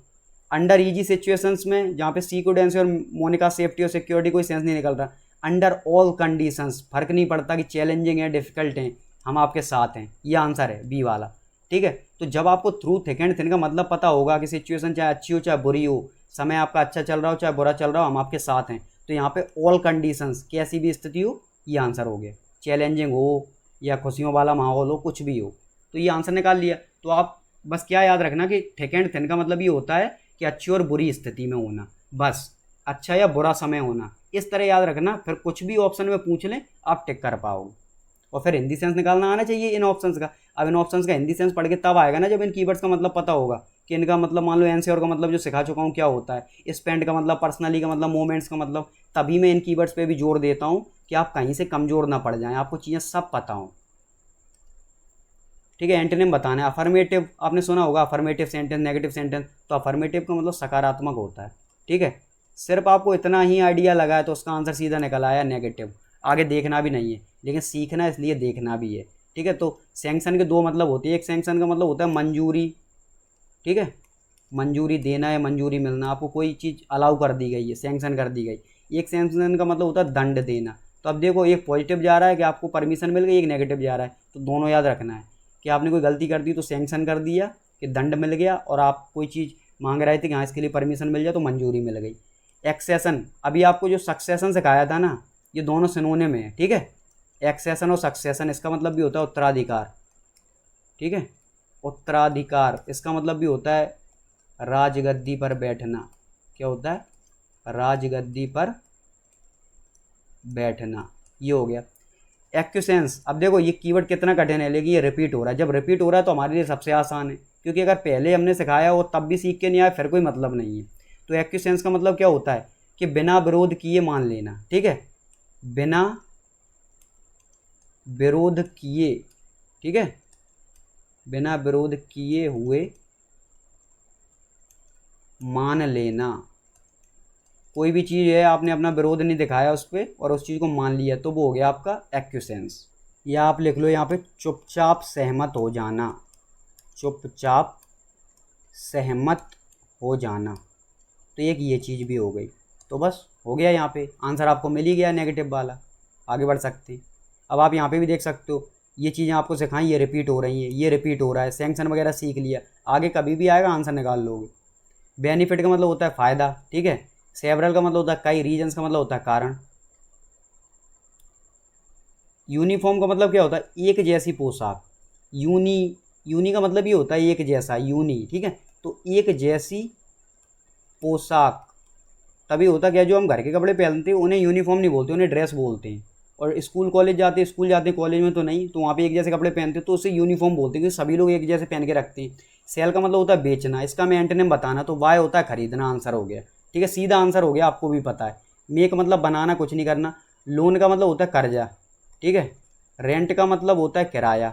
अंडर ईजी सिचुएशंस में, जहाँ पे सी को डेंस और मोनिका सेफ्टी और सिक्योरिटी कोई सेंस नहीं निकल रहा। अंडर ऑल कंडीशंस, फर्क नहीं पड़ता कि चैलेंजिंग है डिफिकल्ट है, हम आपके साथ हैं, ये आंसर है बी वाला, ठीक है। तो जब आपको थ्रू थिक एंड थिन का मतलब पता होगा कि सिचुएशन चाहे अच्छी हो चाहे बुरी हो, समय आपका अच्छा चल रहा हो चाहे बुरा चल रहा हो, हम आपके साथ हैं, तो यहाँ पे ऑल कंडीशंस, कैसी भी स्थिति हो, ये आंसर हो गया। चैलेंजिंग हो या खुशियों वाला माहौल हो, कुछ भी हो, तो ये आंसर निकाल लिया। तो आप बस क्या याद रखना कि थिक एंड थिन का मतलब ये होता है कि अच्छी और बुरी स्थिति में होना, बस अच्छा या बुरा समय होना, इस तरह याद रखना। फिर कुछ भी ऑप्शन में पूछ लें आप टिक कर पाओगे। और फिर हिंदी सेंस निकालना आना चाहिए इन ऑप्शंस का। अब इन ऑप्शंस का हिंदी सेंस पढ़ के तब आएगा ना जब इन कीवर्ड्स का मतलब पता होगा कि इनका मतलब, मान लो एनसीआर का मतलब जो सिखा चुका हूँ क्या होता है, स्पेंड का मतलब, पर्सनली का मतलब, मोमेंट्स का मतलब, तभी मैं इन कीवर्ड्स पे भी जोर देता हूँ कि आप कहीं से कमजोर ना पड़ जाएं, आपको चीज़ें सब पता हों, ठीक है। एंटोनिम बताना है। अफर्मेटिव आपने सुना होगा, अफर्मेटिव सेंटेंस, नेगेटिव सेंटेंस। तो अफर्मेटिव का मतलब सकारात्मक होता है, ठीक है। सिर्फ आपको इतना ही आइडिया लगा है तो उसका आंसर सीधा निकल आया नेगेटिव। आगे देखना भी नहीं है, लेकिन सीखना इसलिए देखना भी है, ठीक है। तो सैंक्शन के दो मतलब होते हैं। एक सैंक्शन का मतलब होता है मंजूरी, ठीक है, मंजूरी देना है, मंजूरी मिलना, आपको कोई चीज़ अलाउ कर दी गई है, सैंक्शन कर दी गई। एक सैंक्शन का मतलब होता है दंड देना। तो अब देखो, एक पॉजिटिव जा रहा है कि आपको परमिशन मिल गई, एक नेगेटिव जा रहा है, तो दोनों याद रखना है कि आपने कोई गलती कर दी तो सैंक्शन कर दिया कि दंड मिल गया, और आप कोई चीज़ मांग रहे थे कि हाँ इसके लिए परमिशन मिल जाए तो मंजूरी मिल गई। एक्सेशन, अभी आपको जो सक्सेशन सिखाया था ना, ये दोनों सिनोनिम है, ठीक है। एक्सेशन और सक्सेशन, इसका मतलब भी होता है उत्तराधिकार, ठीक है। उत्तराधिकार इसका मतलब भी होता है राजगद्दी पर बैठना। क्या होता है, राजगद्दी पर बैठना, ये हो गया। एक्यूसेंस, अब देखो ये कीवर्ड कितना कठिन है, लेकिन ये रिपीट हो रहा है। जब रिपीट हो रहा है तो हमारे लिए सबसे आसान है, क्योंकि अगर पहले हमने सिखाया हो तब भी सीख के नहीं आया फिर कोई मतलब नहीं है। तो एक्यूसेंस का मतलब क्या होता है कि बिना विरोध किए मान लेना, ठीक है, बिना विरोध किए, ठीक है, बिना विरोध किए हुए मान लेना। कोई भी चीज़ है आपने अपना विरोध नहीं दिखाया उस पर और उस चीज़ को मान लिया, तो वो हो गया आपका एक्यूसेंस। या आप लिख लो यहाँ पे चुपचाप सहमत हो जाना, चुपचाप सहमत हो जाना, तो एक ये चीज़ भी हो गई। तो बस हो गया, यहाँ पे आंसर आपको मिल ही गया नेगेटिव वाला। आगे बढ़ सकते हैं। अब आप यहाँ पे भी देख सकते हो, ये चीज़ें आपको सिखाई, ये रिपीट हो रही हैं, ये रिपीट हो रहा है, सैंक्शन वगैरह सीख लिया, आगे कभी भी आएगा आंसर निकाल लोगे। बेनिफिट का मतलब होता है फ़ायदा, ठीक है। सेवरल का मतलब होता है कई, रीजन्स का मतलब होता है कारण। यूनिफॉर्म का मतलब क्या होता है, एक जैसी पोशाक। यूनी का मतलब ये होता है एक जैसा, यूनी, ठीक है। तो एक जैसी पोशाक तभी होता क्या, जो हम घर के कपड़े पहनते हैं उन्हें यूनिफॉर्म नहीं बोलते, उन्हें ड्रेस बोलते हैं। और स्कूल कॉलेज जाते हैं, स्कूल जाते हैं कॉलेज में तो नहीं, तो वहाँ पे एक जैसे कपड़े पहनते हैं तो उसे यूनिफॉर्म बोलते हैं, क्योंकि सभी लोग एक जैसे पहन के रखते हैं। सेल का मतलब होता है बेचना, इसका मैं एंटोनिम बताना, तो वाई होता है खरीदना, आंसर हो गया, ठीक है, सीधा आंसर हो गया, आपको भी पता है। मेक मतलब बनाना, कुछ नहीं करना। लोन का मतलब होता है कर्जा, ठीक है। रेंट का मतलब होता है किराया,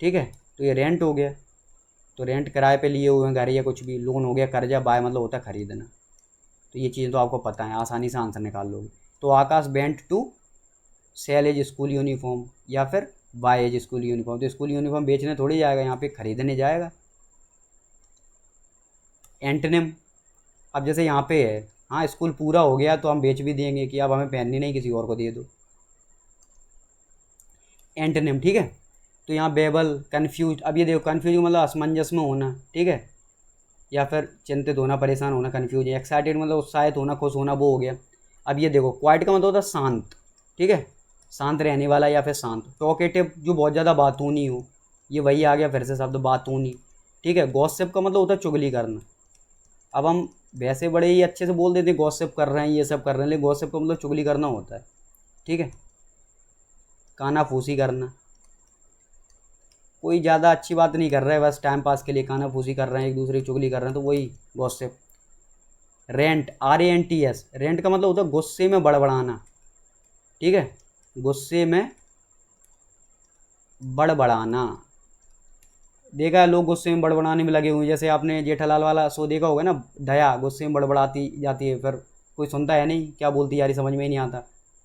ठीक है, तो ये रेंट हो गया, तो रेंट किराए पे लिए हुए हैं घर या कुछ भी। लोन हो गया कर्जा, बाय मतलब होता है खरीदना। तो ये चीज़ें तो आपको पता है, आसानी से आंसर निकाल लोगे। तो Akash went to sell as school uniform, या फिर बाय एज स्कूल यूनिफॉर्म। तो स्कूल यूनिफॉर्म बेचने थोड़ी जाएगा, यहाँ पे खरीदने जाएगा। एंटोनिम, अब जैसे यहाँ पे है, हाँ स्कूल पूरा हो गया तो हम बेच भी देंगे कि अब हमें पहननी नहीं, किसी और को दे दो। एंटोनिम, ठीक है। तो यहाँ बेबल, कन्फ्यूज, अब ये देखो कन्फ्यूज मतलब असमंजस में होना, ठीक है, या फिर चिंतित होना, परेशान होना, कन्फ्यूज। एक्साइटेड मतलब उत्साहित होना, खुश होना, वो हो गया। अब ये देखो क्वाइट का मतलब होता है शांत, ठीक है, शांत रहने वाला या फिर शांत। टॉकेटिव जो बहुत ज़्यादा बातूनी हो, ये वही आ गया फिर से शब्द बातूनी, ठीक है। गॉसिप का मतलब होता है चुगली करना। अब हम वैसे बड़े ही अच्छे से बोल देते हैं गॉसिप कर रहे हैं, ये सब कर रहे हैं, लेकिन गॉसिप का मतलब चुगली करना होता है, ठीक है। कानाफूसी करना, कोई ज़्यादा अच्छी बात नहीं कर रहा है, बस टाइम पास के लिए कानाफूसी कर रहे हैं, एक दूसरे की चुगली कर रहे हैं, तो वही गॉसिप। रेंट, RANTS, रेंट का मतलब होता है गुस्से में बड़बड़ाना, ठीक है, गुस्से में बड़बड़ाना। देखा है लोग गुस्से में बड़बड़ाने में लगे हुए हैं, जैसे आपने जेठालाल वाला शो देखा होगा ना, दया गुस्से में बड़बड़ाती जाती है, फिर कोई सुनता है नहीं, क्या बोलती है यार, समझ में ही नहीं आता,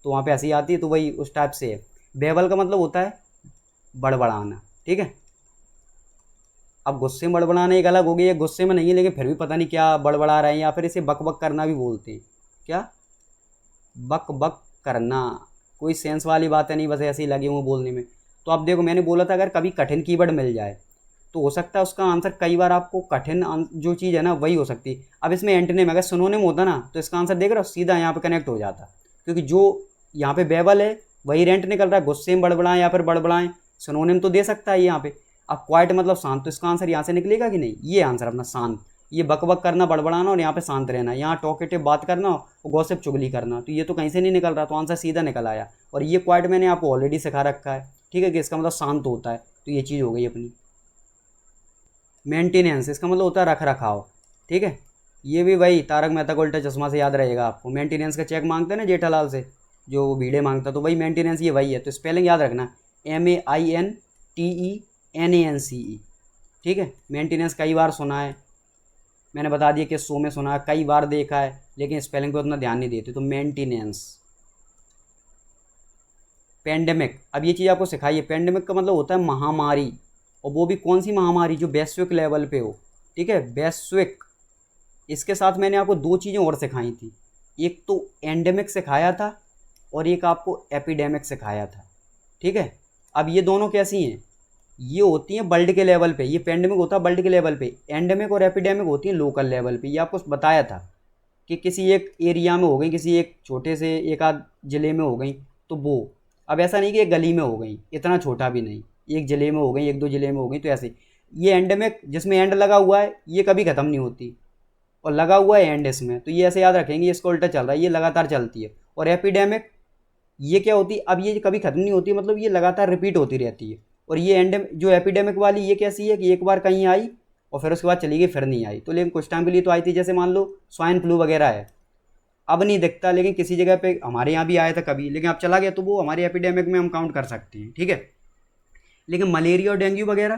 तो वहाँ पे हंसी आती है, तो वही उस टाइप से है। बेवल का मतलब होता है बड़बड़ाना, ठीक है। अब गुस्से में बड़बड़ाना एक अलग हो गई है, गुस्से में नहीं है लेकिन फिर भी पता नहीं क्या बड़बड़ा रहे हैं, या फिर इसे बक बक करना भी बोलते हैं। क्या, बक बक करना, कोई सेंस वाली बातें नहीं, बस ऐसे ही लगे हुए बोलने में। तो अब देखो मैंने बोला था अगर कभी कठिन कीवर्ड मिल जाए तो हो सकता है उसका आंसर कई बार आपको कठिन जो चीज़ है ना वही हो सकती है। अब इसमें एंटोनिम अगर सिनोनिम होता ना तो इसका आंसर देख रहे हो सीधा यहाँ पे कनेक्ट हो जाता, क्योंकि जो यहाँ पे बेबल है वही रेंट निकल रहा है, गुस्से में बड़बड़ाएं या फिर बड़बड़ाएं, सिनोनिम तो दे सकता है यहाँ पे। अब क्वाइट मतलब शांत, तो इसका आंसर यहाँ से निकलेगा कि नहीं, ये आंसर अपना शांत। ये बकबक करना, बड़बड़ाना, और यहाँ पे शांत रहना, यहाँ टॉकेटिव बात करना और गॉसिप चुगली करना, तो ये तो कहीं से नहीं निकल रहा, तो आंसर सीधा निकल आया। और ये क्वाइट मैंने आपको ऑलरेडी सिखा रखा है, ठीक है, कि इसका मतलब शांत होता है, तो ये चीज़ हो गई अपनी। मेंटेनेंस, इसका मतलब होता है रख रखाव, ठीक है। ये भी वही तारक मेहता का उल्टा चश्मा से याद रहेगा आपको, मेंटेनेंस का चेक मांगते हैं ना जेठालाल से, जो वो भीड़े मांगता, तो वही मेंटेनेंस ये वही है। तो स्पेलिंग याद रखना, MAINTENANCE, ठीक है। मेंटेनेंस कई बार सुना है, मैंने बता दिया कि शो में सुना है, कई बार देखा है, लेकिन स्पेलिंग पे उतना ध्यान नहीं देते, तो मेंटेनेंस। पेंडेमिक, अब ये चीज़ आपको सिखाइए, पेंडेमिक का मतलब होता है महामारी, और वो भी कौन सी महामारी, जो वैश्विक लेवल पे हो, ठीक है, वैश्विक। इसके साथ मैंने आपको दो चीज़ें और सिखाई थी, एक तो एंडेमिक सिखाया था और एक आपको एपिडेमिक सिखाया था, ठीक है। अब ये दोनों कैसी हैं, ये होती हैं वर्ल्ड के लेवल पे, ये पेंडेमिक होता है वर्ल्ड के लेवल पे, एंडेमिक और एपिडेमिक होती हैं लोकल लेवल पे। ये आपको बताया था कि किसी एक एरिया में हो गई, किसी एक छोटे से एक आध ज़िले में हो गई, तो वो अब ऐसा नहीं कि एक गली में हो गई, इतना छोटा भी नहीं, एक ज़िले में हो गई, एक दो ज़िले में हो गई, तो ऐसे। ये एंडेमिक जिसमें एंड लगा हुआ है ये कभी ख़त्म नहीं होती, और लगा हुआ है एंड इसमें, तो ये ऐसे याद रखेंगे, इसको उल्टा चल रहा है, ये लगातार चलती है। और एपिडेमिक ये क्या होती है, अब ये कभी ख़त्म नहीं होती, मतलब ये लगातार रिपीट होती रहती है। और ये जो एपिडेमिक वाली ये कैसी है कि एक बार कहीं आई और फिर उसके बाद चली गई, फिर नहीं आई, तो लेकिन कुछ टाइम के लिए तो आई थी, जैसे मान लो स्वाइन फ्लू वगैरह है, अब नहीं दिखता, लेकिन किसी जगह पे हमारे यहाँ भी आया था कभी, लेकिन अब चला गया, तो वो हमारे एपिडेमिक में हम काउंट कर सकते हैं, ठीक है। लेकिन मलेरिया और डेंगू वगैरह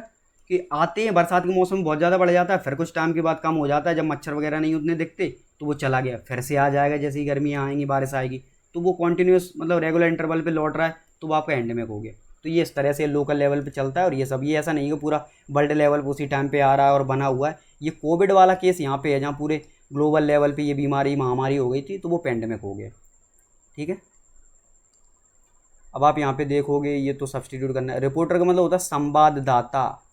कि आते हैं बरसात के मौसम में बहुत ज़्यादा बढ़ जाता है, फिर कुछ टाइम के बाद कम हो जाता है, जब मच्छर वगैरह नहीं उतने दिखते तो वो चला गया, फिर से आ जाएगा, जैसे ही गर्मियाँ आएंगी, बारिश आएगी, तो वो कॉन्टीन्यूस मतलब रेगुलर इंटरवल पे लौट रहा है, तो वो आपका एंडेमिक हो गया। तो ये इस तरह से लोकल लेवल पे चलता है, और ये सब ये ऐसा नहीं कि पूरा वर्ल्ड लेवल पर उसी टाइम पे आ रहा है और बना हुआ है। ये कोविड वाला केस यहाँ पे है, जहाँ पूरे ग्लोबल लेवल पे ये बीमारी महामारी हो गई थी, तो वो पेंडेमिक हो गया। ठीक है, अब आप यहाँ पे देखोगे ये तो सब्सटीट्यूट करना है। रिपोर्टर का मतलब होता है संवाददाता।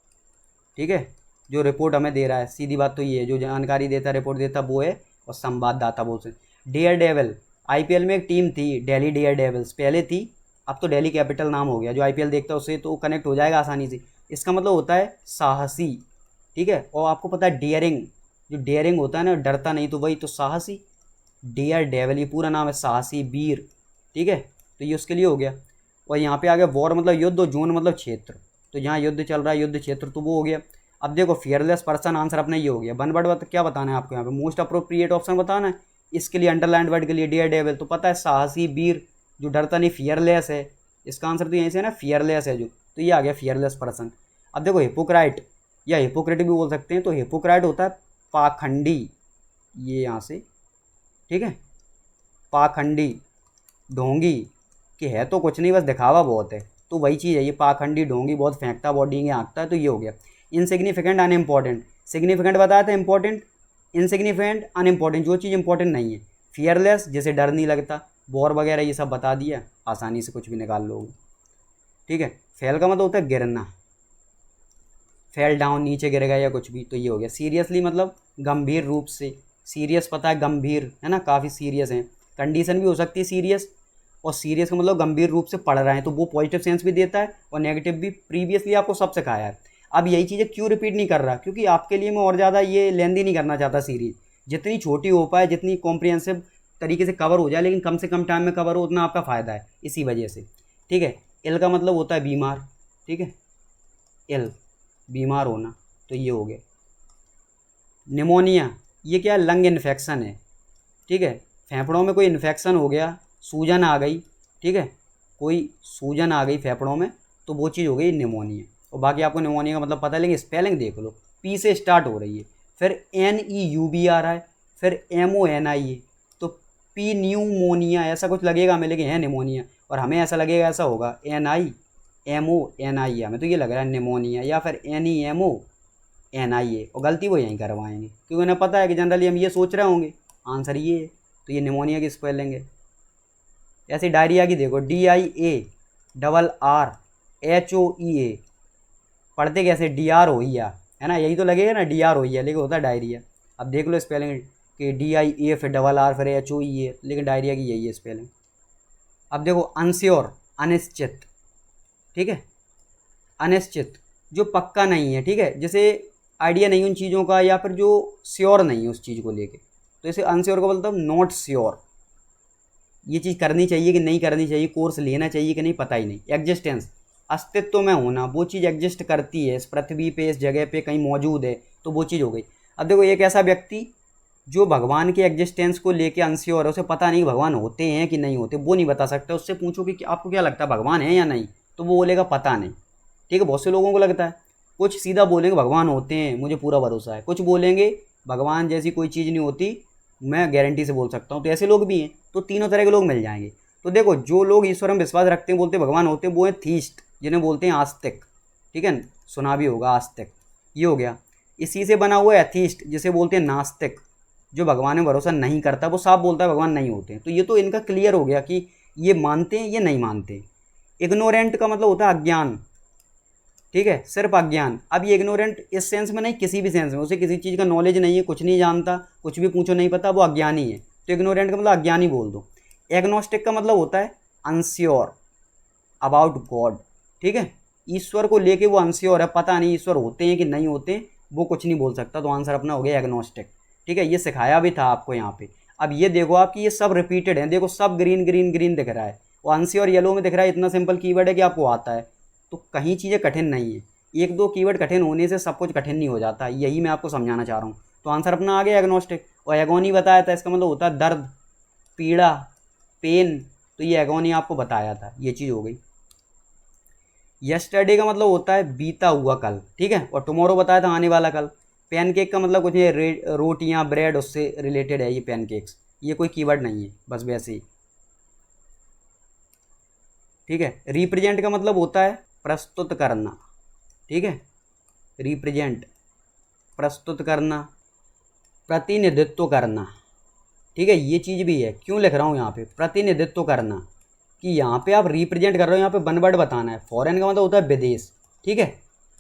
ठीक है, जो रिपोर्ट हमें दे रहा है, सीधी बात तो ये है, जो जानकारी देता रिपोर्ट देता वो है, और संवाददाता बोलते हैं। डेयर डेविल, आईपीएल में एक टीम थी दिल्ली डेयर डेविल्स, पहले थी, अब तो दिल्ली कैपिटल नाम हो गया। जो आईपीएल देखता है उससे तो कनेक्ट हो जाएगा आसानी से। इसका मतलब होता है साहसी। ठीक है, और आपको पता है डेयरिंग, जो डेयरिंग होता है ना, डरता नहीं, तो वही तो साहसी। डेयर डेविल ये पूरा नाम है, साहसी वीर। ठीक है, तो ये उसके लिए हो गया। और यहाँ पे आ गया वॉर मतलब युद्ध, और जोन मतलब क्षेत्र, तो यहाँ युद्ध चल रहा है, युद्ध क्षेत्र, तो वो हो गया। अब देखो फियरलेस पर्सन, आंसर अपना ये हो गया। वन वर्ड क्या बताना है आपको यहाँ पे, मोस्ट अप्रोप्रिएट ऑप्शन बताना है। इसके लिए अंडरलाइन वर्ड के लिए डेयर डेविल, तो पता है साहसी वीर, जो डरता नहीं, फियरलेस है। इसका आंसर तो यहीं से है ना, फियरलेस है जो, तो ये आ गया फियरलेस पर्सन। अब देखो हिपोक्राइट या हिपोक्रेट भी बोल सकते हैं, तो हिपोक्राइट होता है पाखंडी, ये यहाँ से। ठीक है, पाखंडी, ढोंगी, कि है तो कुछ नहीं बस दिखावा बहुत है, तो वही चीज़ है ये पाखंडी, ढोंगी, बहुत फेंकता, बॉडी में आँकता है, तो ये हो गया। इनसिग्निफिकेंट अनइम्पॉर्टेंट, सिग्निफिकेंट बताया था इंपॉर्टेंट, इनसिग्निफिकेंट अनइम्पॉर्टेंट, जो चीज़ इंपॉर्टेंट नहीं है। फियरलेस जैसे डर नहीं लगता, वॉर वगैरह ये सब बता दिया, आसानी से कुछ भी निकाल लोगे। ठीक है, फेल का मतलब होता है गिरना, फेल डाउन, नीचे गिर गया या कुछ भी, तो ये हो गया। सीरियसली मतलब गंभीर रूप से, सीरियस पता है गंभीर है ना, काफ़ी सीरियस है। कंडीशन भी हो सकती है सीरियस, और सीरियस का मतलब गंभीर रूप से पढ़ रहे हैं, तो वो पॉजिटिव सेंस भी देता है और नेगेटिव भी। प्रीवियसली आपको सब सिखाया है। अब यही चीज़ें क्यों रिपीट नहीं कर रहा, क्योंकि आपके लिए मैं और ज़्यादा ये लेंदी नहीं करना चाहता सीरीज। जितनी छोटी हो पाए, जितनी कॉम्प्रिहेंसिव तरीके से कवर हो जाए, लेकिन कम से कम टाइम में कवर हो, उतना आपका फ़ायदा है, इसी वजह से। ठीक है, इल का मतलब होता है बीमार। ठीक है, इल बीमार होना, तो ये हो गया। निमोनिया, ये क्या है, लंग इन्फेक्शन है। ठीक है, फेफड़ों में कोई इन्फेक्शन हो गया, सूजन आ गई। ठीक है, कोई सूजन आ गई फेफड़ों में, तो वो चीज़ हो गई निमोनिया। और बाकी आपको निमोनिया का मतलब पता है, लेकिन स्पेलिंग देख लो, पी से स्टार्ट हो रही है, फिर NEUB आ रहा है, फिर MONI है, तो पी न्यूमोनिया ऐसा कुछ लगेगा हमें, लेकिन है निमोनिया। और हमें ऐसा लगेगा ऐसा होगा NIMONI, हमें तो ये लग रहा है निमोनिया, या फिर NEMONIA, और गलती वो यहीं करवाएंगे, क्योंकि उन्हें पता है कि जनरली हम ये सोच रहे होंगे, आंसर ये है, तो ये निमोनिया की स्पेलिंग है। ऐसे डायरिया की देखो, DIARRHOEA, पढ़ते कैसे, DR होइया, है ना, यही तो लगेगा ना, DR होइया, लेकिन होता है डायरिया। अब देख लो स्पेलिंग कि DIA फिर RRR फिर HOEA, लेकिन डायरिया की यही है स्पेलिंग। अब देखो अनश्योर, अनिश्चित। ठीक है, अनिश्चित जो पक्का नहीं है। ठीक है, जैसे आइडिया नहीं उन चीज़ों का, या फिर जो श्योर नहीं है उस चीज़ को लेके, तो इसे अनश्योर का मतलब नॉट श्योर, ये चीज़ करनी चाहिए कि नहीं करनी चाहिए, कोर्स लेना चाहिए कि नहीं, पता ही नहीं। एग्जिस्टेंस, अस्तित्व में होना, वो चीज़ एग्जिस्ट करती है इस पृथ्वी पे, इस जगह पे कहीं मौजूद है, तो वो चीज़ हो गई। अब देखो एक ऐसा व्यक्ति जो भगवान के एग्जिस्टेंस को लेके अनश्योर है, उसे पता नहीं भगवान होते हैं कि नहीं होते, वो नहीं बता सकता। उससे पूछो कि आपको क्या लगता है भगवान है या नहीं, तो वो बोलेगा पता नहीं। ठीक है, बहुत से लोगों को लगता है, कुछ सीधा बोलेंगे भगवान होते हैं, मुझे पूरा भरोसा है, कुछ बोलेंगे भगवान जैसी कोई चीज़ नहीं होती, मैं गारंटी से बोल सकता हूँ, तो ऐसे लोग भी हैं। तो तीनों तरह के लोग मिल जाएंगे। तो देखो जो लोग ईश्वर में विश्वास रखते हैं, बोलते हैं भगवान होते हैं, वो है थीस्ट, जिन्हें बोलते हैं आस्तिक। ठीक है, सुना भी होगा आस्तिक, ये हो गया। इसी से बना हुआ है एथीस्ट, जिसे बोलते हैं नास्तिक, जो भगवान में भरोसा नहीं करता, वो साफ बोलता है भगवान नहीं होते। तो ये तो इनका क्लियर हो गया कि ये मानते हैं, ये नहीं मानते। इग्नोरेंट का मतलब होता है अज्ञान। ठीक है, सिर्फ अज्ञान। अब ये इग्नोरेंट इस सेंस में नहीं, किसी भी सेंस में, उसे किसी चीज़ का नॉलेज नहीं है, कुछ नहीं जानता, कुछ भी पूछो नहीं पता, वो अज्ञानी है। तो इग्नोरेंट का मतलब अज्ञानी बोल दो। एग्नोस्टिक का मतलब होता है अनश्योर अबाउट गॉड। ठीक है, ईश्वर को लेके वो अनश्योर है, पता नहीं ईश्वर होते हैं कि नहीं होते, वो कुछ नहीं बोल सकता, तो आंसर अपना हो गया एग्नोस्टिक। ठीक है, ये सिखाया भी था आपको यहाँ पे। अब ये देखो आप कि ये सब रिपीटेड है, देखो सब ग्रीन ग्रीन ग्रीन दिख रहा है, और अनश्योर येलो में दिख रहा है। इतना सिंपल कीवर्ड है कि आपको आता है, तो कहीं चीज़ें कठिन नहीं है। एक दो कीवर्ड कठिन होने से सब कुछ कठिन नहीं हो जाता, यही मैं आपको समझाना चाह रहा हूँ। तो आंसर अपना आ गया एग्नोस्टिक। और एगोनी बताया था, इसका मतलब होता है दर्द, पीड़ा, पेन, तो ये एगोनी आपको बताया था, ये चीज़ हो गई। यस्टरडे का मतलब होता है बीता हुआ कल। ठीक है, और टुमारो बताया था आने वाला कल। पैनकेक का मतलब कुछ है रोटियां, ब्रेड, उससे रिलेटेड है ये पैनकेक्स, ये कोई कीवर्ड नहीं है, बस वैसे ही। ठीक है, रिप्रेजेंट का मतलब होता है प्रस्तुत करना। ठीक है, रिप्रेजेंट, प्रस्तुत करना। प्रतिनिधित्व करना, ठीक है, ये चीज़ भी है। क्यों लिख रहा हूँ यहाँ पे प्रतिनिधित्व करना, कि यहाँ पे आप रिप्रेजेंट कर रहे हो, यहाँ पे वन वर्ड बताना है। फॉरेन का मतलब होता है विदेश, ठीक है।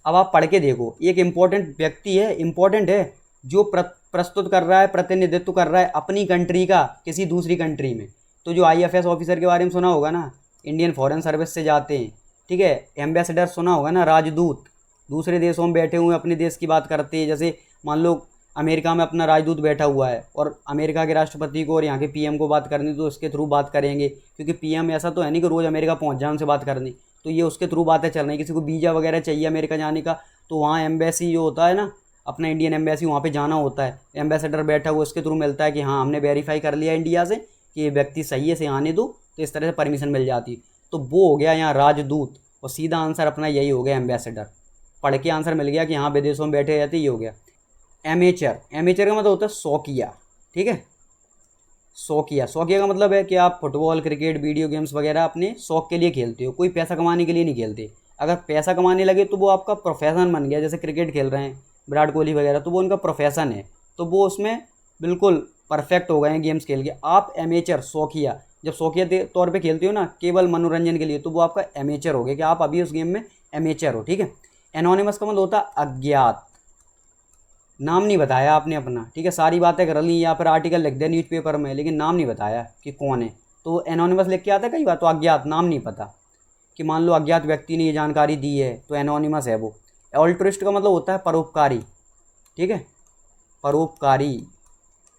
अब आप पढ़ के देखो, एक इम्पोर्टेंट व्यक्ति है, इम्पोर्टेंट है, जो प्रस्तुत कर रहा है, प्रतिनिधित्व कर रहा है अपनी कंट्री का किसी दूसरी कंट्री में। तो जो IFS ऑफिसर के बारे में सुना होगा ना, इंडियन फॉरेन सर्विस से जाते हैं, ठीक है। एम्बेसडर सुना होगा ना, राजदूत, दूसरे देशों में बैठे हुए अपने देश की बात करते हैं। जैसे मान लो अमेरिका में अपना राजदूत बैठा हुआ है और अमेरिका के राष्ट्रपति को और यहाँ के PM को बात करनी, तो उसके थ्रू बात करेंगे, क्योंकि PM ऐसा तो है नहीं कि रोज़ अमेरिका पहुँच जाए उनसे बात करनी, तो ये उसके थ्रू बातें चल रही। किसी को वीज़ा वगैरह चाहिए अमेरिका जाने का, तो वहाँ एम्बेसी जो होता है ना, अपना इंडियन एम्बेसी, वहाँ पे जाना होता है। एम्बेसडर बैठा हुआ, उसके थ्रू मिलता है कि हाँ हमने वेरीफाई कर लिया इंडिया से कि ये व्यक्ति सही है, से आने दो, तो इस तरह से परमिशन मिल जाती। तो वो हो गया यहाँ राजदूत, और सीधा आंसर अपना यही हो गया एम्बेसडर। पढ़ के आंसर मिल गया कि हाँ विदेशों में बैठे रहते, ये हो गया। एमेचर, एमेचर का मतलब होता है शौकिया, ठीक है। शौकिया, शौकिया का मतलब है कि आप फुटबॉल, क्रिकेट, वीडियो गेम्स वगैरह अपने शौक के लिए खेलते हो, कोई पैसा कमाने के लिए नहीं खेलते। अगर पैसा कमाने लगे तो वो आपका प्रोफेशन बन गया। जैसे क्रिकेट खेल रहे हैं विराट कोहली वगैरह, तो वो उनका प्रोफेशन है, तो वो उसमें बिल्कुल परफेक्ट हो गए हैं गेम्स खेल के। आप एमेचर, शौकिया, जब शौकिया तौर पे खेलते हो ना, केवल मनोरंजन के लिए, तो वो आपका एमेचर हो गया, कि आप अभी उस गेम में एमेचर हो, ठीक है। एनोनिमस का मतलब होता है अज्ञात, नाम नहीं बताया आपने अपना, ठीक है। सारी बातें कर ली, या फिर आर्टिकल लिख दिया न्यूज़पेपर में, लेकिन नाम नहीं बताया कि कौन है, तो एनोनिमस लिख के आता है कई बार। तो अज्ञात, नाम नहीं पता, कि मान लो अज्ञात व्यक्ति ने ये जानकारी दी है, तो एनोनिमस है वो। ऑल्ट्रिस्ट का मतलब होता है परोपकारी, ठीक है, परोपकारी।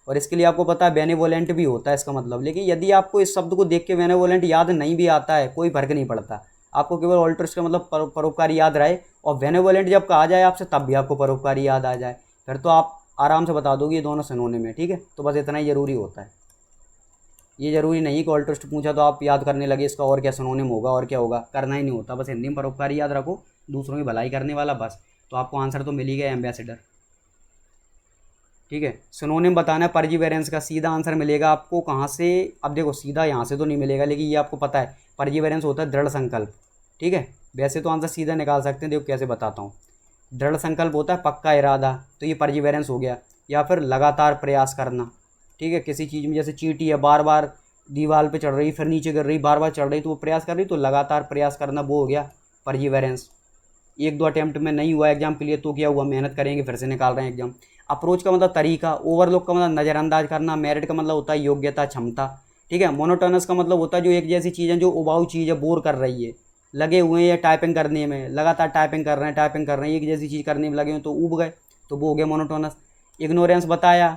और इसके लिए आपको पता है बेनेवोलेंट भी होता है इसका मतलब। लेकिन यदि आपको इस शब्द को देख के बेनेवोलेंट याद नहीं भी आता है, कोई फर्क नहीं पड़ता, आपको केवल ऑल्ट्रिस्ट का मतलब परोपकारी याद रहे, और बेनेवोलेंट जब कहा जाए आपसे तब भी आपको परोपकारी याद आ जाए, फिर तो आप आराम से बता दोगे ये दोनों सिनोनिम में, ठीक है। तो बस इतना ही ज़रूरी होता है। ये ज़रूरी नहीं कि ऑल्ट्रिस्ट पूछा तो आप याद करने लगे इसका और क्या सिनोनिम होगा और क्या होगा, करना ही नहीं होता। बस हिंदी में परोपकारी याद रखो, दूसरों की भलाई करने वाला, बस। तो आपको आंसर तो मिल ही गया, एम्बेसडर, ठीक है। सिनोनिम बताना है परजीवेरेंस का, सीधा आंसर मिलेगा आपको कहाँ से। अब देखो सीधा यहाँ से तो नहीं मिलेगा, लेकिन ये आपको पता है परजीवेरेंस होता है दृढ़ संकल्प, ठीक है। वैसे तो आंसर सीधा निकाल सकते हैं, देखो कैसे बताता हूँ। दृढ़ संकल्प होता है पक्का इरादा, तो ये परजीवेरेंस हो गया। या फिर लगातार प्रयास करना, ठीक है, किसी चीज़ में। जैसे चींटी है, बार बार दीवार पे चढ़ रही, फिर नीचे गिर रही, बार बार चढ़ रही, तो वो प्रयास कर रही, तो लगातार प्रयास करना, वो हो गया परजीवेरेंस। एक दो अटैम्प्ट में नहीं हुआ एग्जाम के लिए, तो क्या हुआ, मेहनत करेंगे, फिर से निकाल रहे हैं एग्जाम। अप्रोच का मतलब तरीका, ओवरलुक का मतलब नज़रअंदाज करना, मेरिट का मतलब होता है योग्यता, क्षमता, ठीक है। मोनोटोनस का मतलब होता है जो एक जैसी चीज़ है, जो उबाऊ चीज़ है, बोर कर रही है, लगे हुए हैं टाइपिंग करने में, लगातार टाइपिंग कर रहे हैं, टाइपिंग कर रहे हैं, एक जैसी चीज़ करने में लगे हुए, तो ऊब गए, तो वो हो गया मोनोटोनस। इग्नोरेंस बताया,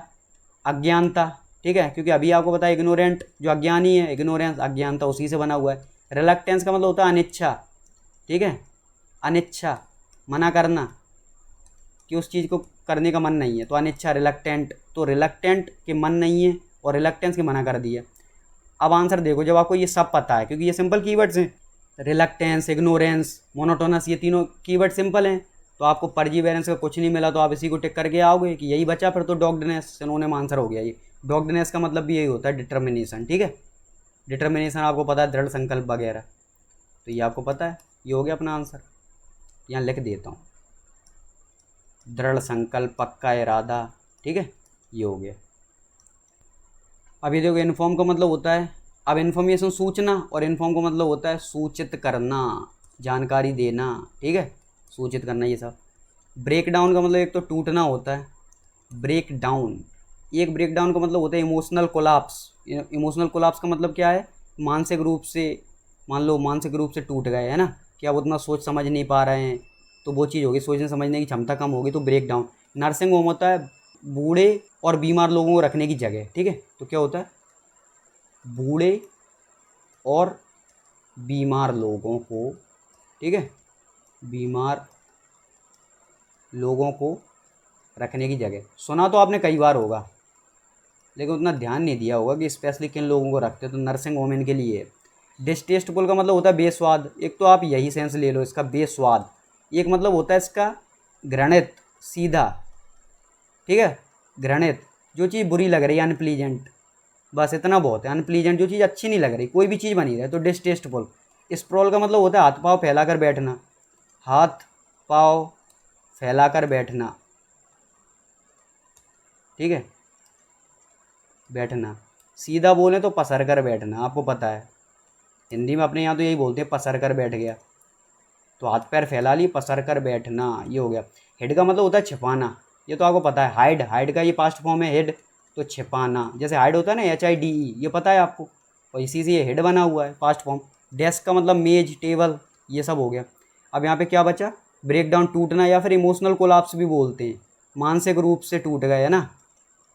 अज्ञानता, ठीक है, क्योंकि अभी आपको पता है इग्नोरेंट जो अज्ञानी है, इग्नोरेंस अज्ञानता, उसी से बना हुआ है। रिलक्टेंस का मतलब होता है अनिच्छा, ठीक है, अनिच्छा, मना करना, कि उस चीज़ को करने का मन नहीं है, तो अनिच्छा, रिलक्टेंट। तो रिलक्टेंट के मन नहीं है और रिलक्टेंस के मना कर दिया। अब आंसर देखो, जब आपको ये सब पता है, क्योंकि ये सिंपल कीवर्ड्स हैं, रिलक्टेंस, इग्नोरेंस, मोनोटोनस, ये तीनों कीवर्ड सिंपल हैं, तो आपको परजीवेरेंस का कुछ नहीं मिला, तो आप इसी को टिक करके आओगे कि यही बचा। फिर तो डॉग्डनेस, सिनोनिम आंसर हो गया ये। डॉग्डनेस का मतलब भी यही होता है, डिटर्मिनेशन, ठीक है। डिटर्मिनेशन आपको पता है, दृढ़ संकल्प वगैरह, तो ये आपको पता है, ये हो गया अपना आंसर। यहाँ लिख देता हूँ, दृढ़ संकल्प, पक्का इरादा, ठीक है, ये हो गया। अभी देखो इन्फॉर्म का मतलब होता है, अब इन्फॉर्मेशन सूचना, और इन्फॉर्म का मतलब होता है सूचित करना, जानकारी देना, ठीक है, सूचित करना, ये सब। ब्रेक डाउन का मतलब एक तो टूटना होता है, ब्रेक डाउन। एक ब्रेक डाउन का मतलब होता है इमोशनल कोलैप्स। इमोशनल कोलैप्स का मतलब क्या है, मानसिक रूप से, मान लो मानसिक रूप से टूट गए, है ना, कि अब उतना सोच समझ नहीं पा रहे हैं, तो वो चीज़ होगी, सोचने समझने की क्षमता कम होगी, तो ब्रेक डाउन। नर्सिंग होम होता है बूढ़े और बीमार लोगों को रखने की जगह, ठीक है, तो क्या होता है, बूढ़े और बीमार लोगों को, ठीक है, बीमार लोगों को रखने की जगह। सुना तो आपने कई बार होगा, लेकिन उतना ध्यान नहीं दिया होगा कि स्पेशली किन लोगों को रखते हैं, तो नर्सिंग होम इनके लिए। डिस्टेस्टफुल का मतलब होता है बेस्वाद, एक तो आप यही सेंस ले लो इसका, बेस्वाद। एक मतलब होता है इसका घृणित, सीधा, ठीक है, घृणित, जो चीज़ बुरी लग रही है, अनप्लीजेंट, बस इतना बहुत है, अनप्लीजेंट, जो चीज़ अच्छी नहीं लग रही, कोई भी चीज़ बनी रहे, तो डिस्टेस्टफुल। स्प्रॉल का मतलब होता है हाथ पाँव फैलाकर बैठना, हाथ पाँव फैलाकर बैठना, ठीक है। बैठना। सीधा बोले तो पसर कर बैठना, आपको पता है हिंदी में अपने यहाँ तो यही बोलते हैं, पसर कर बैठ गया। तो हाथ पैर फैला ली, पसर कर बैठना, ये हो गया। हेड का मतलब होता है छिपाना, ये तो आपको पता है। हाइड, हाइड का ये पास्ट फॉर्म है हेड, तो छिपाना। जैसे हाइड होता है ना, HIDE, ये पता है आपको, और इसी से ये हेड बना हुआ है पास्ट फॉर्म। डेस्क का मतलब मेज, टेबल, ये सब हो गया। अब यहाँ पे क्या बचा, ब्रेक डाउन, टूटना, या फिर इमोशनल कोलाप्स भी बोलते हैं। मानसिक रूप से टूट गए, है ना,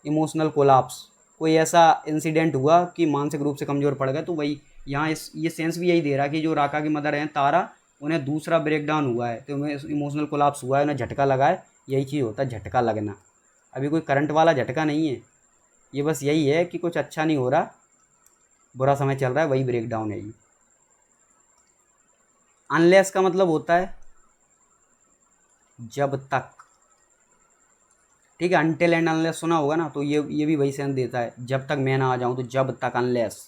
इमोशनल कोलाप्स। कोई ऐसा इंसिडेंट हुआ कि मानसिक रूप से कमज़ोर पड़ गए, तो वही यहाँ ये सेंस भी यही दे रहा है कि जो राका की मदर हैं तारा, उन्हें दूसरा ब्रेक डाउन हुआ है, तो उन्हें इमोशनल कोलाप्स हुआ है, उन्हें झटका लगा है। यही चीज़ होता है झटका लगना। अभी कोई करंट वाला झटका नहीं है, ये बस यही है कि कुछ अच्छा नहीं हो रहा, बुरा समय चल रहा है, वही ब्रेक डाउन है ये। अनलेस का मतलब होता है जब तक, ठीक है। अनटिल एंड अनलेस सुना होगा ना, तो ये भी वही सेंस देता है, जब तक मैं ना आ जाऊं, तो जब तक, अनलेस।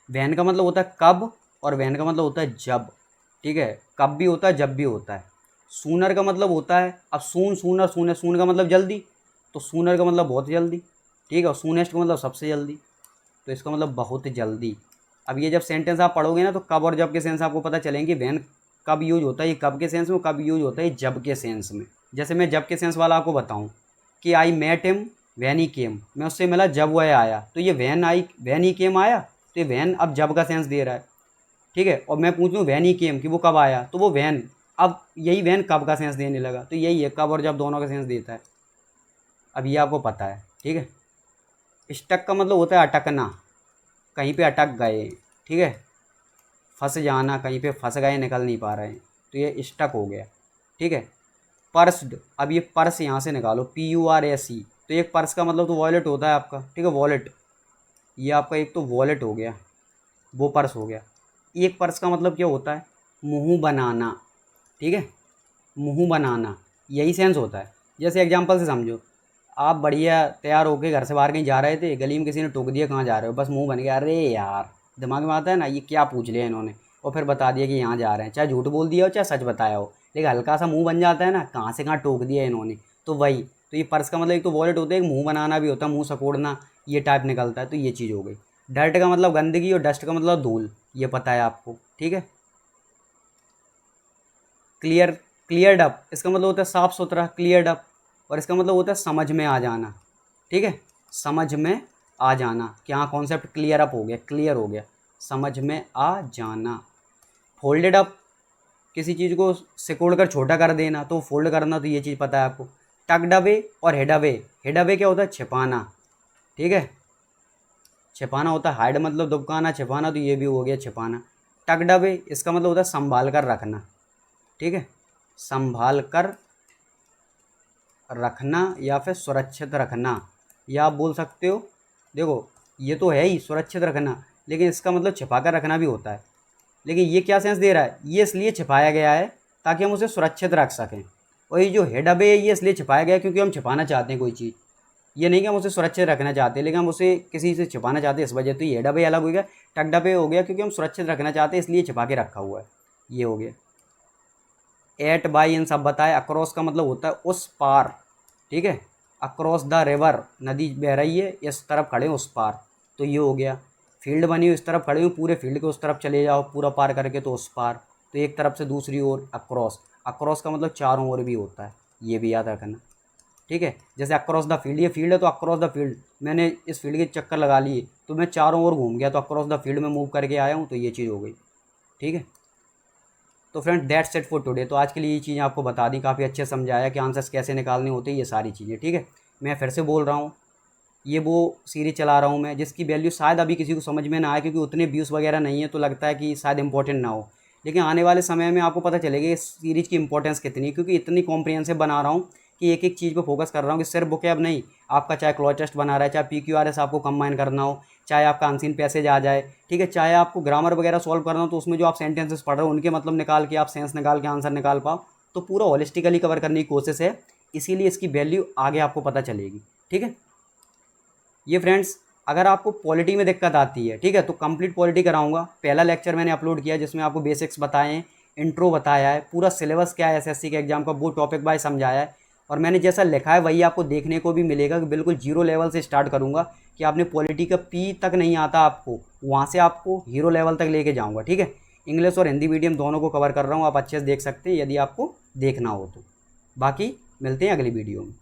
वैन का मतलब होता है कब, और वैन का मतलब होता है जब, ठीक है। कब भी होता है, जब भी होता है। सूनर का मतलब होता है, अब सून, सूनर, सून है, सून का मतलब जल्दी, तो सूनर का मतलब बहुत जल्दी, ठीक है। और सूनेस्ट का मतलब सबसे जल्दी, तो इसका मतलब बहुत जल्दी। अब ये जब सेंटेंस आप पढ़ोगे ना, तो कब और जब के सेंस आपको पता चलेंगे। वैन कब यूज होता है, ये कब के सेंस में, कब यूज होता है जब के सेंस में। जैसे मैं जब के सेंस वाला आपको बताऊं कि I met him when he came, मैं उससे मिला जब वह आया, तो ये वैन ही केम आया, तो ये वैन अब जब का सेंस दे रहा है, ठीक है। और मैं पूछूं वैन ही केम कि वो कब आया, तो वो वैन, अब यही वैन कब का सेंस देने लगा, तो यही है, कब और जब दोनों का सेंस देता है। अब ये आपको पता है, ठीक है। स्टक का मतलब होता है अटकना, कहीं पे अटक गए, ठीक है। फंस जाना, कहीं पे फंस गए, निकल नहीं पा रहे हैं, तो ये स्टक हो गया, ठीक है। पर्स्ड, अब ये पर्स यहाँ से निकालो, PURSE, तो एक पर्स का मतलब तो वॉलेट होता है आपका, ठीक है, वॉलेट। ये आपका एक तो वॉलेट हो गया, वो पर्स हो गया। एक पर्स का मतलब क्या होता है, मुंह बनाना, ठीक है, मुंह बनाना, यही सेंस होता है। जैसे एग्जांपल से समझो, आप बढ़िया तैयार होके घर से बाहर कहीं जा रहे थे, गली में किसी ने टोक दिया, कहाँ जा रहे हो, बस मुंह बन गया, अरे यार, दिमाग में आता है ना, ये क्या पूछ लिया इन्होंने, और फिर बता दिया कि यहाँ जा रहे हैं, चाहे झूठ बोल दिया हो चाहे सच बताया हो, लेकिन हल्का सा मुंह बन जाता है ना, कहाँ से कहाँ टोक दिया इन्होंने, तो वही। तो ये पर्स का मतलब एक तो वॉलेट होता है, एक मुंह बनाना भी होता है, मुंह सकोड़ना, ये टाइप निकलता है, तो ये चीज़ हो गई। डर्ट का मतलब गंदगी, और डस्ट का मतलब धूल, ये पता है आपको, ठीक है। क्लियर, क्लियर्ड अप, इसका मतलब होता है साफ सुथरा, क्लियर्ड अप। और इसका मतलब होता है समझ में आ जाना, ठीक है, समझ में आ जाना, कि हाँ कॉन्सेप्ट क्लियर अप हो गया, क्लियर हो गया, समझ में आ जाना। फोल्डेड अप, किसी चीज़ को सिकोड़ कर छोटा कर देना, तो फोल्ड करना, तो ये चीज़ पता है आपको। टक्ड अवे और हेड अवे, हेड अवे क्या होता है, छिपाना, ठीक है, छिपाना होता है। हाइड मतलब दुबकाना, छिपाना, तो ये भी हो गया छिपाना। टक्ड अवे, इसका मतलब होता है संभाल कर रखना, ठीक है, संभाल कर रखना, या फिर सुरक्षित रखना, या आप बोल सकते हो, देखो ये तो है ही सुरक्षित रखना, लेकिन इसका मतलब छिपा कर रखना भी होता है। लेकिन ये क्या सेंस दे रहा है, ये इसलिए छिपाया गया है ताकि हम उसे सुरक्षित रख सकें। और ये जो हेड अवे है, ये इसलिए छिपाया गया है क्योंकि हम छिपाना चाहते हैं कोई चीज़, ये नहीं कि हम उसे सुरक्षित रखना चाहते हैं, लेकिन हम उसे किसी से छिपाना चाहते हैं, इस वजह। तो ये हेड अवे अलग हो गया, टक्ड अवे हो गया क्योंकि हम सुरक्षित रखना चाहते हैं, इसलिए छिपा के रखा हुआ है, ये हो गया। एट, बाई, इन सब बताए। अक्रॉस का मतलब होता है उस पार, ठीक है, अक्रॉस द रिवर, नदी बह रही है, इस तरफ खड़े हो उस पार, तो ये हो गया। फील्ड बनी हुई, इस तरफ खड़े हो, पूरे फील्ड के उस तरफ चले जाओ पूरा पार करके, तो उस पार, तो एक तरफ से दूसरी ओर, अक्रॉस। अक्रॉस का मतलब चारों ओर भी होता है, ये भी याद रखना, ठीक है। जैसे अक्रॉस द फील्ड, ये फील्ड है तो अक्रॉस द फील्ड, मैंने इस फील्ड के चक्कर लगा लिए, तो मैं चारों ओर घूम गया, तो अक्रॉस द फील्ड में मूव करके आया हूँ, तो ये चीज़ हो गई, ठीक है। तो friend that's it for today. तो आज के लिए ये चीज़ें आपको बता दी, काफ़ी अच्छे समझाया कि आंसर्स कैसे निकालने होते हैं, ये सारी चीज़ें, ठीक है। मैं फिर से बोल रहा हूँ, ये वो सीरीज चला रहा हूँ मैं जिसकी वैल्यू शायद अभी किसी को समझ में ना आए, क्योंकि उतने व्यूज़ वगैरह नहीं है, तो लगता है कि शायद इंपॉर्टेंट ना हो, लेकिन आने वाले समय में आपको पता चलेगा इस सीरीज़ की इंपॉर्टेंस कितनी है, क्योंकि इतनी कॉम्प्रिहेंसिव बना रहा हूँ कि एक एक चीज़ पे फोकस कर रहा हूँ, कि सिर्फ बुकैब नहीं, आपका चाहे क्लॉज टेस्ट बना रहा है, चाहे PQRS आपको कंबाइन करना हो, चाहे आपका अनसीन पैसेज आ जाए, ठीक है, चाहे आपको ग्रामर वगैरह सॉल्व करना हो, तो उसमें जो आप सेंटेंसेस पढ़ रहे हो उनके मतलब निकाल के आप सेंस निकाल के आंसर निकाल पाओ, तो पूरा होलिस्टिकली कवर करने की कोशिश है, इसीलिए इसकी वैल्यू आगे आपको पता चलेगी, ठीक है। ये फ्रेंड्स, अगर आपको पॉलिटी में दिक्कत आती है, ठीक है, तो कंप्लीट पॉलिटी कराऊंगा। पहला लेक्चर मैंने अपलोड किया जिसमें आपको बेसिक्स बताए हैं, इंट्रो बताया है, पूरा सिलेबस क्या है SSC के एग्जाम का वो टॉपिक वाइज समझाया है। और मैंने जैसा लिखा है वही आपको देखने को भी मिलेगा कि बिल्कुल जीरो लेवल से स्टार्ट करूँगा कि आपने पॉलिटी का पी तक नहीं आता आपको, वहाँ से आपको हीरो लेवल तक लेके जाऊँगा। ठीक है, इंग्लिश और हिंदी मीडियम दोनों को कवर कर रहा हूँ, आप अच्छे से देख सकते हैं यदि आपको देखना हो तो। बाकी मिलते हैं अगली वीडियो में।